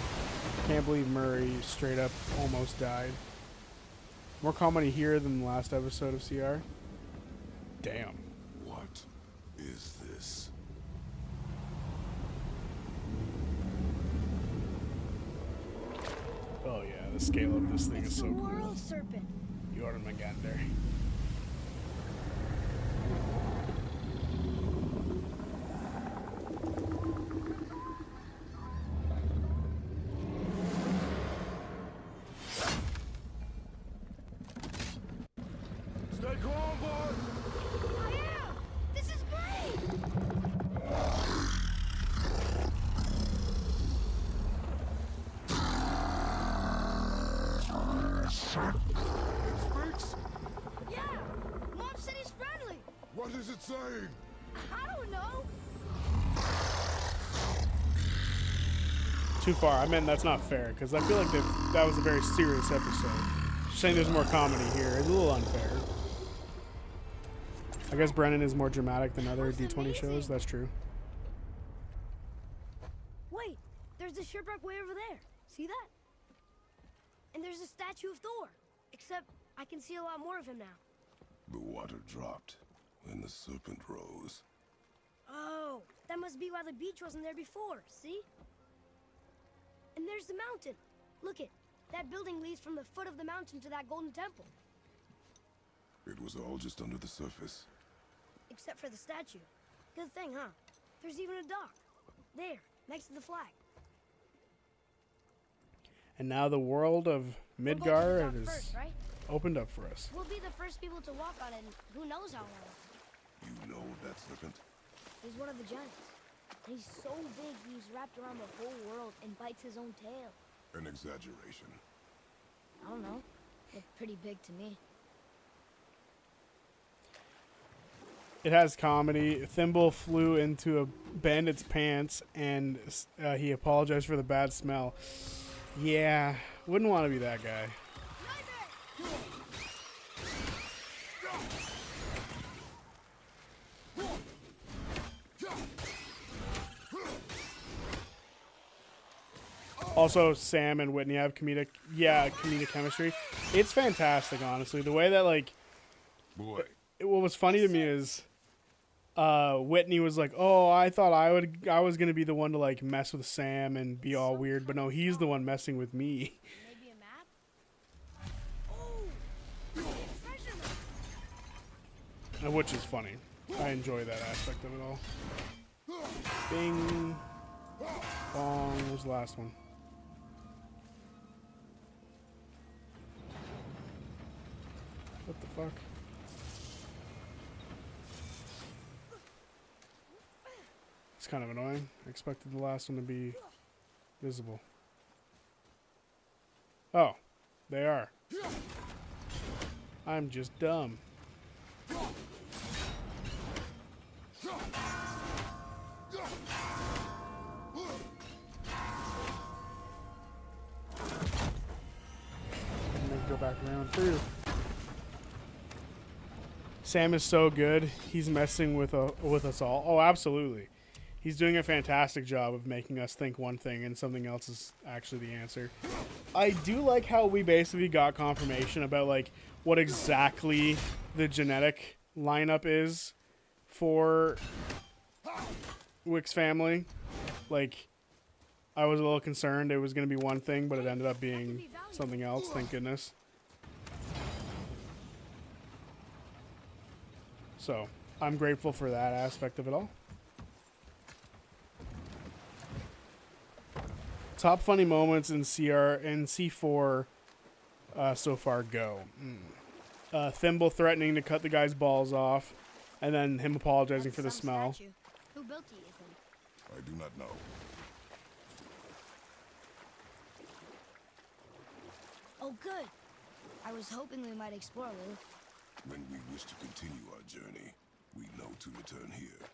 Can't believe Murray straight up almost died. More comedy here than the last episode of CR. Damn. What is this? Oh yeah, the scale of this thing It's is so the cool. world serpent. Jormungandr. Stay calm, boy! I am! This is great! It speaks? Yeah! Mom said he's friendly! What is it saying? I don't know! Too far. I mean, that's not fair, because I feel like that was a very serious episode. Just saying there's more comedy here is a little unfair. I guess Brennan is more dramatic than other D20 shows. That's true. Wait! There's a shipwreck way over there. See that? And there's a statue of Thor. Except I can see a lot more of him now. The water dropped, and the serpent rose. Oh, that must be why the beach wasn't there before, see? And there's the mountain. Look it, that building leads from the foot of the mountain to that golden temple. It was all just under the surface. Except for the statue. Good thing, huh? There's even a dock. There, next to the flag. And now the world of We'll go to the Midgard dock is first, right? opened up for us. We'll be the first people to walk on it in who knows how long. You know of that serpent? He's one of the giants. And he's so big he's wrapped around the whole world and bites his own tail. An exaggeration. I don't know. Looked pretty big to me. It has comedy. Thimble flew into a bandit's pants and he apologized for the bad smell. Yeah, wouldn't want to be that guy. Also, Sam and Whitney have comedic chemistry. It's fantastic, honestly. The way that, like, Boy, what was funny to me is Whitney was like, "Oh, I thought I was gonna be the one to like mess with Sam and be all weird, but no, he's the one messing with me." Maybe a map? Oh! Treasure map! Which is funny. I enjoy that aspect of it all. Bing, bong. Where's the last one? What the fuck? It's kind of annoying. I expected the last one to be visible. Oh, they are. I'm just dumb. And then go back around through. Sam is so good. He's messing with us all. Oh, absolutely. He's doing a fantastic job of making us think one thing and something else is actually the answer. I do like how we basically got confirmation about like what exactly the genetic lineup is for Wick's family. Like, I was a little concerned it was going to be one thing, but it ended up being something else. Thank goodness. So, I'm grateful for that aspect of it all. Top funny moments in C4 so far go. Thimble threatening to cut the guy's balls off, and then him apologizing for the smell. Statue. Who built it, you think? I do not know. Oh, good. I was hoping we might explore a little. When we wish to continue our journey, we know to return here.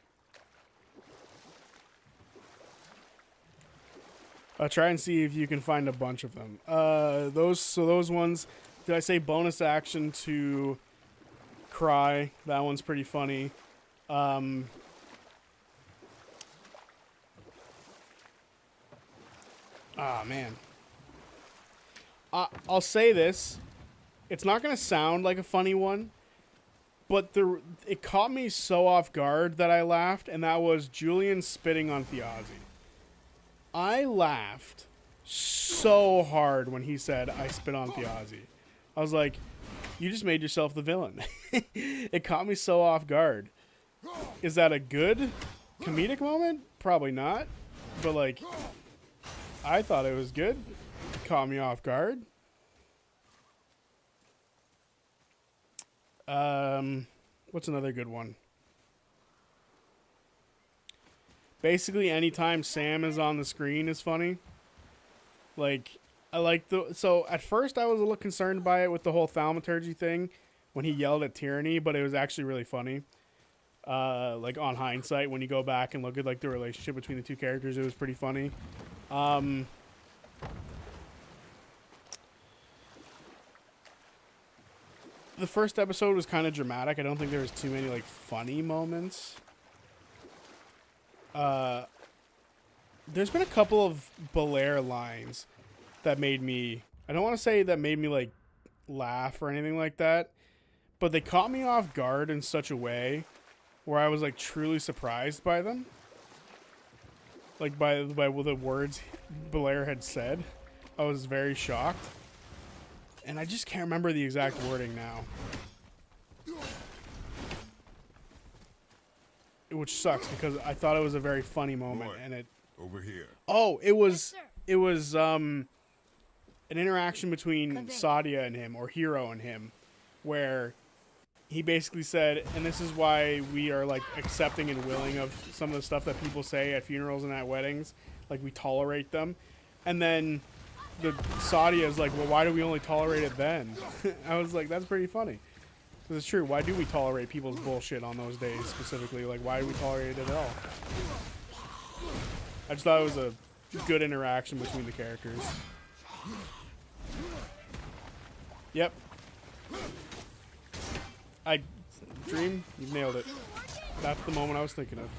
Try and see if you can find a bunch of them. Those ones. Did I say bonus action to cry? That one's pretty funny. Man. I'll say this. It's not going to sound like a funny one, but it caught me so off guard that I laughed, and that was Julian spitting on Thiazi. I laughed so hard when he said, I spit on Thiazi. I was like, you just made yourself the villain. It caught me so off guard. Is that a good comedic moment? Probably not. But, like, I thought it was good. It caught me off guard. What's another good one? Basically, anytime Sam is on the screen is funny. Like, I like so at first I was a little concerned by it with the whole thaumaturgy thing when he yelled at Tyranny, but it was actually really funny. Like, on hindsight, when you go back and look at, like, the relationship between the two characters, it was pretty funny. The first episode was kind of dramatic. I don't think there was too many, like, funny moments. There's been a couple of Belair lines that made me, I don't want to say that made me, like, laugh or anything like that, but they caught me off guard in such a way where I was, like, truly surprised by them. Like, by the words Belair had said. I was very shocked. And I just can't remember the exact wording now. Which sucks because I thought it was a very funny moment. Boy, and it... Over here. Oh, it was... Yes, sir. It was, an interaction between Sadia and him, or Hero and him, where he basically said, and this is why we are, like, accepting and willing of some of the stuff that people say at funerals and at weddings. Like, we tolerate them. And then the Sadia is like, well, why do we only tolerate it then? I was like, that's pretty funny. Because it's true. Why do we tolerate people's bullshit on those days specifically? Like, why do we tolerate it at all? I just thought it was a good interaction between the characters. Yep. Dream, you nailed it. That's the moment I was thinking of.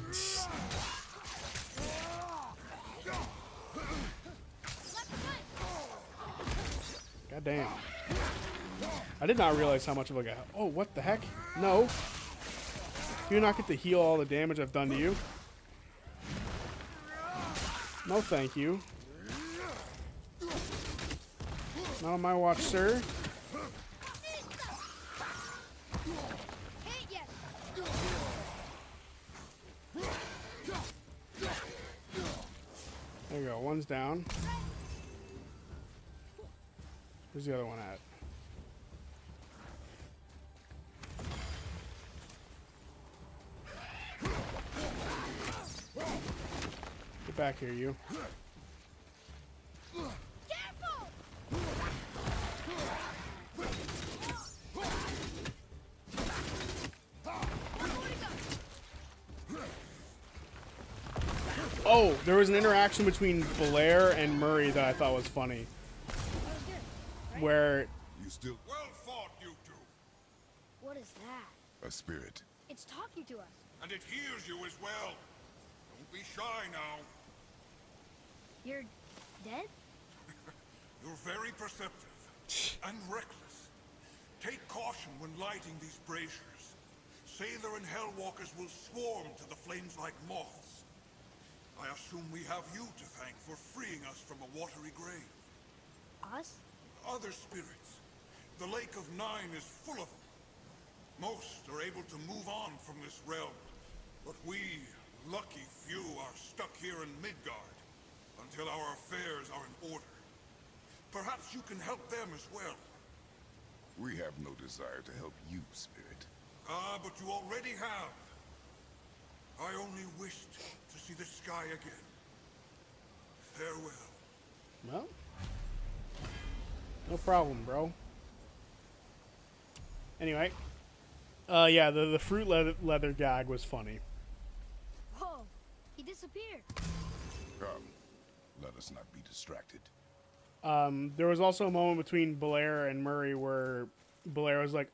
God damn. I did not realize how much of a guy. Oh, what the heck? No. Do you not get to heal all the damage I've done to you? No, thank you. Not on my watch, sir. There you go. One's down. Where's the other one at? Get back here, you. Oh, there was an interaction between Belair and Murray that I thought was funny. Where You still well fought, you two. What is that? A spirit. It's talking to us. And it hears you as well. Don't be shy now. You're dead? You're very perceptive and reckless. Take caution when lighting these braziers. Sailor and Hellwalkers will swarm to the flames like moths. I assume we have you to thank for freeing us from a watery grave. Us? Other spirits. The Lake of Nine is full of them. Most are able to move on from this realm, but we, lucky few, are stuck here in Midgard until our affairs are in order. Perhaps you can help them as well. We have no desire to help you, spirit. Ah, but you already have. I only wished to see the sky again. Farewell. Well, no problem, bro. Anyway, yeah, the fruit leather gag was funny. Whoa, he disappeared. Come, let us not be distracted. There was also a moment between Belair and Murray where Belair was like,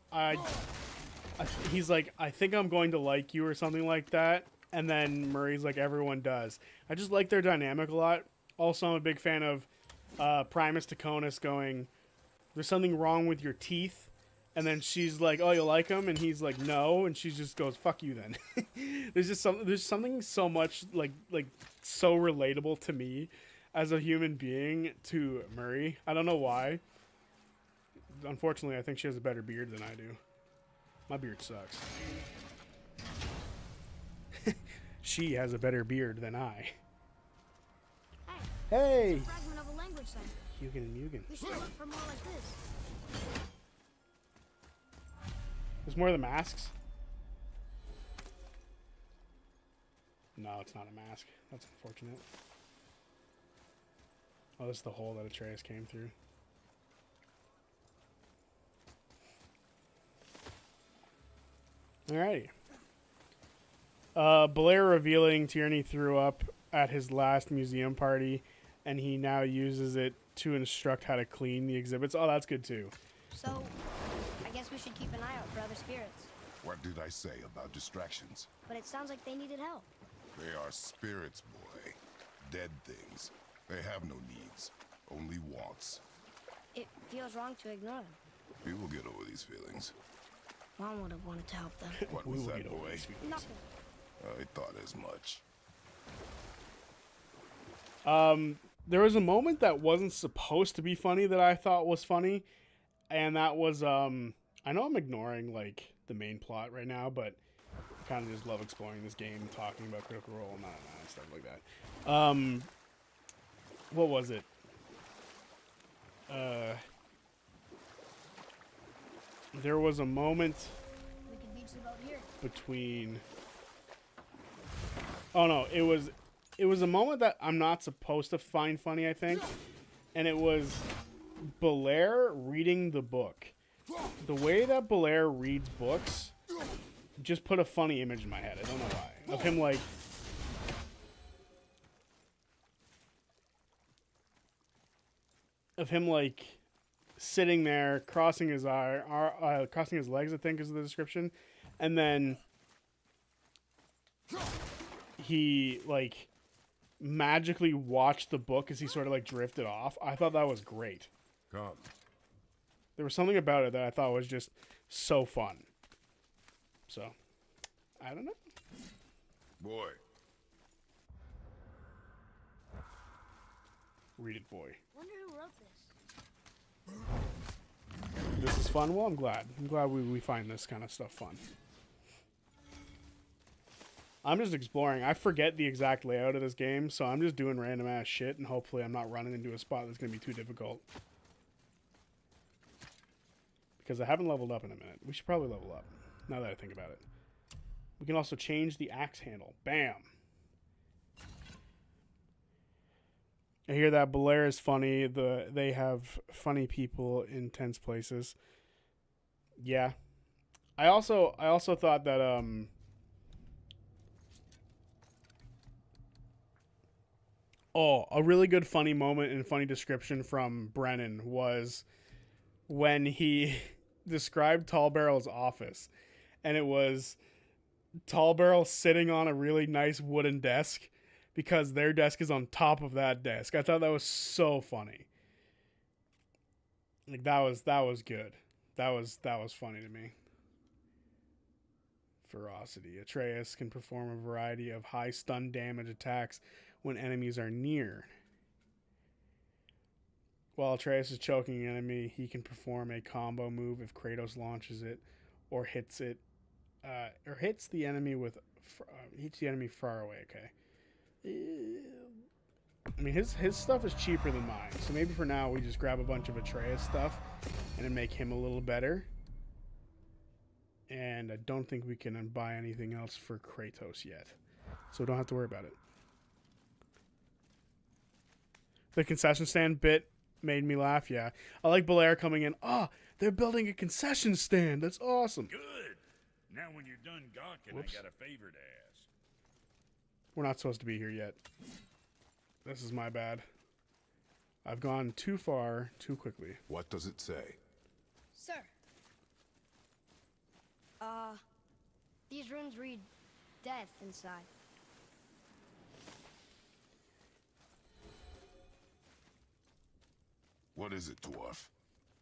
he's like, I think I'm going to like you or something like that. And then Murray's like, everyone does. I just like their dynamic a lot. Also, I'm a big fan of Primus Taconis going, there's something wrong with your teeth. And then she's like, oh, you like him? And he's like, no. And she just goes, fuck you then. There's something so much like so relatable to me as a human being to Murray. I don't know why. Unfortunately, I think she has a better beard than I do. My beard sucks. She has a better beard than I. Hey! It's a fragment of a language cipher. Hugin and Mugen. We should look for more like this. There's more of the masks. No, it's not a mask. That's unfortunate. Oh, this is the hole that Atreus came through. Alrighty. Belair revealing Tierney threw up at his last museum party, and he now uses it to instruct how to clean the exhibits. Oh, that's good too. So, I guess we should keep an eye out for other spirits. What did I say about distractions? But it sounds like they needed help. They are spirits, boy. Dead things. They have no needs, only wants. It feels wrong to ignore them. We will get over these feelings. Mom would have wanted to help them. What We was will that, get over boy? these feelings. Nothing. I thought as much. There was a moment that wasn't supposed to be funny that I thought was funny, and that was I know I'm ignoring like the main plot right now, but I kind of just love exploring this game, talking about Critical Role and stuff like that. What was it? There was a moment We could beach the boat here. between. Oh no, it was a moment that I'm not supposed to find funny, I think, and it was Belair reading the book. The way that Belair reads books just put a funny image in my head. I don't know why. Of him like sitting there, crossing his legs, I think is the description, and then he like magically watched the book as he sort of like drifted off. I thought that was great. Come. There was something about it that I thought was just so fun. So, I don't know. Boy. Read it, boy. Wonder who wrote this. This is fun. Well, I'm glad. I'm glad we find this kind of stuff fun. I'm just exploring. I forget the exact layout of this game, so I'm just doing random ass shit, and hopefully I'm not running into a spot that's going to be too difficult. Because I haven't leveled up in a minute. We should probably level up, now that I think about it. We can also change the axe handle. Bam! I hear that Belair is funny. They have funny people in tense places. Yeah. I also thought that a really good funny moment and funny description from Brennan was when he described Tall Barrel's office. and it was Tall Barrel sitting on a really nice wooden desk because their desk is on top of that desk. I thought that was so funny. Like that was good. That was funny to me. Ferocity. Atreus can perform a variety of high stun damage attacks when enemies are near. While Atreus is choking an enemy, he can perform a combo move if Kratos launches it or hits the enemy far away. Okay. I mean, his stuff is cheaper than mine, so maybe for now we just grab a bunch of Atreus stuff and then make him a little better. And I don't think we can buy anything else for Kratos yet, so we don't have to worry about it. The concession stand bit made me laugh, yeah. I like Belair coming in. Oh, they're building a concession stand. That's awesome. Good. Now when you're done gawking, Whoops. I got a favor to ask. We're not supposed to be here yet. This is my bad. I've gone too far, too quickly. What does it say? Sir. These runes read death inside. What is it, dwarf?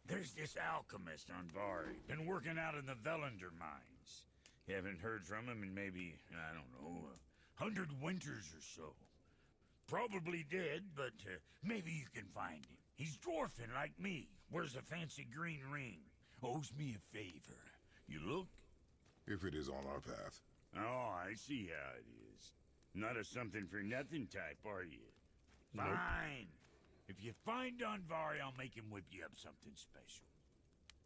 There's this alchemist on Vari. Been working out in the Velander mines. Haven't heard from him in maybe, I don't know, 100 winters or so. Probably dead, but maybe you can find him. He's dwarfing like me. Wears a fancy green ring. Owes me a favor. You look? If it is on our path. Oh, I see how it is. Not a something-for-nothing type, are you? Nope. Fine. If you find Donvari, I'll make him whip you up something special.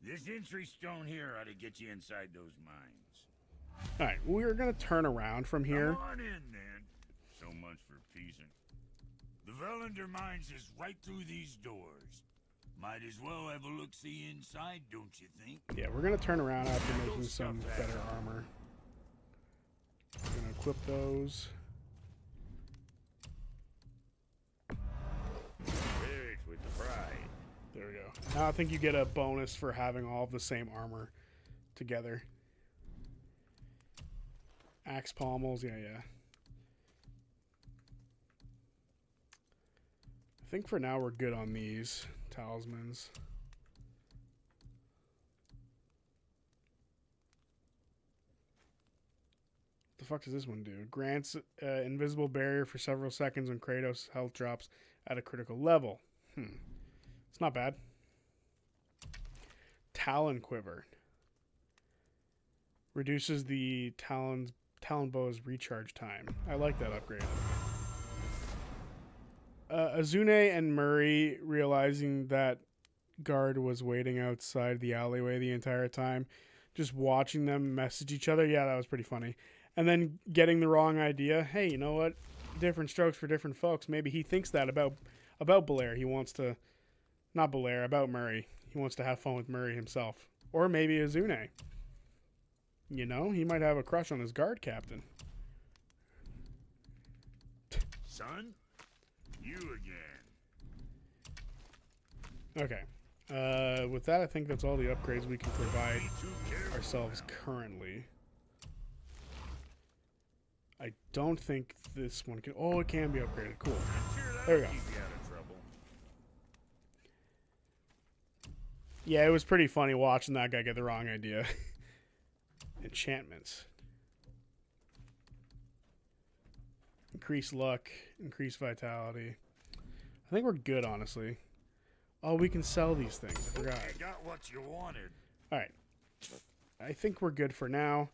This entry stone here ought to get you inside those mines. All right, we're going to turn around from here. Come on in, then. So much for peasing. The Velander mines is right through these doors. Might as well have a look-see inside, don't you think? Yeah, we're going to turn around after making some better armor. We're going to equip those. There it's with pride. There we go. Now I think you get a bonus for having all of the same armor together. Axe pommels, yeah. I think for now we're good on these talismans. What the fuck does this one do? Grants invisible barrier for several seconds when Kratos' health drops at a critical level. It's not bad. Talon quiver. Reduces the talon bow's recharge time. I like that upgrade. Azune and Murray, realizing that guard was waiting outside the alleyway the entire time, just watching them message each other. Yeah, that was pretty funny. And then getting the wrong idea. Hey, you know what? Different strokes for different folks. Maybe he thinks that about Belair. He wants to, not Belair, about Murray. He wants to have fun with Murray himself. Or maybe Azune. You know, he might have a crush on his guard captain. Son? You again. Okay. With that, I think that's all the upgrades we can provide ourselves currently. I don't think this one can... Oh, it can be upgraded. Cool. There we go. Keep you out of trouble. Yeah, it was pretty funny watching that guy get the wrong idea. Enchantments. Increase luck. Increase vitality. I think we're good, honestly. Oh, we can sell these things. I forgot. You got what you wanted. Alright. I think we're good for now.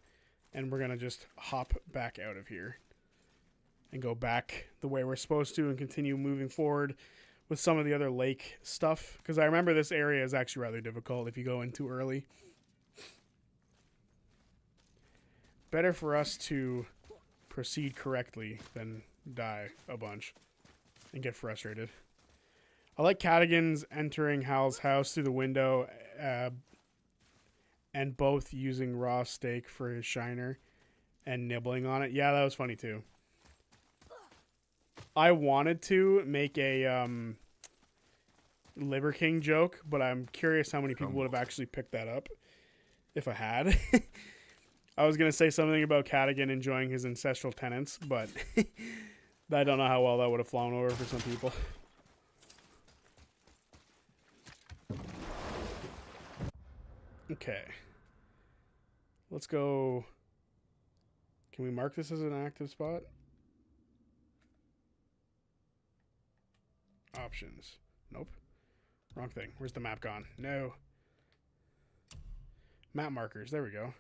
And we're going to just hop back out of here. And go back the way we're supposed to and continue moving forward with some of the other lake stuff. Because I remember this area is actually rather difficult if you go in too early. Better for us to proceed correctly than die a bunch and get frustrated. I like Cadigan's entering Hal's house through the window and both using raw steak for his shiner and nibbling on it. Yeah, that was funny too. I wanted to make a Liver King joke, but I'm curious how many people would have actually picked that up if I had. I was going to say something about Cadigan enjoying his ancestral tenants, but I don't know how well that would have flown over for some people. Okay. Let's go. Can we mark this as an active spot? Options. Nope. Wrong thing. Where's the map gone? No. Map markers. There we go.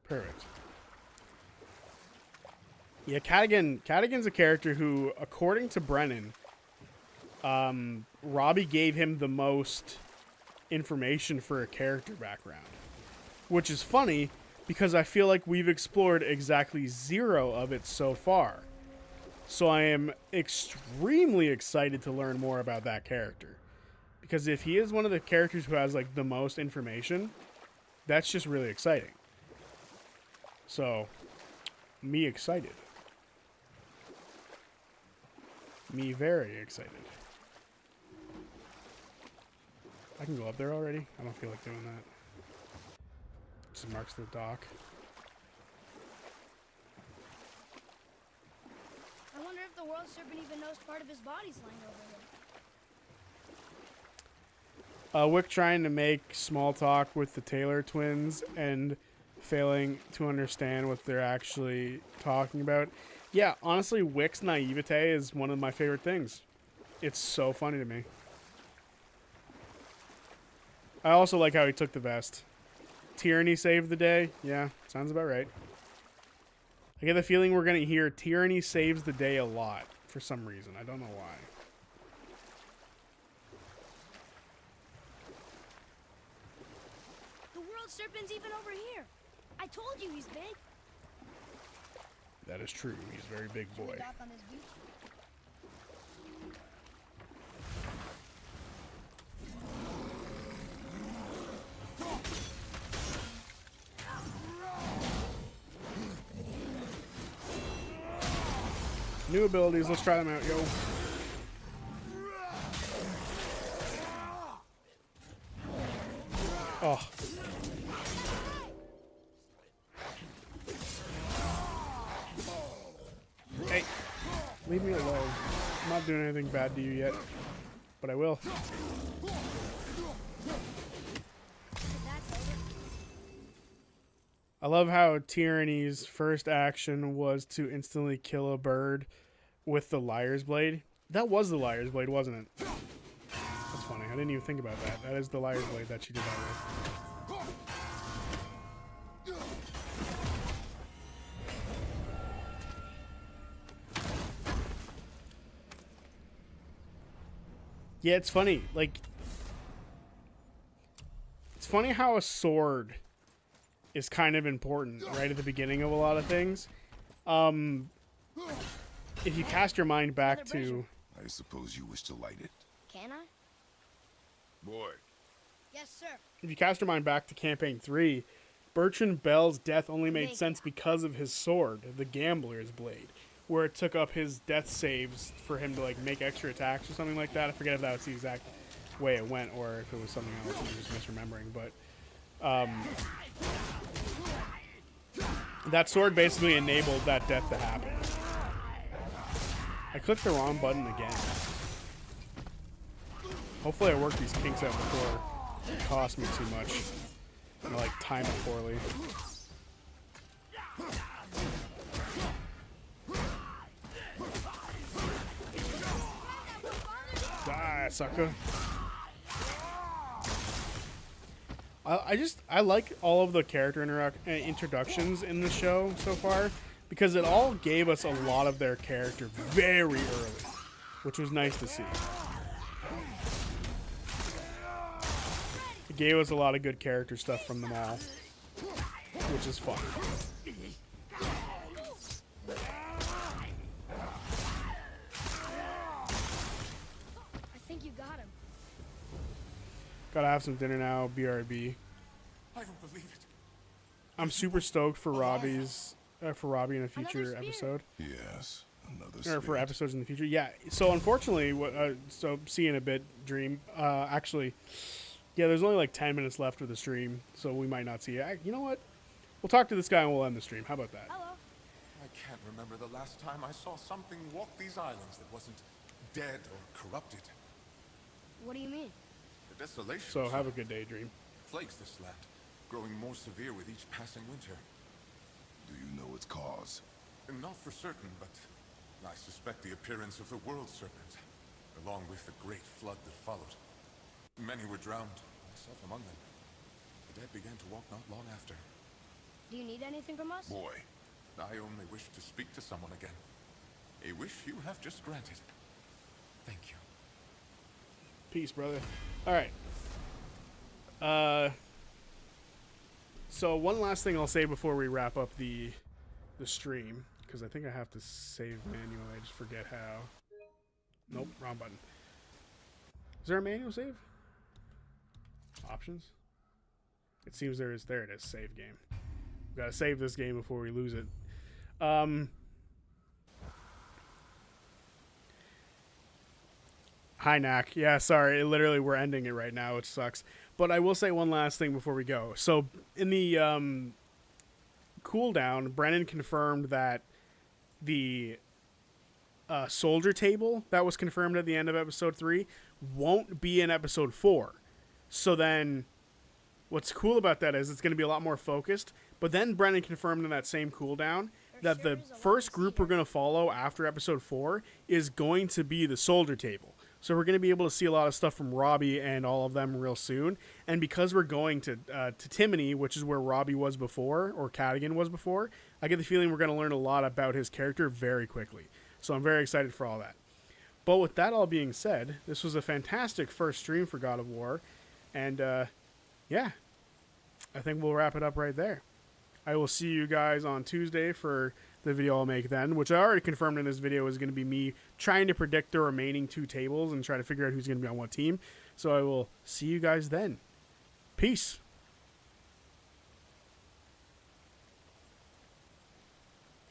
Perfect. Yeah, Cadigan's a character who, according to Brennan, Robbie gave him the most information for a character background. Which is funny, because I feel like we've explored exactly 0 of it so far. So I am extremely excited to learn more about that character. Because if he is one of the characters who has like the most information, that's just really exciting. So, me excited. Me very excited. I can go up there already? I don't feel like doing that. Just marks the dock. I wonder if the world serpent even knows part of his body's lying over here. Wick trying to make small talk with the Taylor twins and failing to understand what they're actually talking about. Yeah, honestly, Wick's naivete is one of my favorite things. It's so funny to me. I also like how he took the vest. Tyranny saved the day. Yeah, sounds about right. I get the feeling we're going to hear Tyranny saves the day a lot for some reason. I don't know why. The world serpent's even over here. I told you he's big. That is true. He's a very big Should we boy. dock on this beach? New abilities. Let's try them out, yo. Oh. Hey, leave me alone. I'm not doing anything bad to you yet, but I will. I love how Tyranny's first action was to instantly kill a bird with the Liar's Blade. That was the Liar's Blade, wasn't it? That's funny. I didn't even think about that. That is the Liar's Blade that she did that with. Yeah, it's funny. Like, it's funny how a sword is kind of important right at the beginning of a lot of things. If you cast your mind back to... I suppose you wish to light it. Can I? Boy. Yes, sir. If you cast your mind back to Campaign 3, Bertrand Bell's death only made sense because of his sword, the Gambler's Blade, where it took up his death saves for him to like make extra attacks or something like that. I forget if that was the exact way it went or if it was something else I'm just misremembering, but that sword basically enabled that death to happen. I clicked the wrong button again. Hopefully I work these kinks out before it costs me too much. And I like time it poorly. Die, sucker. I like all of the character introductions in the show so far because it all gave us a lot of their character very early, which was nice to see. It gave us a lot of good character stuff from them all, which is fun. I think you got him. Gotta have some dinner now, BRB. I don't believe it. I'm super stoked for Robbie's for Robbie in a Another future spear. episode. Yes, another Or for spirit. episodes in the future. Yeah. So unfortunately, so see you in a bit, Dream. Actually, yeah, there's only like 10 minutes left of the stream, so we might not see you. You know what? We'll talk to this guy and we'll end the stream. How about that? Hello. I can't remember the last time I saw something walk these islands that wasn't dead or corrupted. What do you mean? The desolation So have a good day, Dream. plagues this land, growing more severe with each passing winter. Do you know its cause? Not for certain, but I suspect the appearance of the world serpent, along with the great flood that followed. Many were drowned, myself among them. The dead began to walk not long after. Do you need anything from us? Boy, I only wish to speak to someone again. A wish you have just granted. Thank you. Peace, brother. All right. So one last thing I'll say before we wrap up the stream, because I think I have to save manually. I just forget how. Nope, wrong button. Is there a manual save? Options? It seems there is. There it is. Save game. We gotta save this game before we lose it. Hi, Knack. Yeah, sorry. Literally, we're ending it right now, which sucks. But I will say one last thing before we go. So, in the cooldown, Brennan confirmed that the soldier table that was confirmed at the end of episode 3 won't be in episode 4. So then, what's cool about that is it's going to be a lot more focused. But then Brennan confirmed in that same cooldown that the first group we're going to follow after episode 4 is going to be the soldier table. So we're going to be able to see a lot of stuff from Robbie and all of them real soon. And because we're going to Timony, which is where Robbie was before, or Cadigan was before, I get the feeling we're going to learn a lot about his character very quickly. So I'm very excited for all that. But with that all being said, this was a fantastic first stream for God of War. And yeah, I think we'll wrap it up right there. I will see you guys on Tuesday for the video I'll make then, which I already confirmed in this video is going to be me trying to predict the remaining 2 tables and try to figure out who's going to be on what team. So I will see you guys then. Peace.